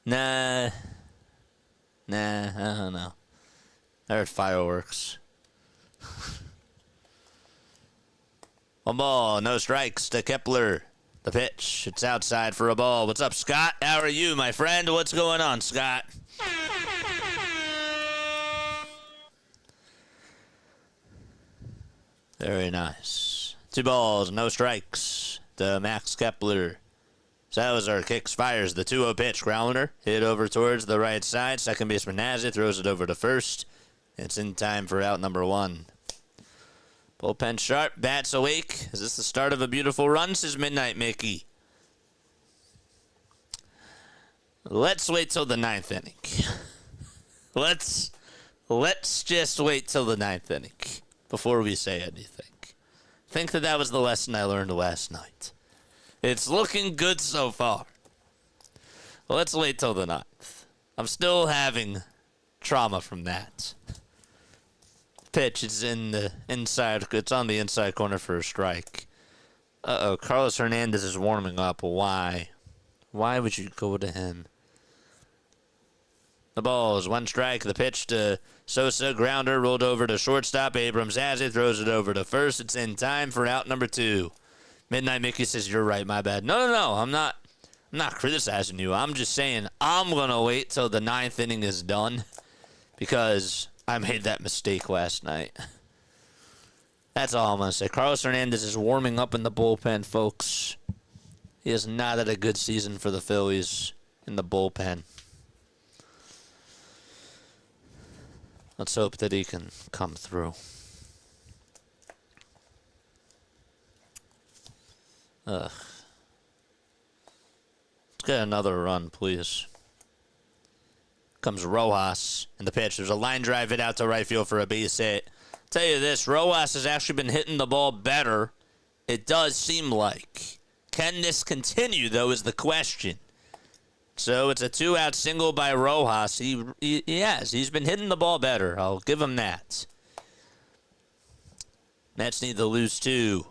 Nah, I don't know. I heard fireworks. 1 ball, no strikes to Kepler. The pitch. It's outside for a ball. What's up, Scott? How are you, my friend? What's going on, Scott? Very nice. 2 balls, no strikes to Max Kepler. Salazar kicks, fires the 2-0 pitch. Grounder hit over towards the right side. Second baseman Nazzy throws it over to first. It's in time for out number 1. Bullpen sharp, bats awake. Is this the start of a beautiful run? Says Midnight Mickey. Let's wait till the 9th inning. Let's just wait till the 9th inning before we say anything. I think that was the lesson I learned last night. It's looking good so far. Let's wait till the 9th. I'm still having trauma from that. Pitch is in the inside. It's on the inside corner for a strike. Uh-oh, Carlos Hernandez is warming up. Why? Why would you go to him? The ball is 1 strike. The pitch to Sosa. Grounder rolled over to shortstop. Abrams has it. Throws it over to first. It's in time for out number 2. Midnight Mickey says, you're right, my bad. No. I'm not criticizing you. I'm just saying I'm going to wait till the 9th inning is done because I made that mistake last night. That's all I'm going to say. Carlos Hernandez is warming up in the bullpen, folks. He has not had a good season for the Phillies in the bullpen. Let's hope that he can come through. Ugh. Let's get another run, please. Comes Rojas in the pitch. There's a line drive hit out to right field for a base hit. Tell you this, Rojas has actually been hitting the ball better. It does seem like. Can this continue, though, is the question. So it's a 2-out single by Rojas. He has. He's been hitting the ball better. I'll give him that. Mets need to lose 2.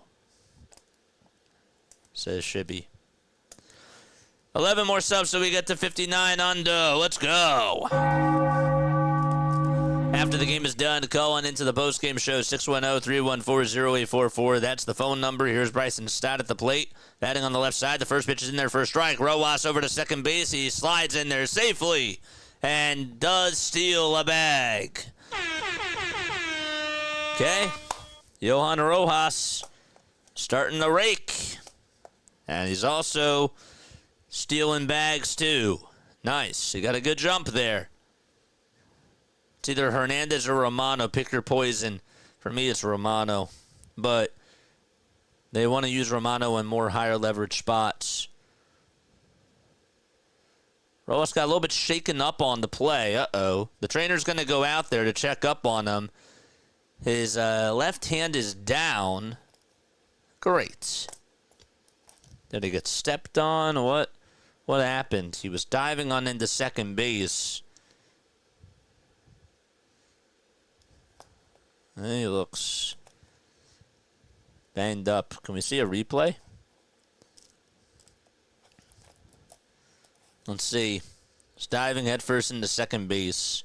Says Shibby. 11 more subs so we get to 59 under. Let's go. After the game is done, call on into the postgame show, 610-314-0844. That's the phone number. Here's Bryson Stott at the plate. Batting on the left side. The first pitch is in there for a strike. Rojas over to second base. He slides in there safely and does steal a bag. Okay. Johan Rojas starting the rake. And he's also stealing bags, too. Nice. He got a good jump there. It's either Hernandez or Romano. Pick your poison. For me, it's Romano. But they want to use Romano in more higher leverage spots. Rojas got a little bit shaken up on the play. Uh-oh. The trainer's going to go out there to check up on him. His left hand is down. Great. Did he get stepped on? What happened? He was diving on into second base. He looks banged up. Can we see a replay? Let's see. He's diving headfirst into second base.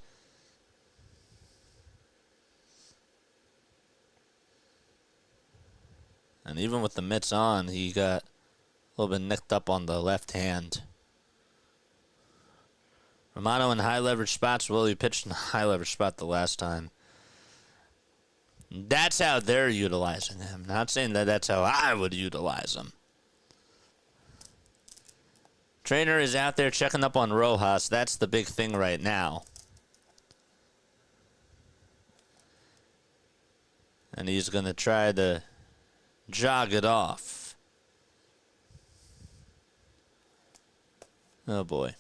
And even with the mitts on, he got a little bit nicked up on the left hand. Romano in high leverage spots. Well, he pitched in a high leverage spot the last time. That's how they're utilizing him. Not saying that that's how I would utilize him. Trainer is out there checking up on Rojas. That's the big thing right now. And he's going to try to jog it off. Oh boy.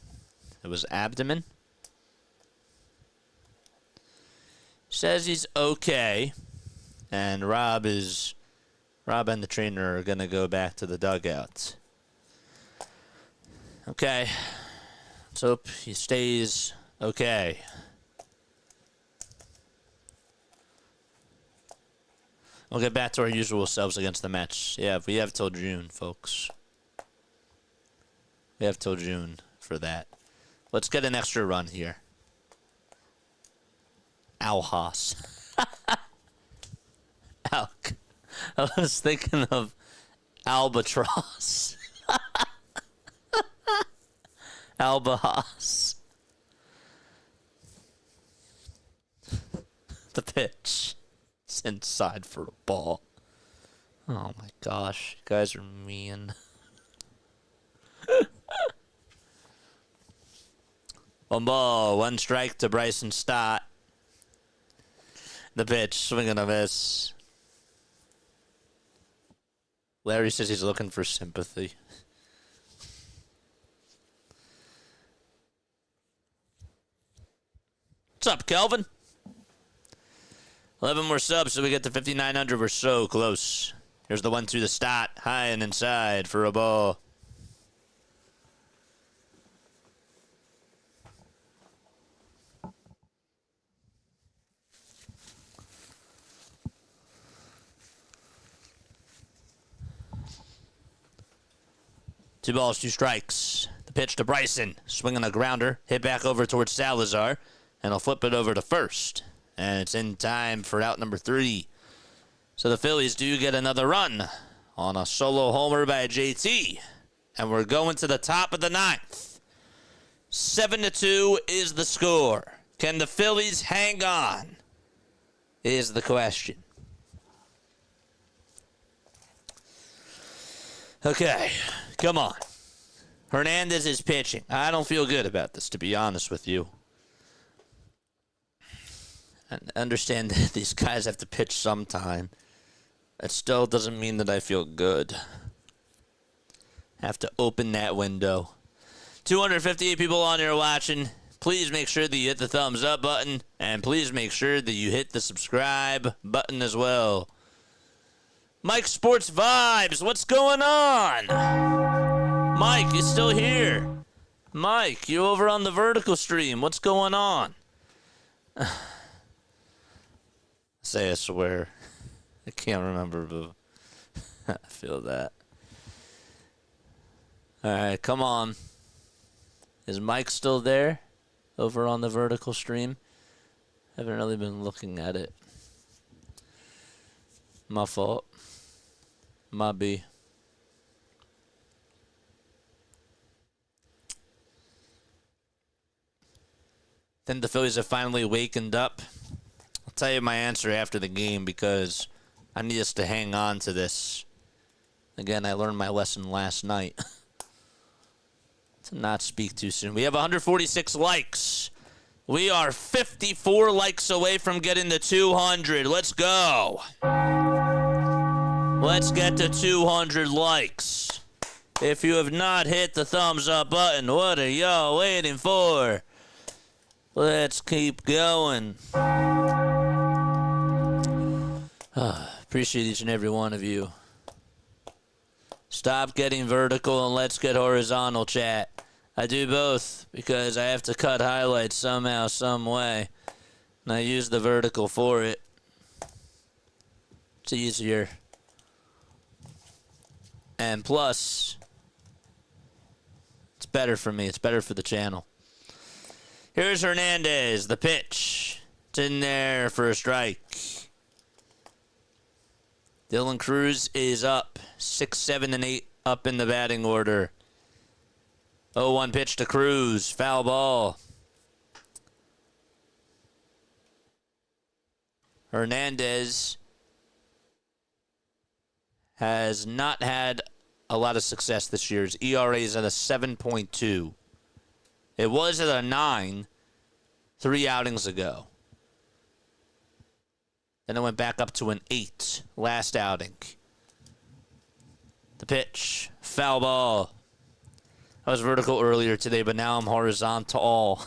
It was abdomen. Says he's okay. And Rob and the trainer are going to go back to the dugout. Okay. Let's hope he stays okay. We'll get back to our usual selves against the Mets. Yeah, we have till June, folks. We have till June for that. Let's get an extra run here. Alhas. I was thinking of albatross. Albahas. The pitch. It's inside for the ball. Oh my gosh. You guys are mean. One ball, one strike to Bryson Stott. The pitch, swing and a miss. Larry says he's looking for sympathy. What's up, Kelvin? 11 more subs, so we get to 5,900. We're so close. Here's the 1-2 to Stott. High and inside for a ball. Two balls, two strikes. The pitch to Bryson. Swinging a grounder. Hit back over towards Salazar. And he'll flip it over to first. And it's in time for out number 3. So the Phillies do get another run on a solo homer by JT. And we're going to the top of the 9th. 7-2 is the score. Can the Phillies hang on? Is the question. Okay, come on. Hernandez is pitching. I don't feel good about this, to be honest with you. I understand that these guys have to pitch sometime. It still doesn't mean that I feel good. Have to open that window. 258 people on here watching. Please make sure that you hit the thumbs up button. And please make sure that you hit the subscribe button as well. Mike Sports Vibes, what's going on? Mike, you still here? Mike, you over on the vertical stream. What's going on? Say I swear. I can't remember, but I feel that. All right, come on. Is Mike still there over on the vertical stream? Haven't really been looking at it. My fault. Might be. Then the Phillies have finally wakened up. I'll tell you my answer after the game because I need us to hang on to this. Again, I learned my lesson last night. To not speak too soon. We have 146 likes. We are 54 likes away from getting to 200. Let's go. Let's get to 200 likes. If you have not hit the thumbs up button, what are y'all waiting for? Let's keep going. Appreciate each and every one of you. Stop getting vertical and let's get horizontal, chat. I do both because I have to cut highlights somehow, some way. And I use the vertical for it. It's easier. And plus, it's better for me. It's better for the channel. Here's Hernandez, the pitch. It's in there for a strike. Dylan Cruz is up. 6, 7, and 8 up in the batting order. 0-1 pitch to Cruz. Foul ball. Hernandez has not had a lot of success this year. His ERA is at a 7.2. It was at a 9 3 outings ago. Then it went back up to an 8 last outing. The pitch. Foul ball. I was vertical earlier today, but now I'm horizontal.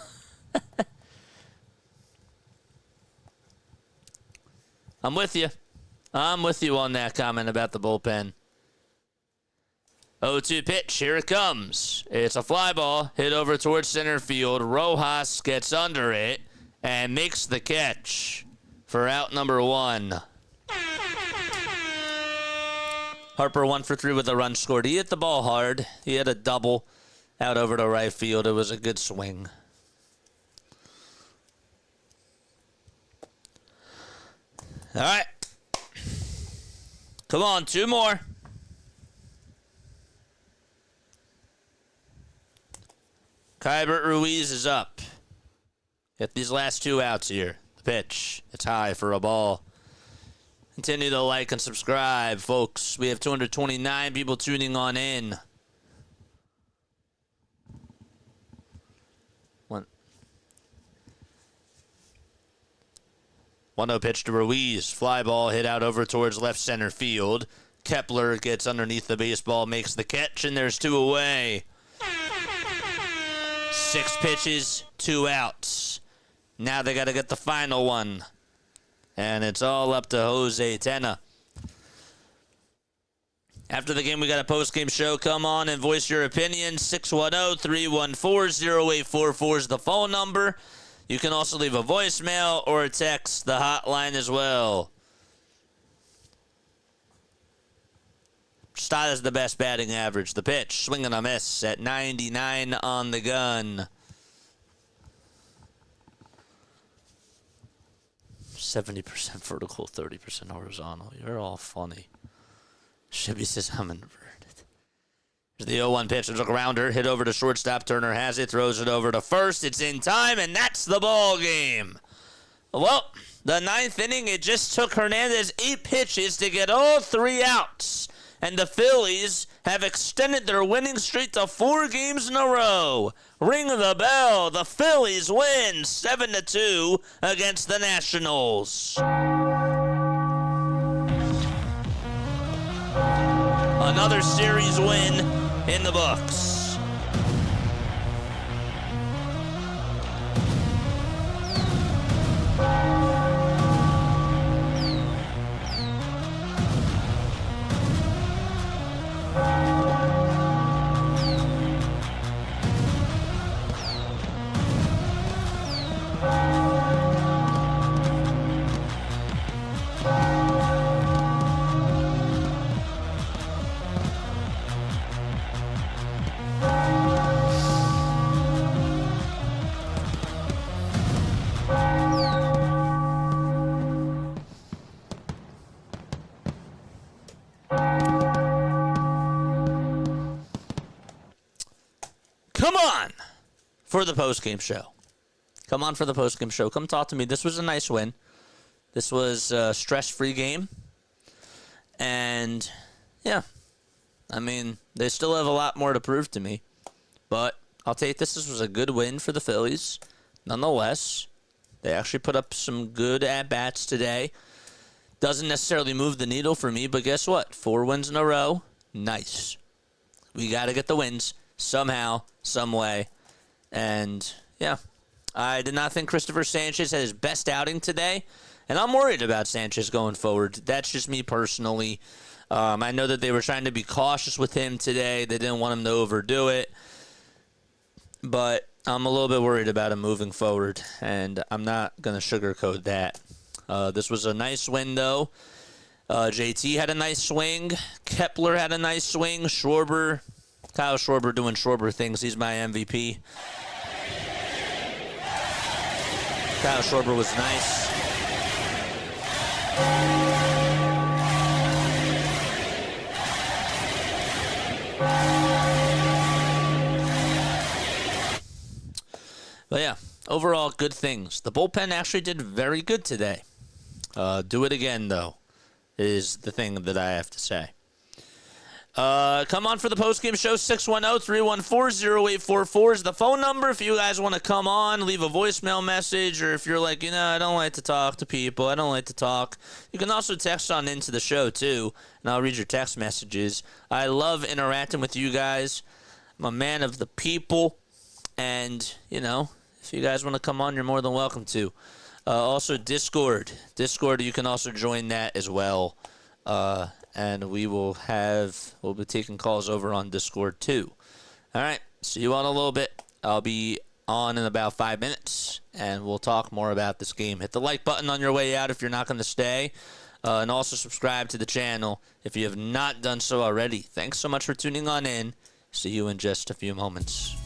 I'm with you. I'm with you on that comment about the bullpen. 0-2 pitch. Here it comes. It's a fly ball. Hit over towards center field. Rojas gets under it and makes the catch for out number 1. Harper 1 for 3 with a run scored. He hit the ball hard. He had a double out over to right field. It was a good swing. All right. Come on, 2 more. Kybert Ruiz is up. Get these last 2 outs here. The pitch. It's high for a ball. Continue to like and subscribe, folks. We have 229 people tuning on in. 1-0 pitch to Ruiz. Fly ball hit out over towards left center field. Kepler gets underneath the baseball, makes the catch, and there's 2 away. 6 pitches, 2 outs. Now they got to get the final one. And it's all up to Jose Tena. After the game, we got a post-game show. Come on and voice your opinion. 610-314-0844 is the phone number. You can also leave a voicemail or a text the hotline as well. Stott is the best batting average. The pitch, swing and a miss at 99 on the gun. 70% vertical, 30% horizontal. You're all funny. Shibby says I'm inverted. Here's the 0-1 pitch. There's a grounder. Hit over to shortstop. Turner has it. Throws it over to first. It's in time, and that's the ball game. Well, the 9th inning, it just took Hernandez 8 pitches to get all 3 outs. And the Phillies have extended their winning streak to 4 games in a row. Ring the bell. The Phillies win 7-2 against the Nationals. Another series win in the books. Come on for the postgame show. Come on for the postgame show. Come talk to me. This was a nice win. This was a stress-free game. And, yeah, I mean, they still have a lot more to prove to me. But I'll take this. This was a good win for the Phillies. Nonetheless, they actually put up some good at-bats today. Doesn't necessarily move the needle for me, but guess what? 4 wins in a row. Nice. We got to get the wins somehow, some way. And, yeah, I did not think Christopher Sanchez had his best outing today. And I'm worried about Sanchez going forward. That's just me personally. I know that they were trying to be cautious with him today. They didn't want him to overdo it. But I'm a little bit worried about him moving forward, and I'm not going to sugarcoat that. This was a nice win, though. JT had a nice swing. Kepler had a nice swing. Schwarber, Kyle Schwarber doing Schwarber things. He's my MVP. Kyle Schwarber was nice. But yeah, overall, good things. The bullpen actually did very good today. Do it again, though, is the thing that I have to say. Come on for the postgame show. 610-314-0844 is the phone number. If you guys want to come on, leave a voicemail message, or if you're like, I don't like to talk to people, I don't like to talk, you can also text on into the show, too, and I'll read your text messages. I love interacting with you guys. I'm a man of the people, and, if you guys want to come on, you're more than welcome to. Also, Discord. You can also join that as well. And we'll be taking calls over on Discord too. All right, see you on a little bit. I'll be on in about 5 minutes, and we'll talk more about this game. Hit the like button on your way out if you're not going to stay. And also subscribe to the channel if you have not done so already. Thanks so much for tuning on in. See you in just a few moments.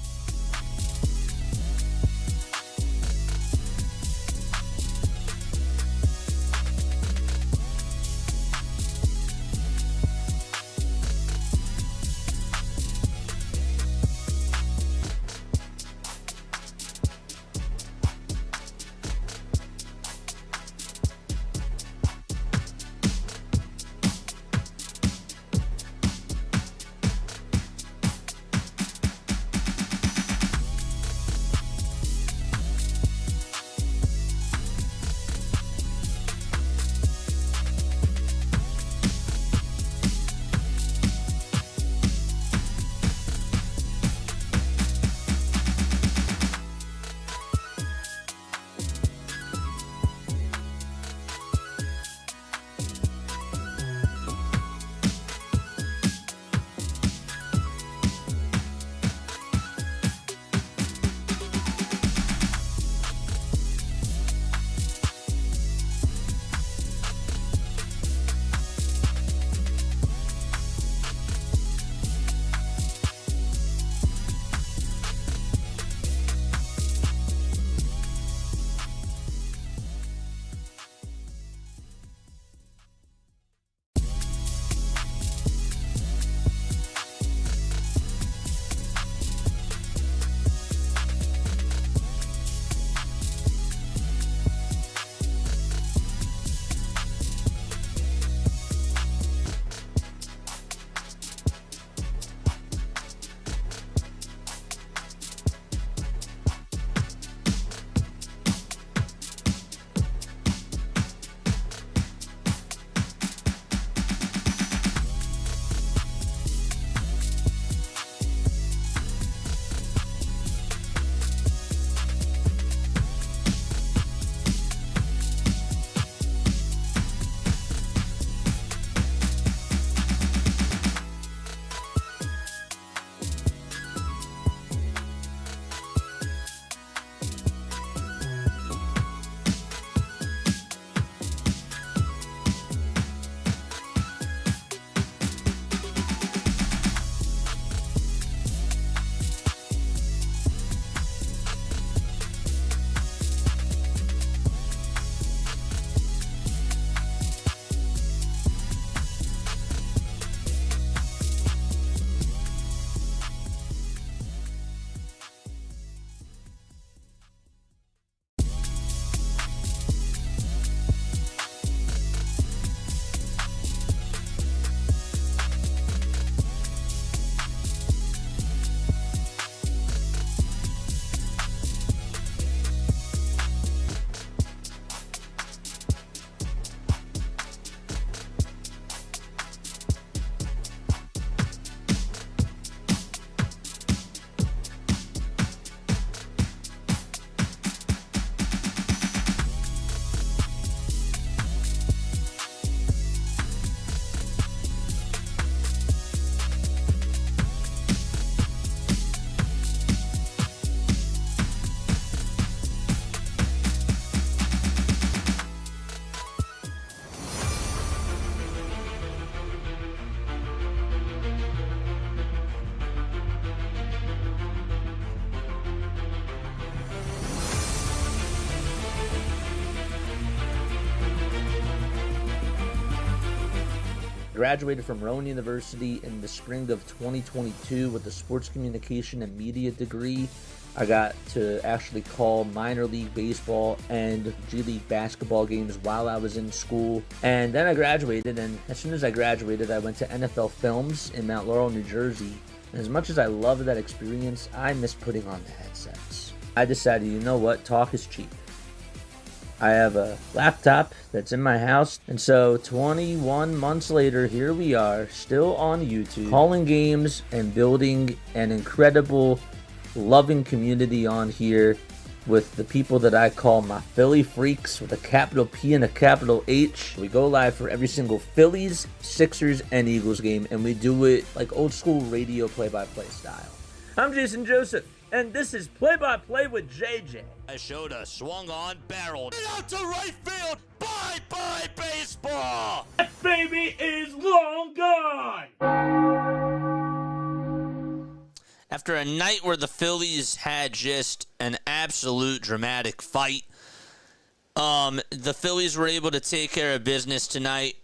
graduated from Rowan University in the spring of 2022 with a sports communication and media degree. I got to actually call minor league baseball and G League basketball games while I was in school. And then I graduated, and as soon as I graduated, I went to NFL Films in Mount Laurel, New Jersey. And as much as I loved that experience, I miss putting on the headsets. I decided, you know what, talk is cheap. I have a laptop that's in my house, and so 21 months later, here we are, still on YouTube, calling games and building an incredible, loving community on here with the people that I call my Philly freaks with a capital P and a capital H. We go live for every single Phillies, Sixers, and Eagles game, and we do it like old school radio play-by-play style. I'm Jason Joseph, and this is Play-by-Play with JJ.
I showed a swung on barrel. Get out to right field. Bye-bye baseball.
That baby is long gone.
After a night where the Phillies had just an absolute dramatic fight, the Phillies were able to take care of business tonight,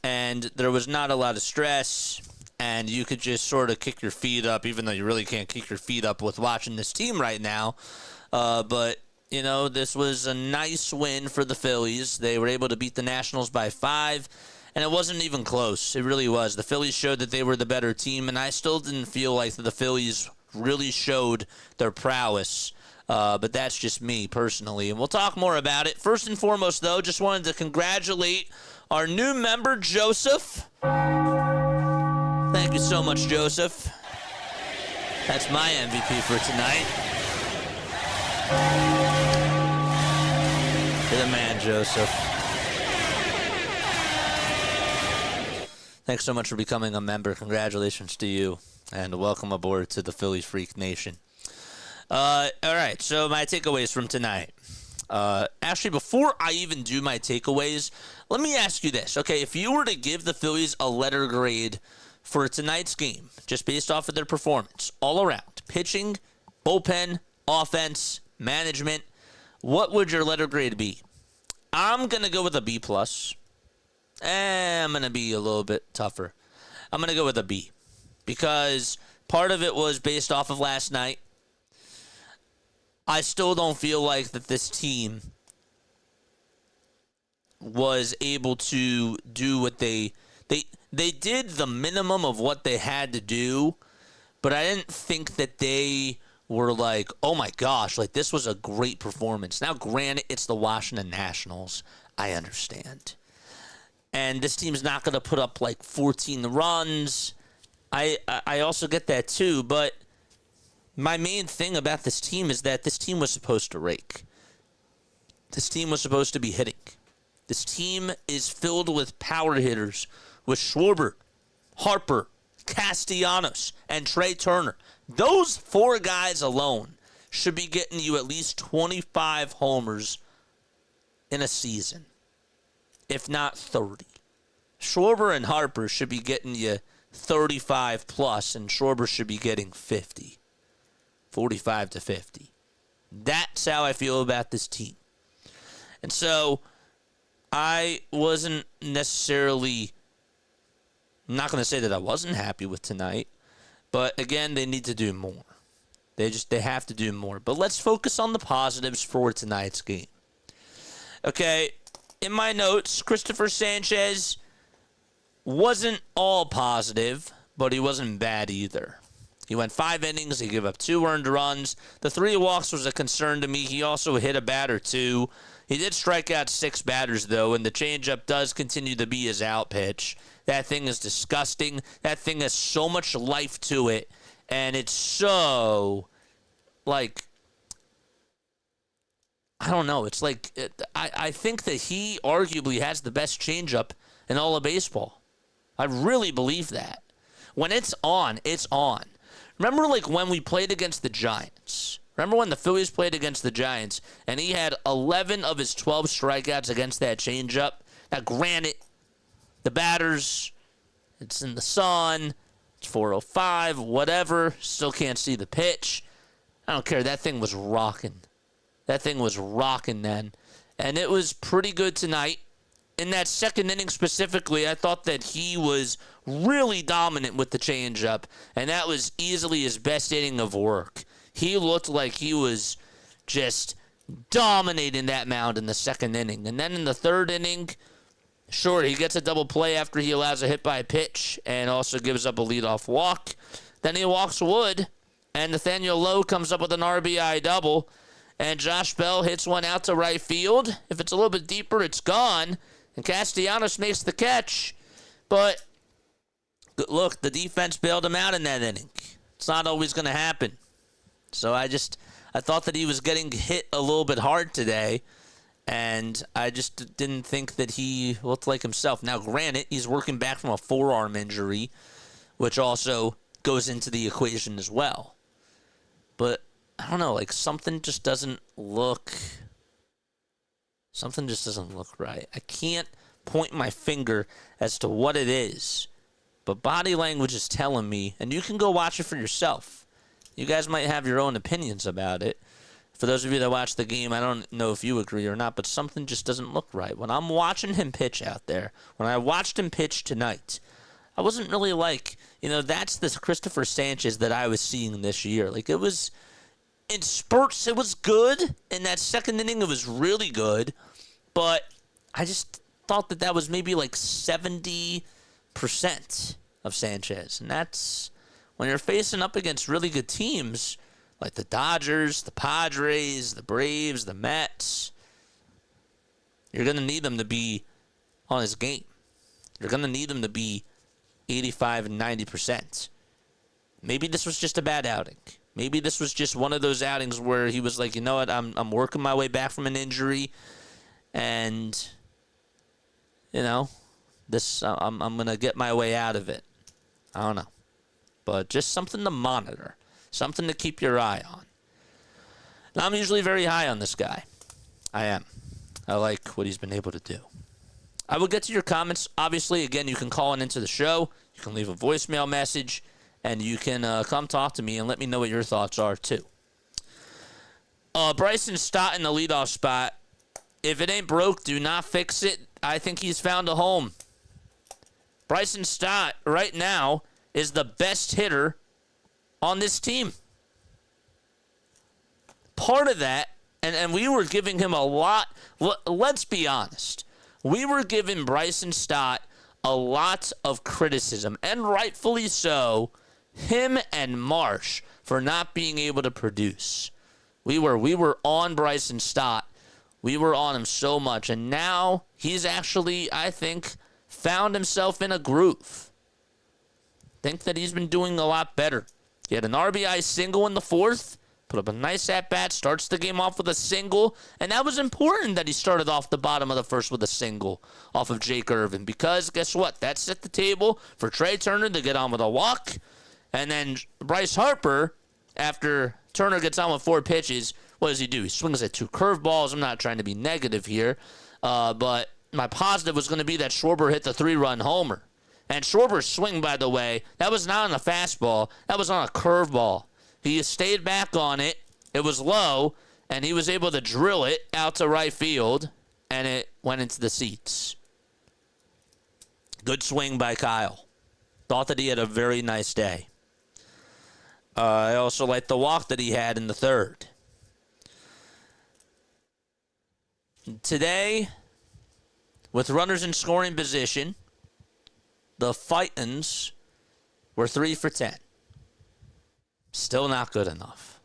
and there was not a lot of stress, and you could just sort of kick your feet up, even though you really can't kick your feet up with watching this team right now. But, you know, this was a nice win for the Phillies. They were able to beat the Nationals by 5. And it wasn't even close. It really was. The Phillies showed that they were the better team, and I still didn't feel like the Phillies really showed their prowess. But that's just me personally, and we'll talk more about it. First and foremost, though, just wanted to congratulate our new member, Joseph. Thank you so much, Joseph. That's my MVP for tonight. You're the man, Joseph. Thanks so much for becoming a member. Congratulations to you, and welcome aboard to the Philly Freak Nation. All right, so my takeaways from tonight. Actually, before I even do my takeaways, let me ask you this. Okay, if you were to give the Phillies a letter grade for tonight's game, just based off of their performance, all around, pitching, bullpen, offense, management, what would your letter grade be? I'm going to go with a B+. I'm going to be a little bit tougher. I'm going to go with a B because part of it was based off of last night. I still don't feel like that this team was able to do what they did the minimum of what they had to do, but I didn't think that they were like, oh my gosh, like this was a great performance. Now, granted, it's the Washington Nationals. I understand. And this team's not going to put up like 14 runs. I also get that too. But my main thing about this team is that this team was supposed to rake. This team was supposed to be hitting. This team is filled with power hitters with Schwarber, Harper, Castellanos, and Trey Turner. Those 4 guys alone should be getting you at least 25 homers in a season, if not 30. Schwarber and Harper should be getting you 35 plus, and Schwarber should be getting 50. 45 to 50. That's how I feel about this team. And so I wasn't necessarily, I'm not going to say that I wasn't happy with tonight, but again, they need to do more. They have to do more. But let's focus on the positives for tonight's game. Okay, in my notes, Christopher Sanchez wasn't all positive, but he wasn't bad either. He went 5 innings. He gave up 2 earned runs. The 3 walks was a concern to me. He also hit a bat or 2. He did strike out 6 batters, though, and the changeup does continue to be his out pitch. That thing is disgusting. That thing has so much life to it, and it's so, like, I don't know. It's like, I think that he arguably has the best changeup in all of baseball. I really believe that. When it's on, it's on. Remember, like, when we played against the Giants? Remember when the Phillies played against the Giants, and he had 11 of his 12 strikeouts against that changeup? Now, granted, the batters, it's in the sun, it's 4:05, whatever, still can't see the pitch. I don't care. That thing was rocking. That thing was rocking then. And it was pretty good tonight. in that second inning specifically, I thought that he was really dominant with the changeup, and that was easily his best inning of work. He looked like he was just dominating that mound in the second inning. And then in the third inning, sure, he gets a double play after he allows a hit by pitch and also gives up a leadoff walk. Then he walks Wood, and Nathaniel Lowe comes up with an RBI double, and Josh Bell hits one out to right field. If it's a little bit deeper, it's gone, and Castellanos makes the catch. But look, the defense bailed him out in that inning. It's not always going to happen. So I thought that he was getting hit a little bit hard today, and I just didn't think that he looked like himself. Now, granted, he's working back from a forearm injury, which also goes into the equation as well. But I don't know, like something just doesn't look right. I can't point my finger as to what it is, but body language is telling me, and you can go watch it for yourself. You guys might have your own opinions about it. For those of you that watch the game, I don't know if you agree or not, but something just doesn't look right. When I'm watching him pitch out there, when I watched him pitch tonight, I wasn't really like, that's the Christopher Sanchez that I was seeing this year. Like, it was, in spurts, it was good. In that second inning, it was really good. But I just thought that was maybe like 70% of Sanchez. And that's, when you're facing up against really good teams, like the Dodgers, the Padres, the Braves, the Mets, you're going to need them to be on his game. You're going to need them to be 85 and 90%. Maybe this was just a bad outing. Maybe this was just one of those outings where he was like, you know what, I'm working my way back from an injury, and, this I'm going to get my way out of it. I don't know. But just something to monitor. Something to keep your eye on. Now, I'm usually very high on this guy. I am. I like what he's been able to do. I will get to your comments. Obviously, again, you can call into the show. You can leave a voicemail message. And you can come talk to me and let me know what your thoughts are, too. Bryson Stott in the leadoff spot. If it ain't broke, do not fix it. I think he's found a home. Bryson Stott, right now, is the best hitter on this team. Part of that, and we were giving him a lot, let's be honest, we were giving Bryson Stott a lot of criticism, and rightfully so, him and Marsh, for not being able to produce. We were on Bryson Stott. We were on him so much, and now he's actually, I think, found himself in a groove. Think that he's been doing a lot better. He had an RBI single in the fourth, put up a nice at-bat, starts the game off with a single, and that was important that he started off the bottom of the first with a single off of Jake Irvin, because guess what? That set the table for Trey Turner to get on with a walk, and then Bryce Harper, after Turner gets on with 4 pitches, what does he do? He swings at 2 curveballs. I'm not trying to be negative here, but my positive was going to be that Schwarber hit the 3-run homer. And Schwarber's swing, by the way, that was not on a fastball. That was on a curveball. He stayed back on it. It was low, and he was able to drill it out to right field, and it went into the seats. Good swing by Kyle. Thought that he had a very nice day. I also liked the walk that he had in the third. Today, with runners in scoring position, the fightins were 3 for 10. Still not good enough.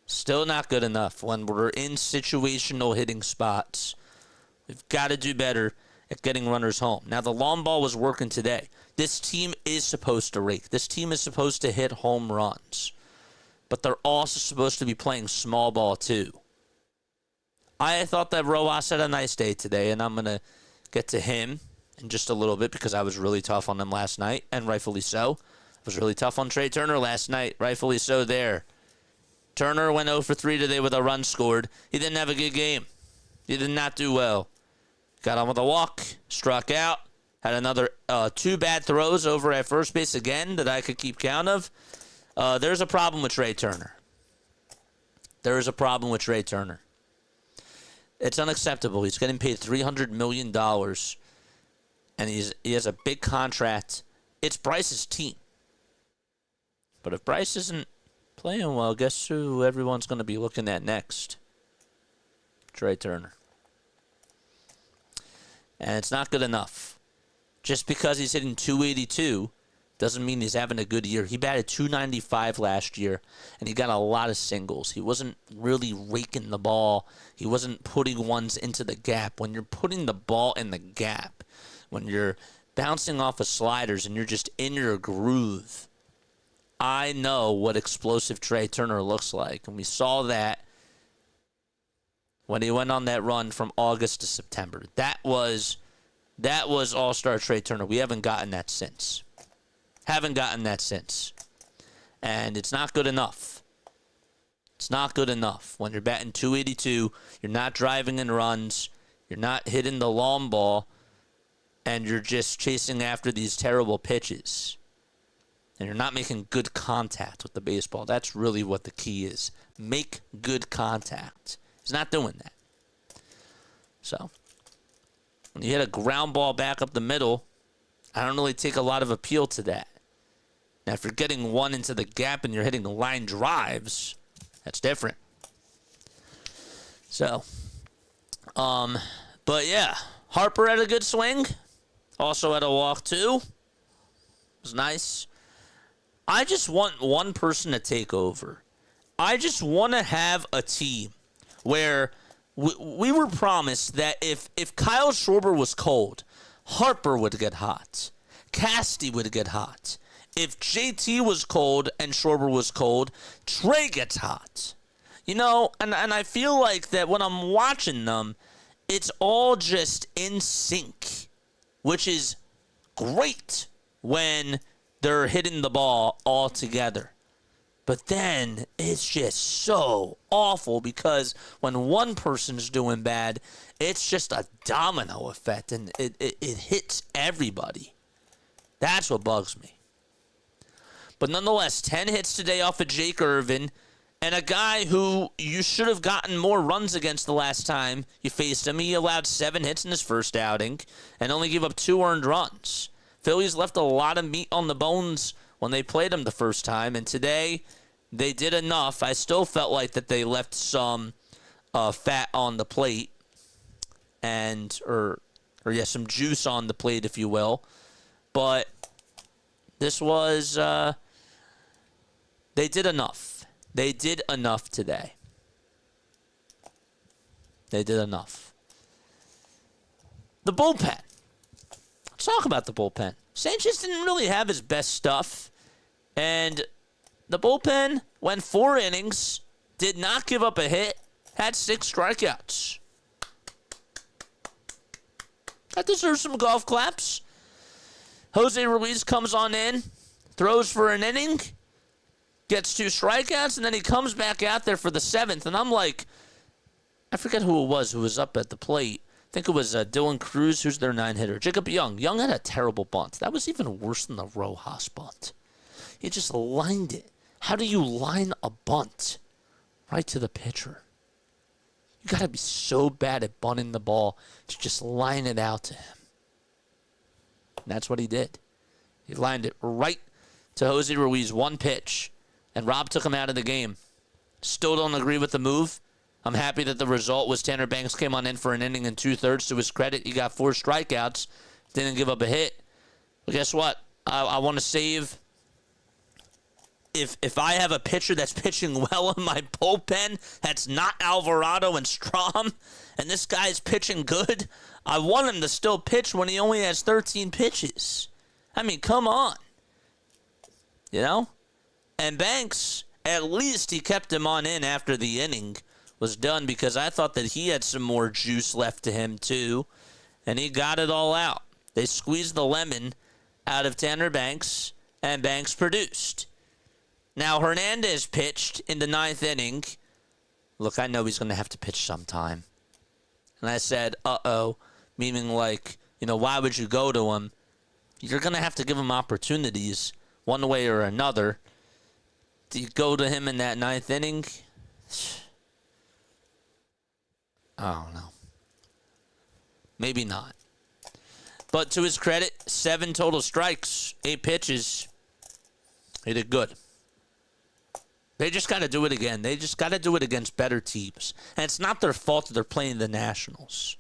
Still not good enough when we're in situational hitting spots. We've got to do better at getting runners home. Now, the long ball was working today. This team is supposed to rake. This team is supposed to hit home runs. But they're also supposed to be playing small ball, too. I thought that Rojas had a nice day today, and I'm going to get to him in just a little bit because I was really tough on him last night, and rightfully so. I was really tough on Trey Turner last night, rightfully so there. Turner went 0 for 3 today with a run scored. He didn't have a good game. He did not do well. Got on with a walk, struck out, had another 2 bad throws over at first base again that I could keep count of. There's a problem with Trey Turner. There is a problem with Trey Turner. It's unacceptable. He's getting paid $300 million, and he has a big contract. It's Bryce's team. But if Bryce isn't playing well, guess who everyone's going to be looking at next? Trea Turner. And it's not good enough. Just because he's hitting 282 doesn't mean he's having a good year. He batted 295 last year, and he got a lot of singles. He wasn't really raking the ball. He wasn't putting ones into the gap. When you're putting the ball in the gap, when you're bouncing off of sliders and you're just in your groove, I know what explosive Trea Turner looks like. And we saw that when he went on that run from August to September. That was All-Star Trea Turner. We haven't gotten that since. And it's not good enough. It's not good enough. When you're batting 282, you're not driving in runs, you're not hitting the long ball, and you're just chasing after these terrible pitches. And you're not making good contact with the baseball. That's really what the key is. Make good contact. He's not doing that. So, when you hit a ground ball back up the middle, I don't really take a lot of appeal to that. Now, if you're getting one into the gap and you're hitting line drives, that's different. So, but yeah, Harper had a good swing. Also had a walk, too. It was nice. I just want one person to take over. I just want to have a team where we were promised that if Kyle Schwarber was cold, Harper would get hot. Casty would get hot. If JT was cold and Schwarber was cold, Trey gets hot. You know, and I feel like that when I'm watching them, it's all just in sync, which is great when they're hitting the ball all together. But then it's just so awful because when one person's doing bad, it's just a domino effect and it hits everybody. That's what bugs me. But nonetheless, 10 hits today off of Jake Irvin, and a guy who you should have gotten more runs against the last time you faced him. He allowed 7 hits in his first outing and only gave up 2 earned runs. Phillies left a lot of meat on the bones when they played him the first time, and today they did enough. I still felt like that they left some fat on the plate and some juice on the plate, if you will. But this was they did enough. They did enough today. They did enough. The bullpen. Let's talk about the bullpen. Sanchez didn't really have his best stuff, and the bullpen went 4 innings, did not give up a hit, had 6 strikeouts. That deserves some golf claps. Jose Ruiz comes on in, throws for an inning, gets 2 strikeouts, and then he comes back out there for the 7th. And I'm like, I forget who it was who was up at the plate. I think it was Dylan Cruz, who's their 9-hitter. Jacob Young. Young had a terrible bunt. That was even worse than the Rojas bunt. He just lined it. How do you line a bunt right to the pitcher? You got to be so bad at bunting the ball to just line it out to him. And that's what he did. He lined it right to Jose Ruiz, 1 pitch, and Rob took him out of the game. Still don't agree with the move. I'm happy that the result was Tanner Banks came on in for an inning and 2/3. To his credit, he got 4 strikeouts, didn't give up a hit. But guess what? I want to save. If I have a pitcher that's pitching well in my bullpen, that's not Alvarado and Strom, and this guy's pitching good, I want him to still pitch when he only has 13 pitches. I mean, come on. You know? And Banks, at least he kept him on in after the inning was done because I thought that he had some more juice left to him too, and he got it all out. They squeezed the lemon out of Tanner Banks, and Banks produced. Now, Hernandez pitched in the 9th inning. Look, I know he's going to have to pitch sometime. And I said, uh-oh, meaning like, you know, why would you go to him? You're going to have to give him opportunities one way or another. Do you go to him in that 9th inning? I don't know. Maybe not. But to his credit, 7 total strikes, 8 pitches. He did good. They just got to do it again. They just got to do it against better teams. And it's not their fault that they're playing the Nationals.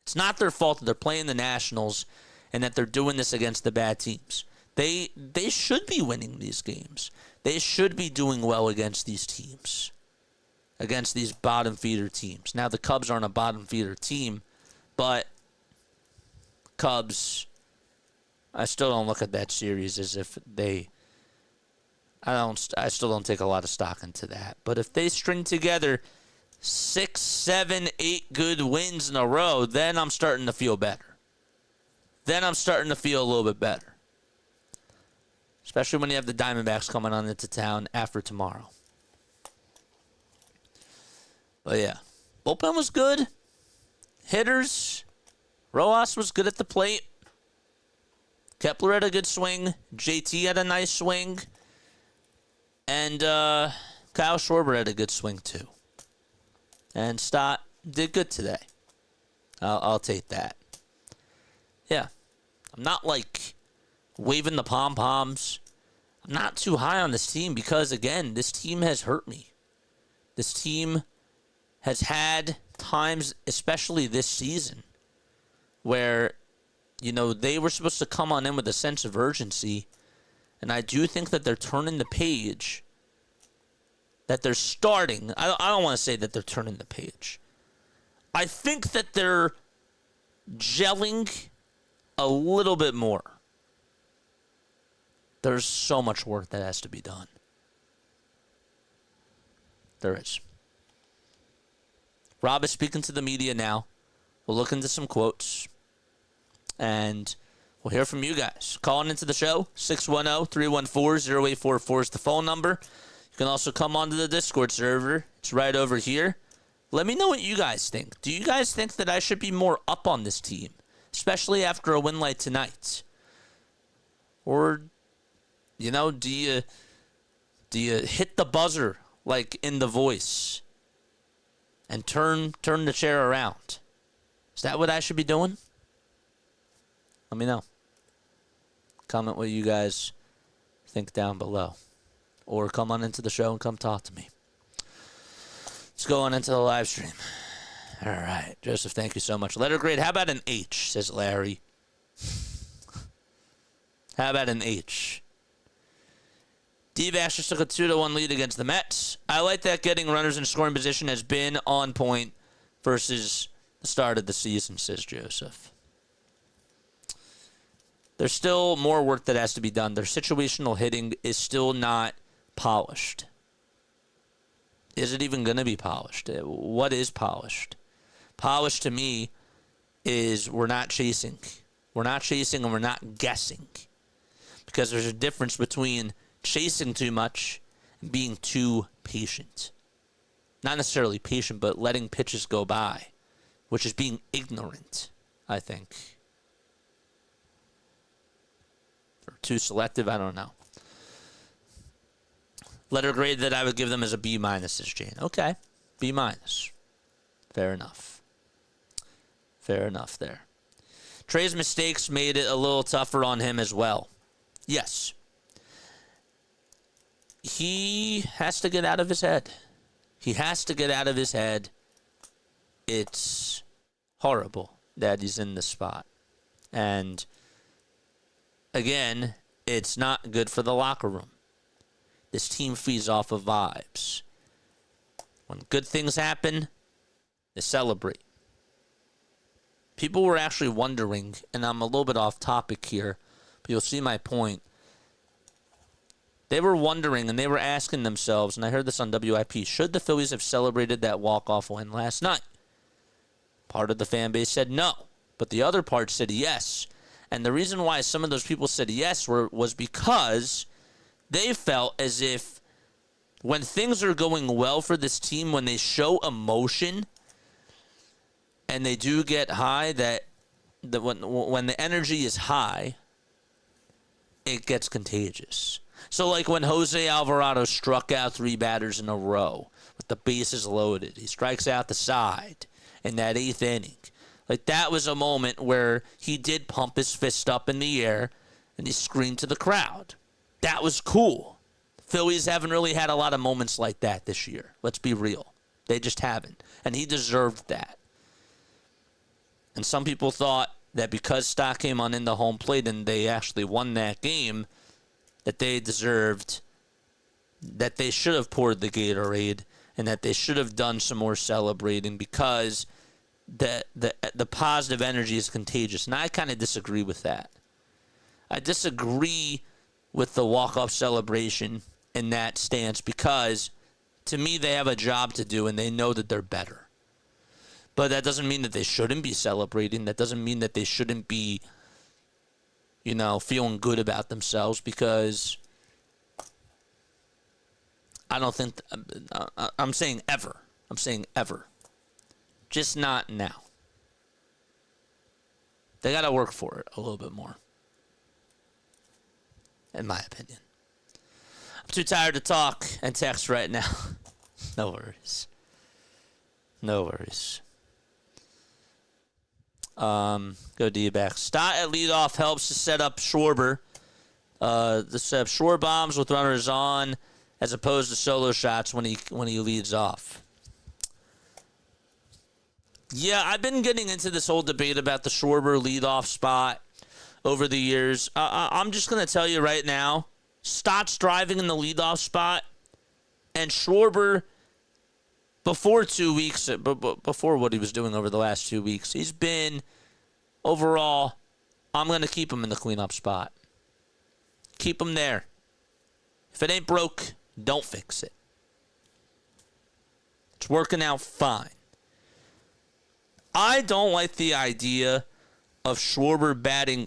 It's not their fault that they're playing the Nationals and that they're doing this against the bad teams. They should be winning these games. They should be doing well against these teams, against these bottom feeder teams. Now, the Cubs aren't a bottom feeder team, but Cubs, I still don't look at that series as if they... I still don't take a lot of stock into that. But if they string together 6, 7, 8 good wins in a row, then I'm starting to feel better. Then I'm starting to feel a little bit better. Especially when you have the Diamondbacks coming on into town after tomorrow. But yeah, bullpen was good. Hitters, Rojas was good at the plate. Kepler had a good swing. JT had a nice swing. And Kyle Schwarber had a good swing too. And Stott did good today. I'll take that. Yeah. I'm not like waving the pom-poms. I'm not too high on this team because, again, this team has hurt me. This team has had times, especially this season, where, you know, they were supposed to come on in with a sense of urgency. And I do think that they're turning the page, that they're starting. I don't want to say that they're turning the page. I think that they're gelling a little bit more. There's so much work that has to be done. There is. Rob is speaking to the media now. We'll look into some quotes. And we'll hear from you guys. Calling into the show, 610-314-0844 is the phone number. You can also come onto the Discord server. It's right over here. Let me know what you guys think. Do you guys think that I should be more up on this team, especially after a win like tonight? Or, you know, do you hit the buzzer like in The Voice and turn the chair around? Is that what I should be doing? Let me know. Comment what you guys think down below. Or come on into the show and come talk to me. Let's go on into the live stream. All right. Joseph, thank you so much. Letter grade, how about an H, says Larry. How about an H? D-Vax just took a 2-1 lead against the Mets. I like that getting runners in scoring position has been on point versus the start of the season, says Joseph. There's still more work that has to be done. Their situational hitting is still not polished. Is it even going to be polished? What is polished? Polished to me is we're not chasing. We're not chasing and we're not guessing. Because there's a difference between chasing too much and being too patient. Not necessarily patient, but letting pitches go by, which is being ignorant, I think. Or too selective, I don't know. Letter grade that I would give them is a B-, says Jane. Okay, B-. Fair enough. Fair enough there. Trey's mistakes made it a little tougher on him as well. Yes. He has to get out of his head. He has to get out of his head. It's horrible that he's in this spot. And again, it's not good for the locker room. This team feeds off of vibes. When good things happen, they celebrate. People were actually wondering, and I'm a little bit off topic here, but you'll see my point. They were wondering, and they were asking themselves, and I heard this on WIP, should the Phillies have celebrated that walk-off win last night? Part of the fan base said no, but the other part said yes. And the reason why some of those people said yes was because they felt as if when things are going well for this team, when they show emotion and they do get high, that when the energy is high, it gets contagious. So like when Jose Alvarado struck out 3 batters in a row, with the bases loaded. He strikes out the side in that 8th inning. Like, that was a moment where he did pump his fist up in the air and he screamed to the crowd. That was cool. Phillies haven't really had a lot of moments like that this year. Let's be real. They just haven't. And he deserved that. And some people thought that because Stott came on in the home plate and they actually won that game, that they deserved, that they should have poured the Gatorade and that they should have done some more celebrating because the positive energy is contagious. And I kind of disagree with that. I disagree with the walk-off celebration in that stance because, to me, they have a job to do and they know that they're better. But that doesn't mean that they shouldn't be celebrating. That doesn't mean that they shouldn't be, feeling good about themselves because I don't think, I'm saying ever. I'm saying ever. Just not now. They got to work for it a little bit more, in my opinion. I'm too tired to talk and text right now. No worries. No worries. Go D-back. Stott at leadoff helps to set up Schwarber. The set up short bombs with runners on, as opposed to solo shots when he leads off. Yeah, I've been getting into this whole debate about the Schwarber leadoff spot over the years. I'm just going to tell you right now, Stott's driving in the leadoff spot, and Schwarber, before 2 weeks, before what he was doing over the last 2 weeks, he's been, overall, I'm going to keep him in the cleanup spot. Keep him there. If it ain't broke, don't fix it. It's working out fine. I don't like the idea of Schwarber batting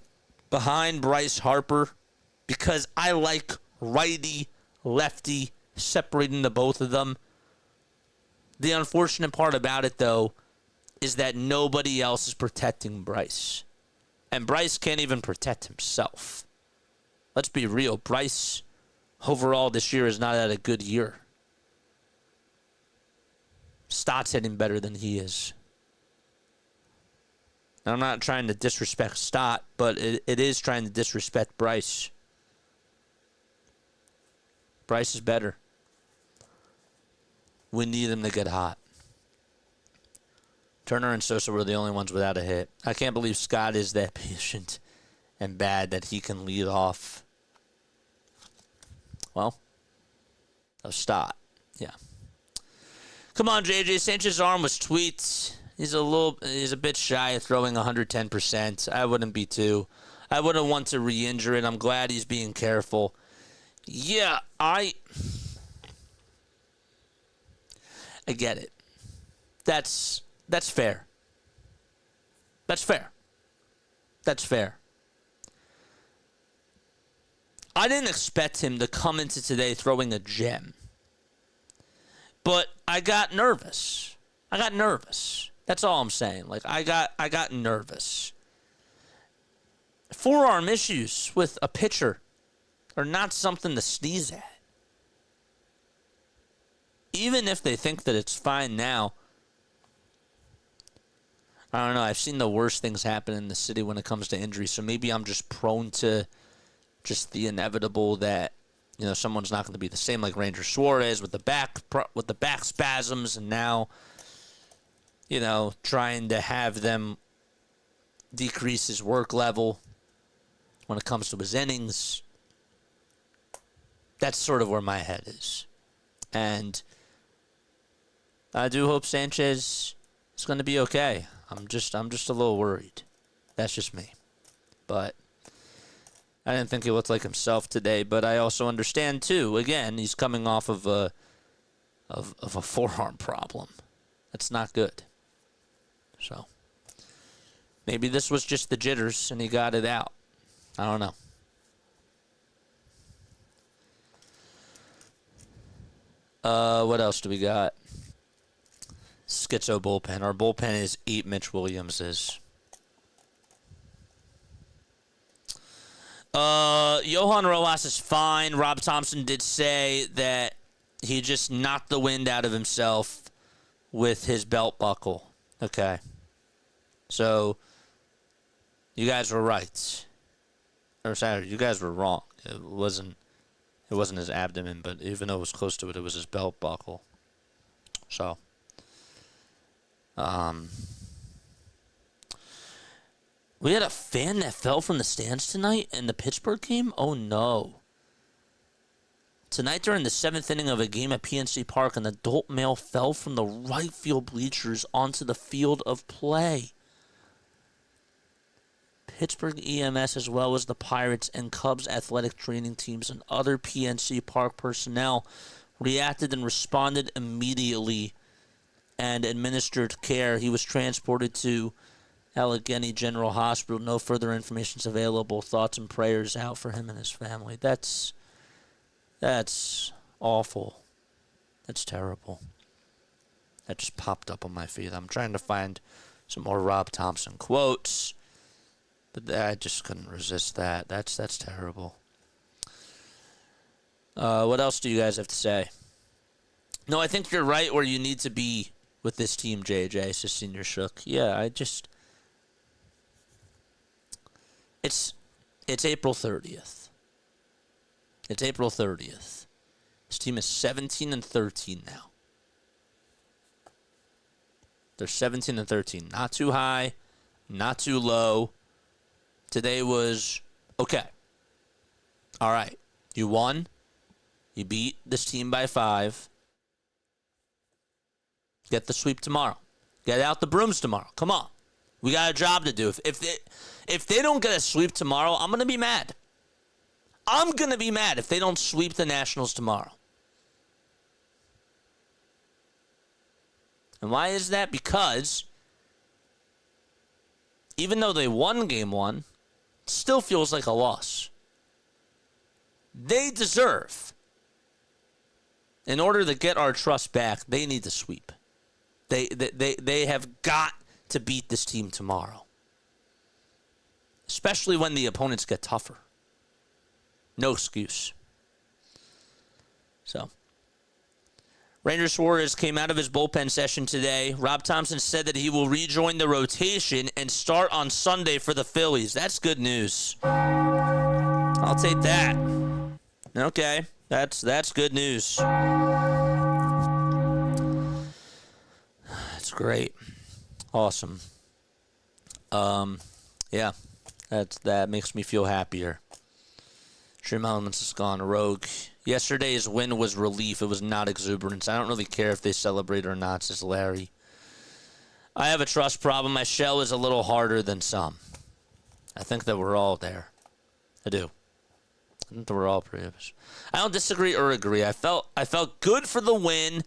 behind Bryce Harper because I like righty, lefty, separating the both of them. The unfortunate part about it, though, is that nobody else is protecting Bryce. And Bryce can't even protect himself. Let's be real. Bryce, overall, this year has not had a good year. Stott's hitting better than he is. And I'm not trying to disrespect Stott, but it is trying to disrespect Bryce. Bryce is better. We need him to get hot. Turner and Sosa were the only ones without a hit. I can't believe Scott is that patient and bad that he can lead off. Well, a Stott. Yeah. Come on, JJ. Sanchez's arm was tweaked. He's a bit shy of throwing 110%. I wouldn't be too. I wouldn't want to re-injure it. I'm glad he's being careful. Yeah, I get it. That's fair. That's fair. That's fair. I didn't expect him to come into today throwing a gem. But I got nervous. That's all I'm saying. Like, I got nervous. Forearm issues with a pitcher are not something to sneeze at. Even if they think that it's fine now, I don't know. I've seen the worst things happen in the city when it comes to injuries, so maybe I'm just prone to just the inevitable that, someone's not going to be the same, like Ranger Suarez with the back spasms, and now, trying to have them decrease his work level when it comes to his innings. That's sort of where my head is. And I do hope Sanchez is going to be okay. I'm just a little worried. That's just me. But I didn't think he looked like himself today, but I also understand too. Again, he's coming off of a forearm problem. That's not good. So maybe this was just the jitters and he got it out. I don't know. What else do we got? Schizo bullpen. Our bullpen is 8 Mitch Williamses. Johan Rojas is fine. Rob Thompson did say that he just knocked the wind out of himself with his belt buckle. Okay. So, you guys were right. Or sorry, you guys were wrong. It wasn't his abdomen, but even though it was close to it, it was his belt buckle. So, we had a fan that fell from the stands tonight in the Pittsburgh game? Oh, no. Tonight during the 7th inning of a game at PNC Park, an adult male fell from the right field bleachers onto the field of play. Pittsburgh EMS, as well as the Pirates and Cubs athletic training teams and other PNC Park personnel, reacted and responded immediately and administered care. He was transported to Allegheny General Hospital. No further information is available. Thoughts and prayers out for him and his family. That's awful. That's terrible. That just popped up on my feed. I'm trying to find some more Rob Thompson quotes, but I just couldn't resist that. That's terrible. What else do you guys have to say? No, I think you're right where you need to be with this team, JJ, says Senior Shook. Yeah, It's April 30th. It's April 30th. This team is 17-13 now. They're 17-13. Not too high, not too low. Today was okay. All right. You won. You beat this team by 5. Get the sweep tomorrow. Get out the brooms tomorrow. Come on. We got a job to do. If they don't get a sweep tomorrow, I'm going to be mad. I'm going to be mad if they don't sweep the Nationals tomorrow. And why is that? Because even though they won game 1, it still feels like a loss. They deserve, in order to get our trust back, they need to sweep. They have got to beat this team tomorrow. Especially when the opponents get tougher. No excuse. So, Ranger Suarez came out of his bullpen session today. Rob Thompson said that he will rejoin the rotation and start on Sunday for the Phillies. That's good news. I'll take that. Okay, that's good news. That's great. Awesome. Yeah, that makes me feel happier. Trim Elements has gone rogue. Yesterday's win was relief. It was not exuberance. I don't really care if they celebrate or not, says Larry. I have a trust problem. My shell is a little harder than some. I think that we're all there. I do. I think that we're all pretty. I don't disagree or agree. I felt good for the win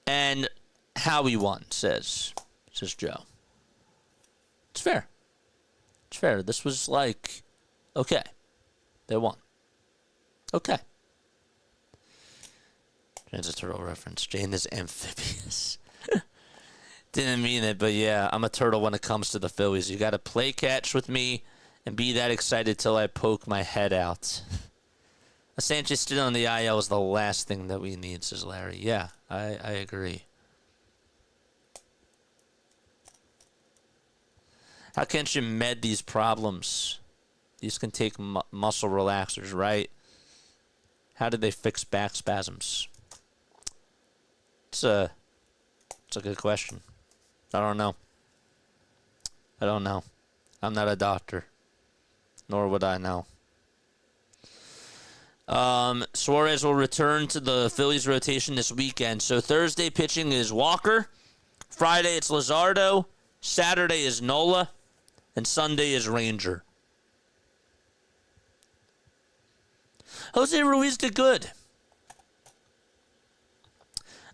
and how we won, says Joe. It's fair. It's fair. This was like, okay, they won. Okay. Transit turtle reference. Jane is amphibious. Didn't mean it, but yeah, I'm a turtle when it comes to the Phillies. You got to play catch with me and be that excited till I poke my head out. A Sanchez still on the IL is the last thing that we need, says Larry. Yeah, I agree. How can't you med these problems? These can take muscle relaxers, right? How did they fix back spasms? It's a good question. I don't know. I'm not a doctor. Nor would I know. Suarez will return to the Phillies rotation this weekend. So Thursday pitching is Walker. Friday it's Luzardo. Saturday is Nola. And Sunday is Ranger. Jose Ruiz did good.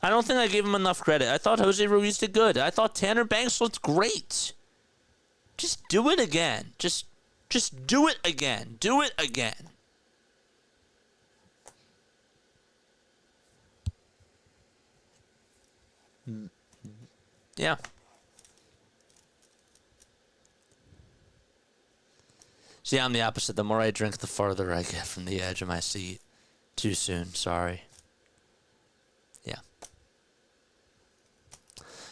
I don't think I gave him enough credit. I thought Jose Ruiz did good. I thought Tanner Banks looked great. Just do it again. Just do it again. Do it again. Yeah. See, I'm the opposite. The more I drink, the farther I get from the edge of my seat. Too soon. Sorry.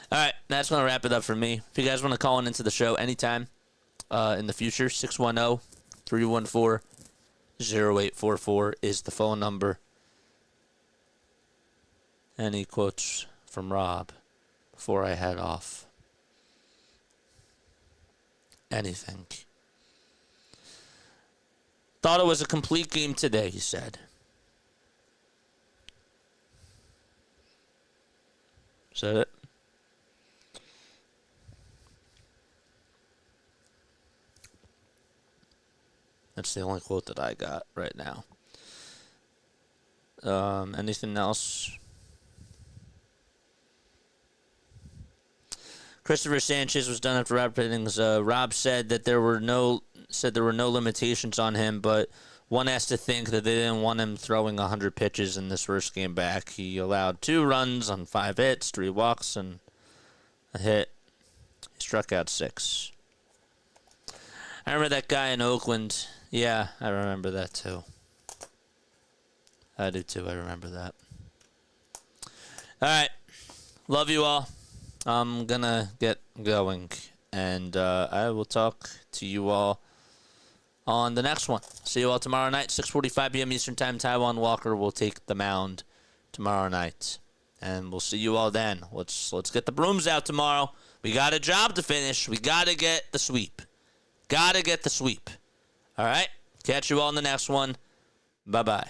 All right, that's going to wrap it up for me. If you guys want to call in into the show anytime in the future, 610-314-0844 is the phone number. Any quotes from Rob before I head off? Anything? Thought it was a complete game today, he said. Is that it? That's the only quote that I got right now. Anything else? Christopher Sanchez was done after Rob innings. Rob said that there were no limitations on him, but one has to think that they didn't want him throwing 100 pitches in this first game back. He allowed 2 runs on 5 hits, 3 walks, and a hit. He struck out 6. I remember that guy in Oakland. Yeah, I remember that too. I do too. I remember that. All right. Love you all. I'm going to get going, and I will talk to you all on the next one. See you all tomorrow night, 6:45 p.m. Eastern Time. Taiwan Walker will take the mound tomorrow night, and we'll see you all then. Let's get the brooms out tomorrow. We got a job to finish. We got to get the sweep. Got to get the sweep. All right? Catch you all in the next one. Bye-bye.